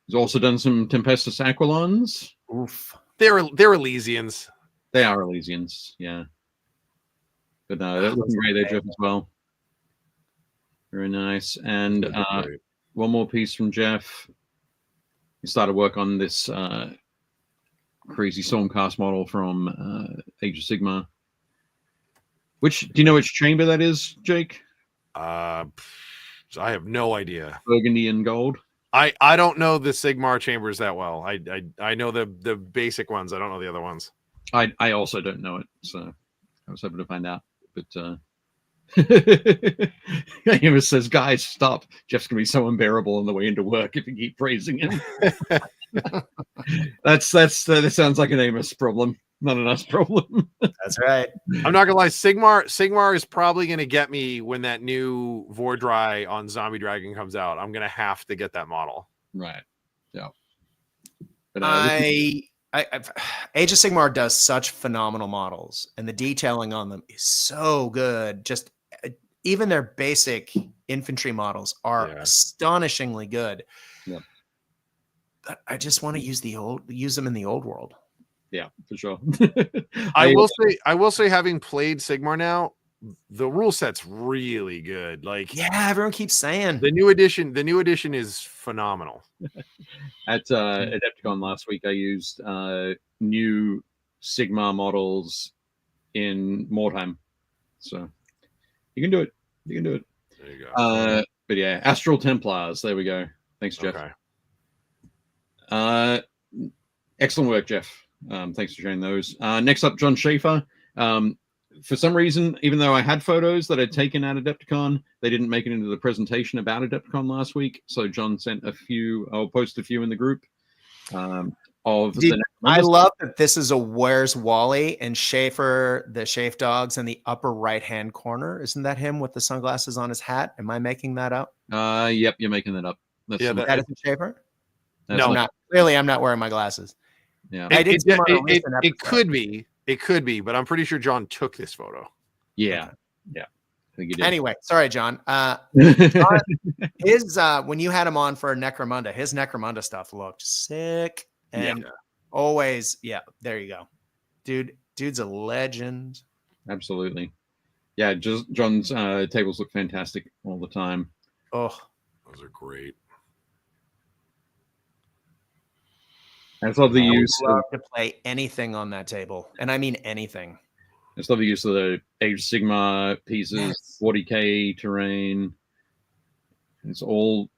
S2: He's also done some Tempestus Aquilons.
S4: Oof.
S3: They're Elysians.
S2: They are Elysians, yeah. But no, they're looking great there, Jeff, as well. Very nice. And
S3: Great.
S2: one more piece from Jeff. He started work on this crazy Stormcast model from Age of Sigmar. Do you know which chamber that is, Jake?
S3: I have no idea.
S2: Burgundy and gold.
S3: I don't know the Sigmar chambers that well. I know the basic ones. I don't know the other ones.
S2: I also don't know it, so I was hoping to find out. But Amos says, "Guys, stop! Jeff's gonna be so unbearable on the way into work if you keep praising him." that sounds like an Amos problem, not an us problem.
S4: That's right.
S3: I'm not gonna lie. Sigmar is probably gonna get me when that new Vordry on Zombie Dragon comes out. I'm gonna have to get that model.
S2: Right. Yeah. But,
S4: Age of Sigmar does such phenomenal models, and the detailing on them is so good. Just even their basic infantry models are astonishingly good.
S2: Yep.
S4: But I just want to use them in the old world.
S2: Yeah, for sure.
S3: I will say, having played Sigmar now, the rule set's really good. Like,
S4: yeah, everyone keeps saying
S3: the new edition is phenomenal.
S2: At Adepticon last week, I used new Sigmar models in Mordheim, so you can do it.
S3: There you go.
S2: But yeah, Astral Templars. There we go. Thanks, Jeff.
S3: Okay.
S2: Excellent work, Jeff. Thanks for sharing those. Next up, John Schaefer. For some reason, even though I had photos that I'd taken at Adepticon, they didn't make it into the presentation about Adepticon last week. So John sent a few. I'll post a few in the group.
S4: I love that this is a Where's Wally and Schaefer, the Schaefer dogs in the upper right-hand corner. Isn't that him with the sunglasses on his hat? Am I making that up?
S2: Yep, you're making that up. That
S4: isn't Schaefer?
S2: No,
S4: not really. I'm not wearing my glasses.
S2: Yeah,
S3: it could be. It could be, but I'm pretty sure John took this photo.
S2: Yeah.
S4: Okay.
S2: Yeah. I think he did.
S4: Anyway, sorry, John. His when you had him on for Necromunda, his Necromunda stuff looked sick. And always, there you go. Dude's a legend.
S2: Absolutely. Yeah, just John's tables look fantastic all the time.
S4: Oh,
S3: those are great.
S2: I just love the use
S4: to play anything on that table, and I mean anything.
S2: I just love the use of the Age Sigma pieces, 40K terrain. It's all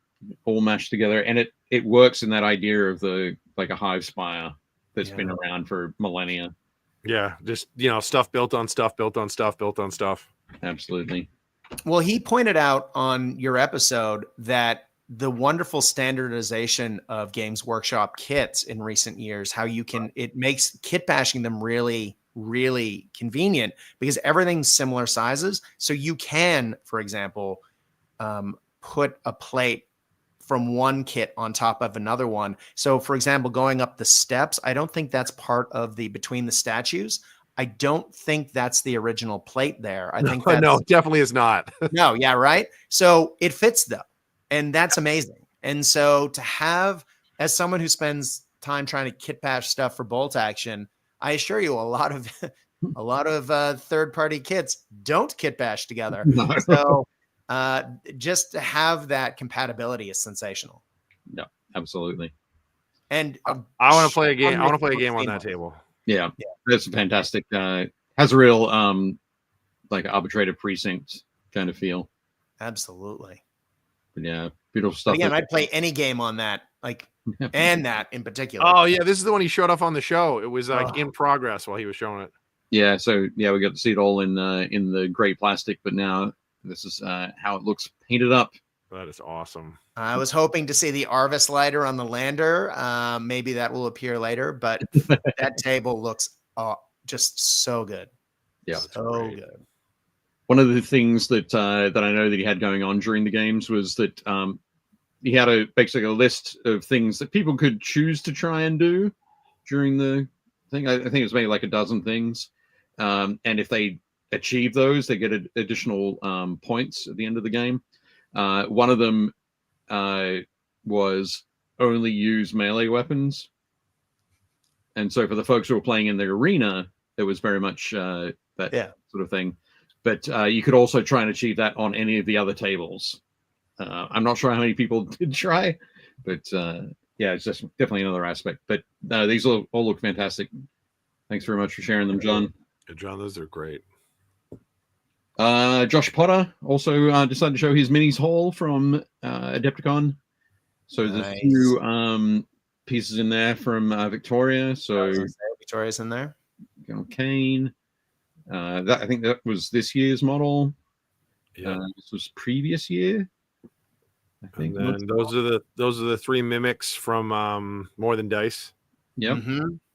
S2: mashed together, and it works in that idea of the like a hive spire that's been around for millennia.
S3: Yeah, just stuff built on stuff, built on stuff, built on stuff.
S2: Absolutely.
S4: Well, he pointed out on your episode that the wonderful standardization of Games Workshop kits in recent years, how it makes kit bashing them really, really convenient because everything's similar sizes. So you can, for example, put a plate from one kit on top of another one. So for example, going up the steps, I don't think that's part of the between the statues. I don't think that's the original plate there. I think
S3: no, definitely is not.
S4: No, yeah, right. So it fits though. And that's amazing. And so to have, as someone who spends time trying to kit bash stuff for Bolt Action, I assure you, a lot of third-party kits don't kit bash together.
S2: No.
S4: So just to have that compatibility is sensational.
S2: No, absolutely.
S4: And
S3: I want to play a game. I want to play a game on that table.
S2: Yeah, that's fantastic. Has a real like arbitrator precinct kind of feel.
S4: Absolutely.
S2: But yeah, beautiful stuff.
S4: Again, I'd play any game on that, like, and that in particular.
S3: Oh yeah, this is the one he showed off on the show. It was like in progress while he was showing it.
S2: Yeah, so yeah, we got to see it all in the gray plastic, but now this is how it looks painted up.
S3: That is awesome.
S4: I was hoping to see the Arvis lighter on the lander. Maybe that will appear later, but that table looks just so good.
S2: Yeah,
S4: so good.
S2: One of the things that I know that he had going on during the games was that he had basically a list of things that people could choose to try and do during the thing. I think it was maybe like a dozen things, and if they achieve those, they get additional points at the end of the game. One of them was only use melee weapons, and so for the folks who were playing in the arena, it was very much that sort of thing. But you could also try and achieve that on any of the other tables. I'm not sure how many people did try, but yeah, it's just definitely another aspect. But these all look fantastic. Thanks very much for sharing them, John.
S3: Yeah, John, those are great.
S2: Josh Potter also decided to show his minis haul from Adepticon. So there's a few pieces in there from Victoria. So
S4: Victoria's in there.
S2: Kane. I think that was this year's model.
S3: Yeah,
S2: this was previous year. I think.
S3: And those are the three mimics from More Than Dice.
S2: Yep.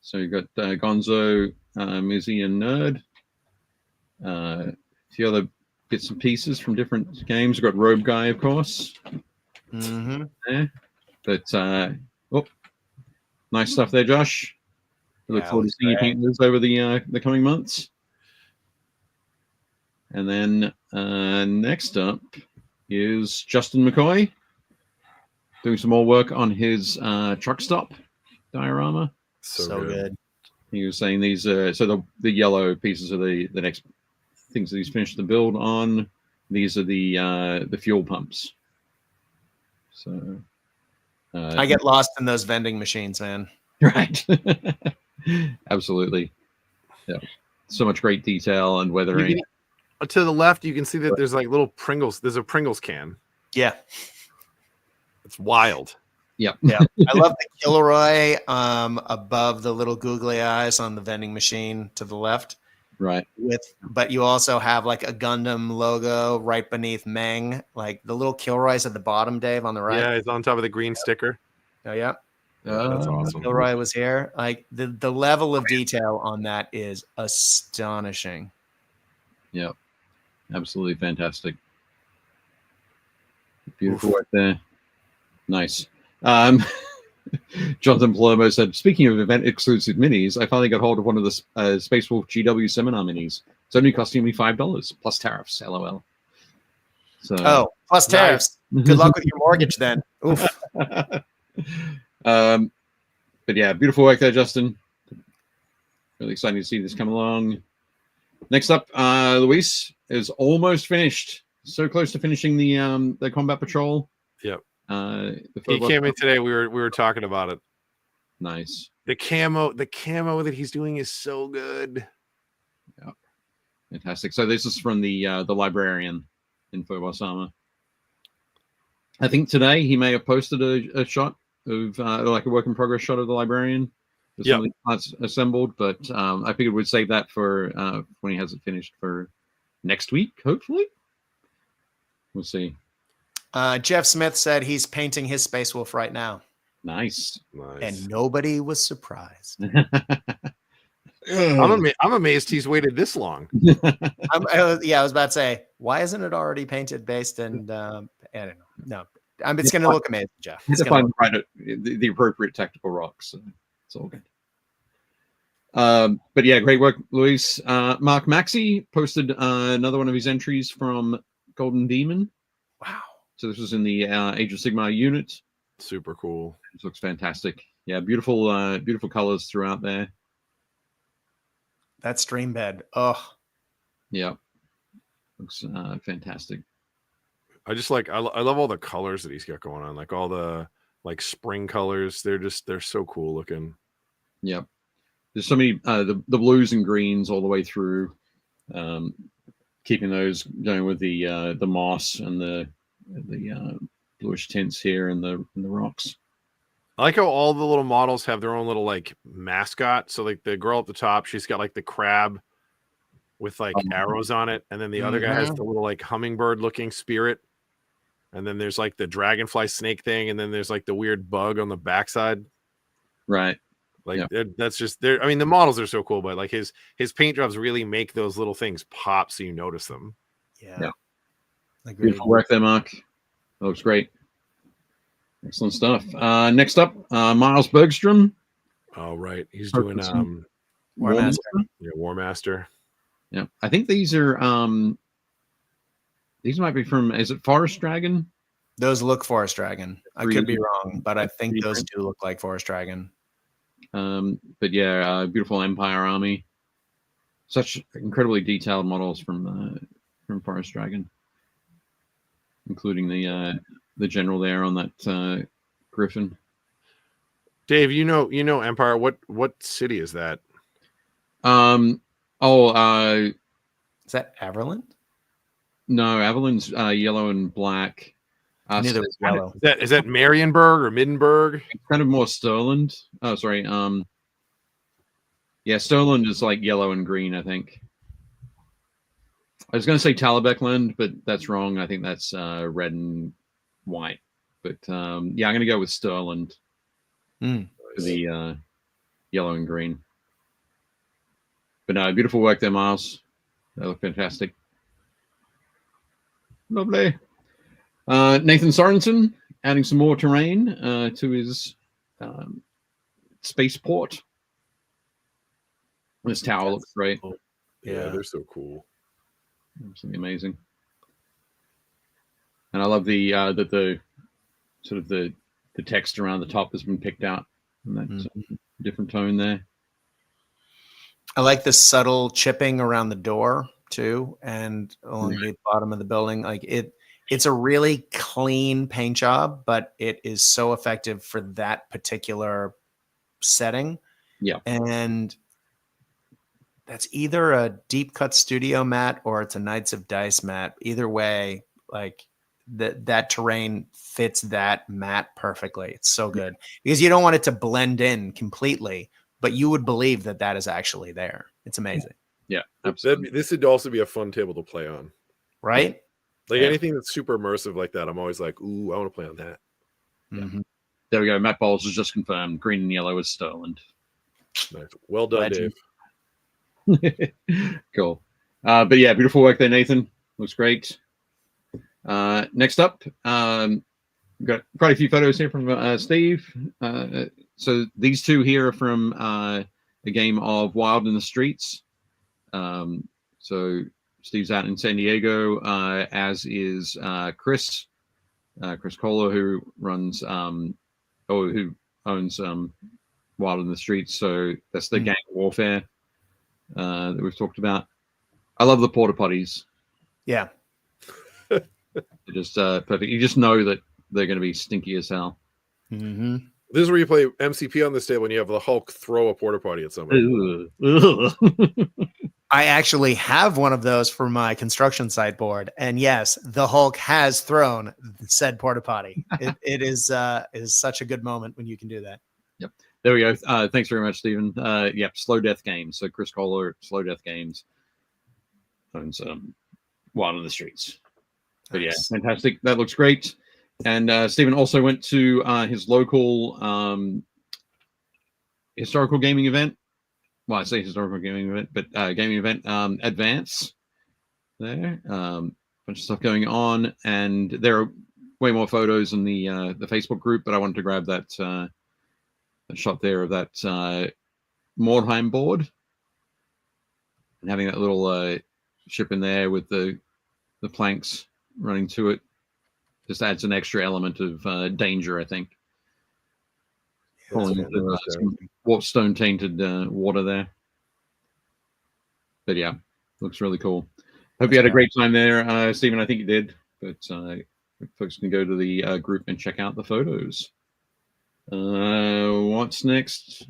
S2: So you got Gonzo, Mizzy, and Nerd. A few other bits and pieces from different games. We've got Robe Guy, of course. There. But nice stuff there, Josh. I look forward to seeing you paint those over the coming months. And then next up is Justin McCoy doing some more work on his truck stop diorama.
S4: So good.
S2: He was saying these so the yellow pieces are the next things that he's finished the build on. These are the fuel pumps. So
S4: I get lost in those vending machines, man.
S2: Right. Absolutely. Yeah. So much great detail and weathering.
S3: To the left, you can see that there's like little Pringles. There's a Pringles can.
S4: Yeah.
S3: It's wild.
S2: Yep.
S4: Yeah. I love the Kilroy above the little googly eyes on the vending machine to the left.
S2: Right.
S4: But you also have like a Gundam logo right beneath Meng, like the little Kilroy's at the bottom, Dave, on the right.
S3: Yeah, it's on top of the green sticker.
S4: Oh yeah.
S3: That's awesome.
S4: Kilroy was here. Like the level of detail on that is astonishing.
S2: Yep. Absolutely fantastic. Beautiful work there. Nice. Jonathan Palermo said, speaking of event exclusive minis, I finally got hold of one of the Space Wolf GW seminar minis. It's only costing me $5 plus tariffs. LOL. So
S4: plus tariffs. Good luck with your mortgage then. Oof.
S2: But yeah, beautiful work there, Justin. Really exciting to see this come along. Next up, Luis is almost finished. So close to finishing the combat patrol.
S3: Yep.
S2: He
S3: came in today. We were talking about it.
S2: Nice.
S3: The camo that he's doing is so good.
S2: Yeah. Fantastic. So this is from the librarian in Phobos Armor. I think today he may have posted a shot of like a work in progress shot of the librarian. Some of the parts assembled, but I figured we'd save that for when he has it finished for next week, hopefully. We'll see.
S4: Jeff Smith said he's painting his Space Wolf right now.
S2: Nice.
S4: And nobody was surprised.
S3: I'm amazed he's waited this long.
S4: I was about to say, why isn't it already painted based in, I don't know. No, it's going to look amazing, Jeff.
S2: It's find the appropriate tactical rocks. So it's all good. But yeah, great work, Luis. Mark Maxey posted another one of his entries from Golden Demon.
S4: Wow.
S2: So this was in the Age of Sigmar unit.
S3: Super cool.
S2: This looks fantastic. Yeah, beautiful, beautiful colors throughout there.
S4: That stream bed. Oh,
S2: Yeah, looks fantastic.
S3: I just like I love all the colors that he's got going on, like all the like spring colors. They're so cool looking.
S2: Yep. There's so many the blues and greens all the way through, keeping those going with the moss and the bluish tints here and the rocks.
S3: I like how all the little models have their own little like mascot. So like the girl at the top, she's got like the crab with like arrows on it, and then the other guy has the little like hummingbird looking spirit, and then there's like the dragonfly snake thing, and then there's like the weird bug on the backside.
S2: Right.
S3: Like that's just there. I mean, the models are so cool, but like his paint jobs really make those little things pop, so you notice them.
S4: yeah.
S2: Beautiful work there, Mark. That looks great. Excellent stuff. Next up, Miles Bergstrom.
S3: Oh, right. He's doing
S4: War Master.
S3: Yeah, War Master.
S2: Yeah, I think these are these might be from, is it Forest Dragon?
S4: Those look Forest Dragon. I could be wrong, but I think those do look like Forest Dragon.
S2: But yeah, beautiful Empire Army. Such incredibly detailed models from Forest Dragon, including the general there on that griffin.
S3: Dave, you know Empire. What city is that?
S2: Is
S4: that Everland?
S2: No, Avalon's yellow and black.
S4: I knew there was yellow.
S3: Is that Marienburg or Middenberg?
S2: It's kind of more Sturland. Oh, sorry. Yeah, Sturland is like yellow and green, I think. I was going to say Talabecland, but that's wrong. I think that's red and white. But yeah, I'm going to go with Sturland for the yellow and green. But no, beautiful work there, Miles. They look fantastic. Lovely. Nathan Sorensen adding some more terrain to his spaceport. This tower looks great.
S3: Yeah, they're so cool.
S2: Absolutely amazing. And I love the that the sort of the text around the top has been picked out in that different tone there.
S4: I like the subtle chipping around the door too, and along the bottom of the building. Like it's a really clean paint job, but it is so effective for that particular setting.
S2: Yeah.
S4: And that's either a deep cut studio mat or it's a Knights of Dice mat. Either way, like that terrain fits that mat perfectly. It's so good because you don't want it to blend in completely, but you would believe that is actually there. It's amazing.
S2: Yeah, absolutely.
S3: This would also be a fun table to play on.
S4: Right?
S3: Like anything that's super immersive like that, I'm always like, ooh, I want to play on that.
S2: Yeah. There we go. Matt Bowles has just confirmed green and yellow is Sturland.
S3: Nice. Well done,
S4: Legend.
S3: Dave.
S2: Cool. But yeah, beautiful work there, Nathan. Looks great. Next up, we've got quite a few photos here from Steve. So these two here are from the game of Wild in the Streets. So Steve's out in San Diego, as is Chris Kohler, who runs who owns Wild in the Streets. So that's the gang warfare that we've talked about. I love the porta potties.
S4: Yeah.
S2: They're just perfect. You just know that they're going to be stinky as hell.
S3: This is where you play MCP on this table and you have the Hulk throw a porta potty at somebody.
S4: I actually have one of those for my construction site board, and yes, the Hulk has thrown said porta potty. It is such a good moment when you can do that.
S2: Yep. There we go. Thanks very much, Stephen. Yep. Slow Death Games. So Chris Kohler, Slow Death Games, owns Wild in the Streets. But yeah, fantastic. That looks great. And Stephen also went to his local historical gaming event. Well, I say historical gaming event, but gaming event Advance there. Bunch of stuff going on, and there are way more photos in the Facebook group. But I wanted to grab that shot there of that Mordheim board, and having that little ship in there with the planks running to it just adds an extra element of danger, I think. falling into some warpstone tainted water there. But yeah, looks really cool. Hope you had a great time there, Stephen. I think you did. But folks can go to the group and check out the photos. What's next?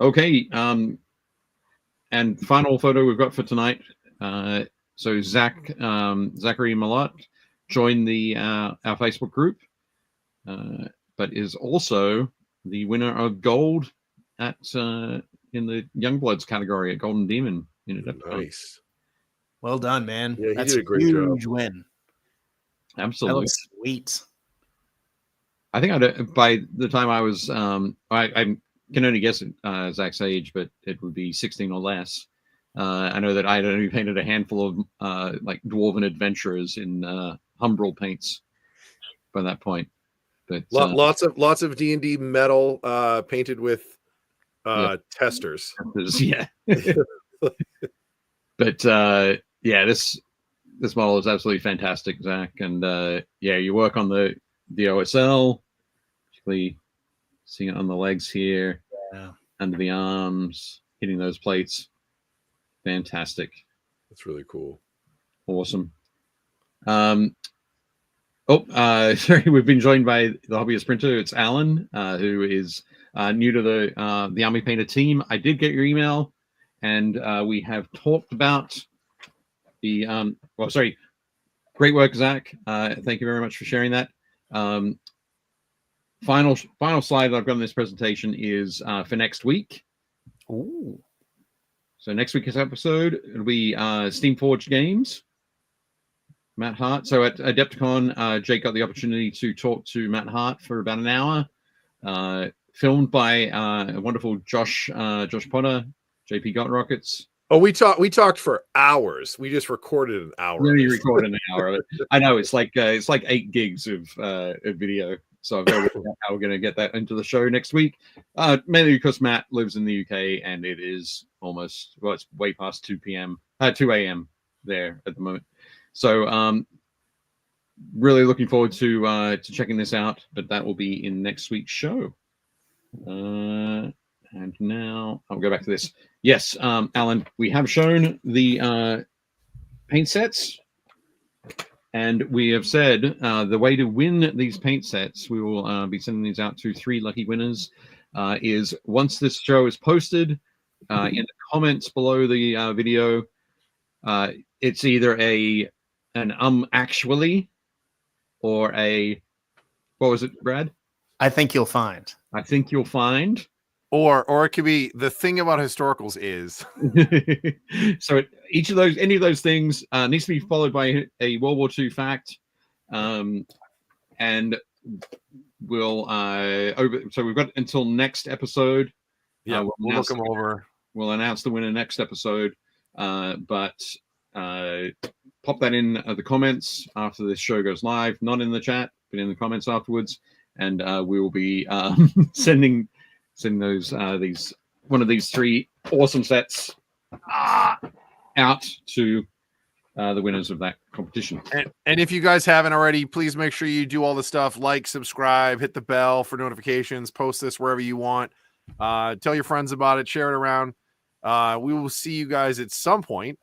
S2: Okay. And final photo we've got for tonight. So Zachary Malott joined our Facebook group, but is also the winner of gold at in the Youngbloods category at Golden Demon.
S5: Nice.
S4: Well done, man.
S5: Yeah, he
S4: That's
S5: did a great
S4: huge
S5: job.
S4: win.
S2: Absolutely.
S4: That was sweet.
S2: I think by the time I was, I can only guess Zach's age, but it would be 16 or less. I know that I had only painted a handful of like dwarven adventurers in Humbrol paints by that point. But
S5: Lots of D&D metal painted with testers.
S2: Yeah. But yeah, this model is absolutely fantastic, Zach. And yeah, you work on the OSL, particularly seeing it on the legs here, under the arms, hitting those plates. Fantastic.
S5: That's really cool.
S2: Awesome. Sorry, we've been joined by the hobbyist printer. It's Alan, who is new to the Army Painter team. I did get your email, and we have talked about the great work, Zach. Thank you very much for sharing that. Final slide that I've got in this presentation is for next week.
S4: Ooh.
S2: So next week's episode, it'll be Steamforged Games. Matt Hart. So at Adepticon, Jake got the opportunity to talk to Matt Hart for about an hour. Filmed by a wonderful Josh Potter, JP Got Rockets.
S5: Oh, we talked for hours. We just recorded an hour.
S2: Yeah, you recorded an hour. I know it's like 8 gigs of video. So I've got to work out how we're going to get that into the show next week. Mainly because Matt lives in the UK and it is it's way past 2 a.m. there at the moment. So really looking forward to checking this out, but that will be in next week's show. And now I'll go back to this. Yes, Alan, we have shown the paint sets. And we have said the way to win these paint sets, we will be sending these out to 3 lucky winners, is once this show is posted, in the comments below the video, it's either an actually or a, what was it, Brad?
S4: I think you'll find.
S2: I think you'll find.
S3: Or it could be the thing about historicals is.
S2: So any of those things needs to be followed by a World War II fact, and we'll so we've got until next episode.
S3: Yeah, we'll look them over.
S2: We'll announce the winner next episode, but pop that in the comments after this show goes live, not in the chat, but in the comments afterwards, and we will be sending those one of these 3 awesome sets out to the winners of that competition.
S3: And if you guys haven't already, please make sure you do all the stuff, like, subscribe, hit the bell for notifications, post this wherever you want, tell your friends about it, share it around. We will see you guys at some point.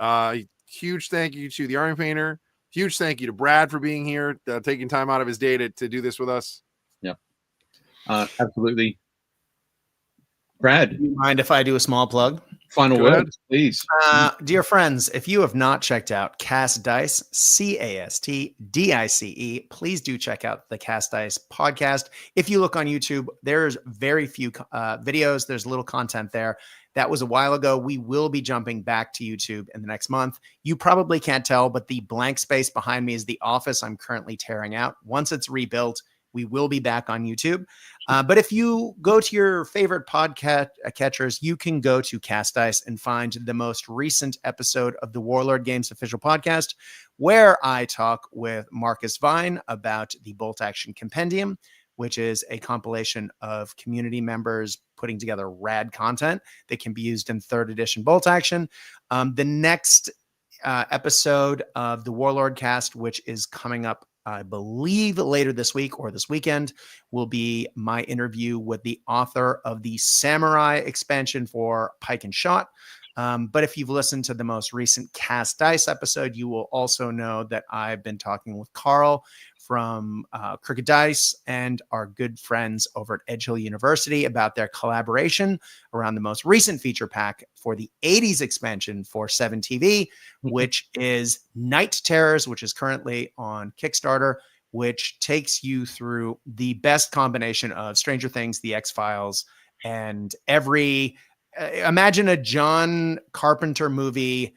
S3: Huge thank you to the Army Painter. Huge thank you to Brad for being here, taking time out of his day to do this with us.
S2: Yep. Absolutely. Brad,
S4: Do you mind if I do a small plug?
S2: final words, please.
S4: Dear friends, if you have not checked out Cast Dice, CASTDICE, please do check out the Cast Dice podcast. If you look on YouTube, there's very few videos. There's little content there. That was a while ago. We will be jumping back to YouTube in the next month. You probably can't tell, but the blank space behind me is the office I'm currently tearing out. Once it's rebuilt, we will be back on YouTube. But if you go to your favorite podcast catchers, you can go to Cast Dice and find the most recent episode of the Warlord Games official podcast, where I talk with Marcus Vine about the Bolt Action Compendium, which is a compilation of community members putting together rad content that can be used in 3rd edition Bolt Action. The next episode of the Warlord Cast, which is coming up I believe later this week or this weekend, will be my interview with the author of the Samurai expansion for Pike and Shot. But if you've listened to the most recent Cast Dice episode, you will also know that I've been talking with Carl from Crooked Dice and our good friends over at Edge Hill University about their collaboration around the most recent feature pack for the 80s expansion for 7TV, which is Night Terrors, which is currently on Kickstarter, which takes you through the best combination of Stranger Things, The X-Files, and every... imagine a John Carpenter movie,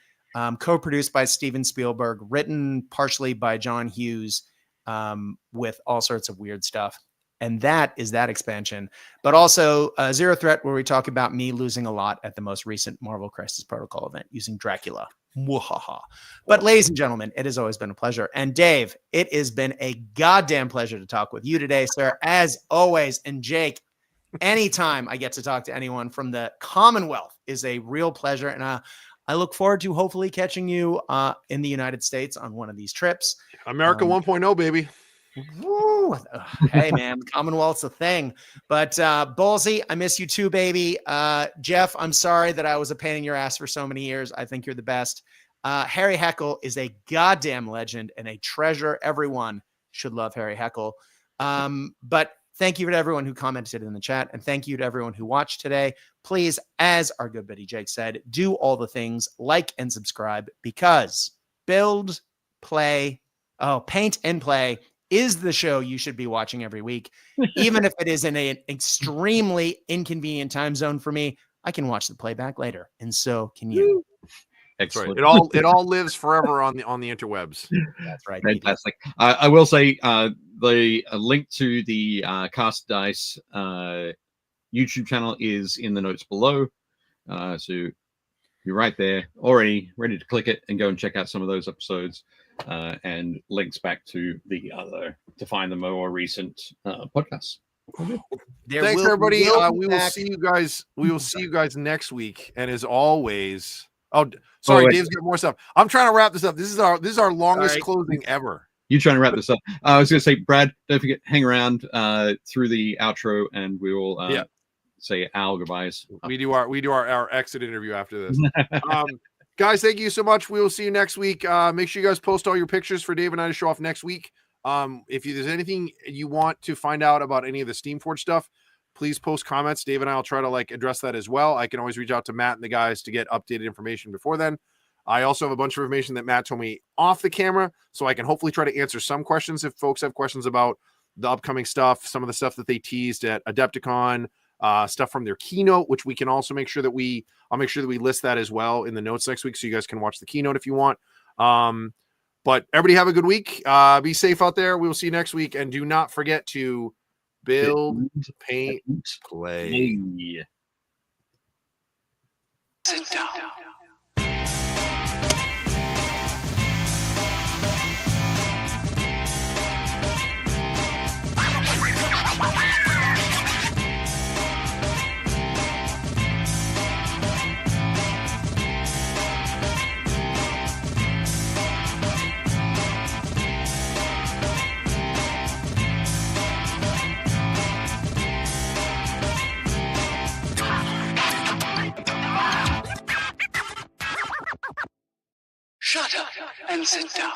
S4: co-produced by Steven Spielberg, written partially by John Hughes, with all sorts of weird stuff. And that is that expansion. But also Zero Threat, where we talk about me losing a lot at the most recent Marvel Crisis Protocol event using Dracula. Mwahaha. But ladies and gentlemen, it has always been a pleasure. And Dave, it has been a goddamn pleasure to talk with you today, sir, as always. And Jake, anytime I get to talk to anyone from the Commonwealth is a real pleasure. And I look forward to hopefully catching you in the United States on one of these trips.
S3: America 1.0, baby.
S4: Woo. Hey, man, the Commonwealth's a thing. But Ballsy, I miss you too, baby. Jeff, I'm sorry that I was a pain in your ass for so many years. I think you're the best. Harry Heckle is a goddamn legend and a treasure. Everyone should love Harry Heckle. But thank you to everyone who commented in the chat, and thank you to everyone who watched today. Please, as our good buddy Jake said, do all the things, like and subscribe, because Paint and Play is the show you should be watching every week. Even if it is in an extremely inconvenient time zone for me, I can watch the playback later, and so can you.
S2: Excellent.
S3: Right. It all lives forever on the interwebs.
S4: That's right.
S2: Fantastic. I will say the link to the Cast Dice YouTube channel is in the notes below. So you're right there, already ready to click it and go and check out some of those episodes, and links back to the other to find the more recent podcasts.
S3: Thanks, everybody. We will see you guys. We will see you guys next week. And as always, sorry, Dave's got more stuff. I'm trying to wrap this up. This is our longest closing ever.
S2: You trying to wrap this up? I was going to say, Brad, don't forget, hang around through the outro, and we will say our goodbyes.
S3: We do our exit interview after this. Guys, thank you so much. We will see you next week. Make sure you guys post all your pictures for Dave and I to show off next week. If there's anything you want to find out about any of the Steamforge stuff, please post comments. Dave and I will try to address that as well. I can always reach out to Matt and the guys to get updated information before then. I also have a bunch of information that Matt told me off the camera, so I can hopefully try to answer some questions if folks have questions about the upcoming stuff, some of the stuff that they teased at Adepticon, stuff from their keynote, which we can also make sure that I'll make sure that we list that as well in the notes next week, so you guys can watch the keynote if you want. But everybody have a good week. Be safe out there. We will see you next week, and do not forget to build, paint, play.
S1: Sit down. Shut up and sit down.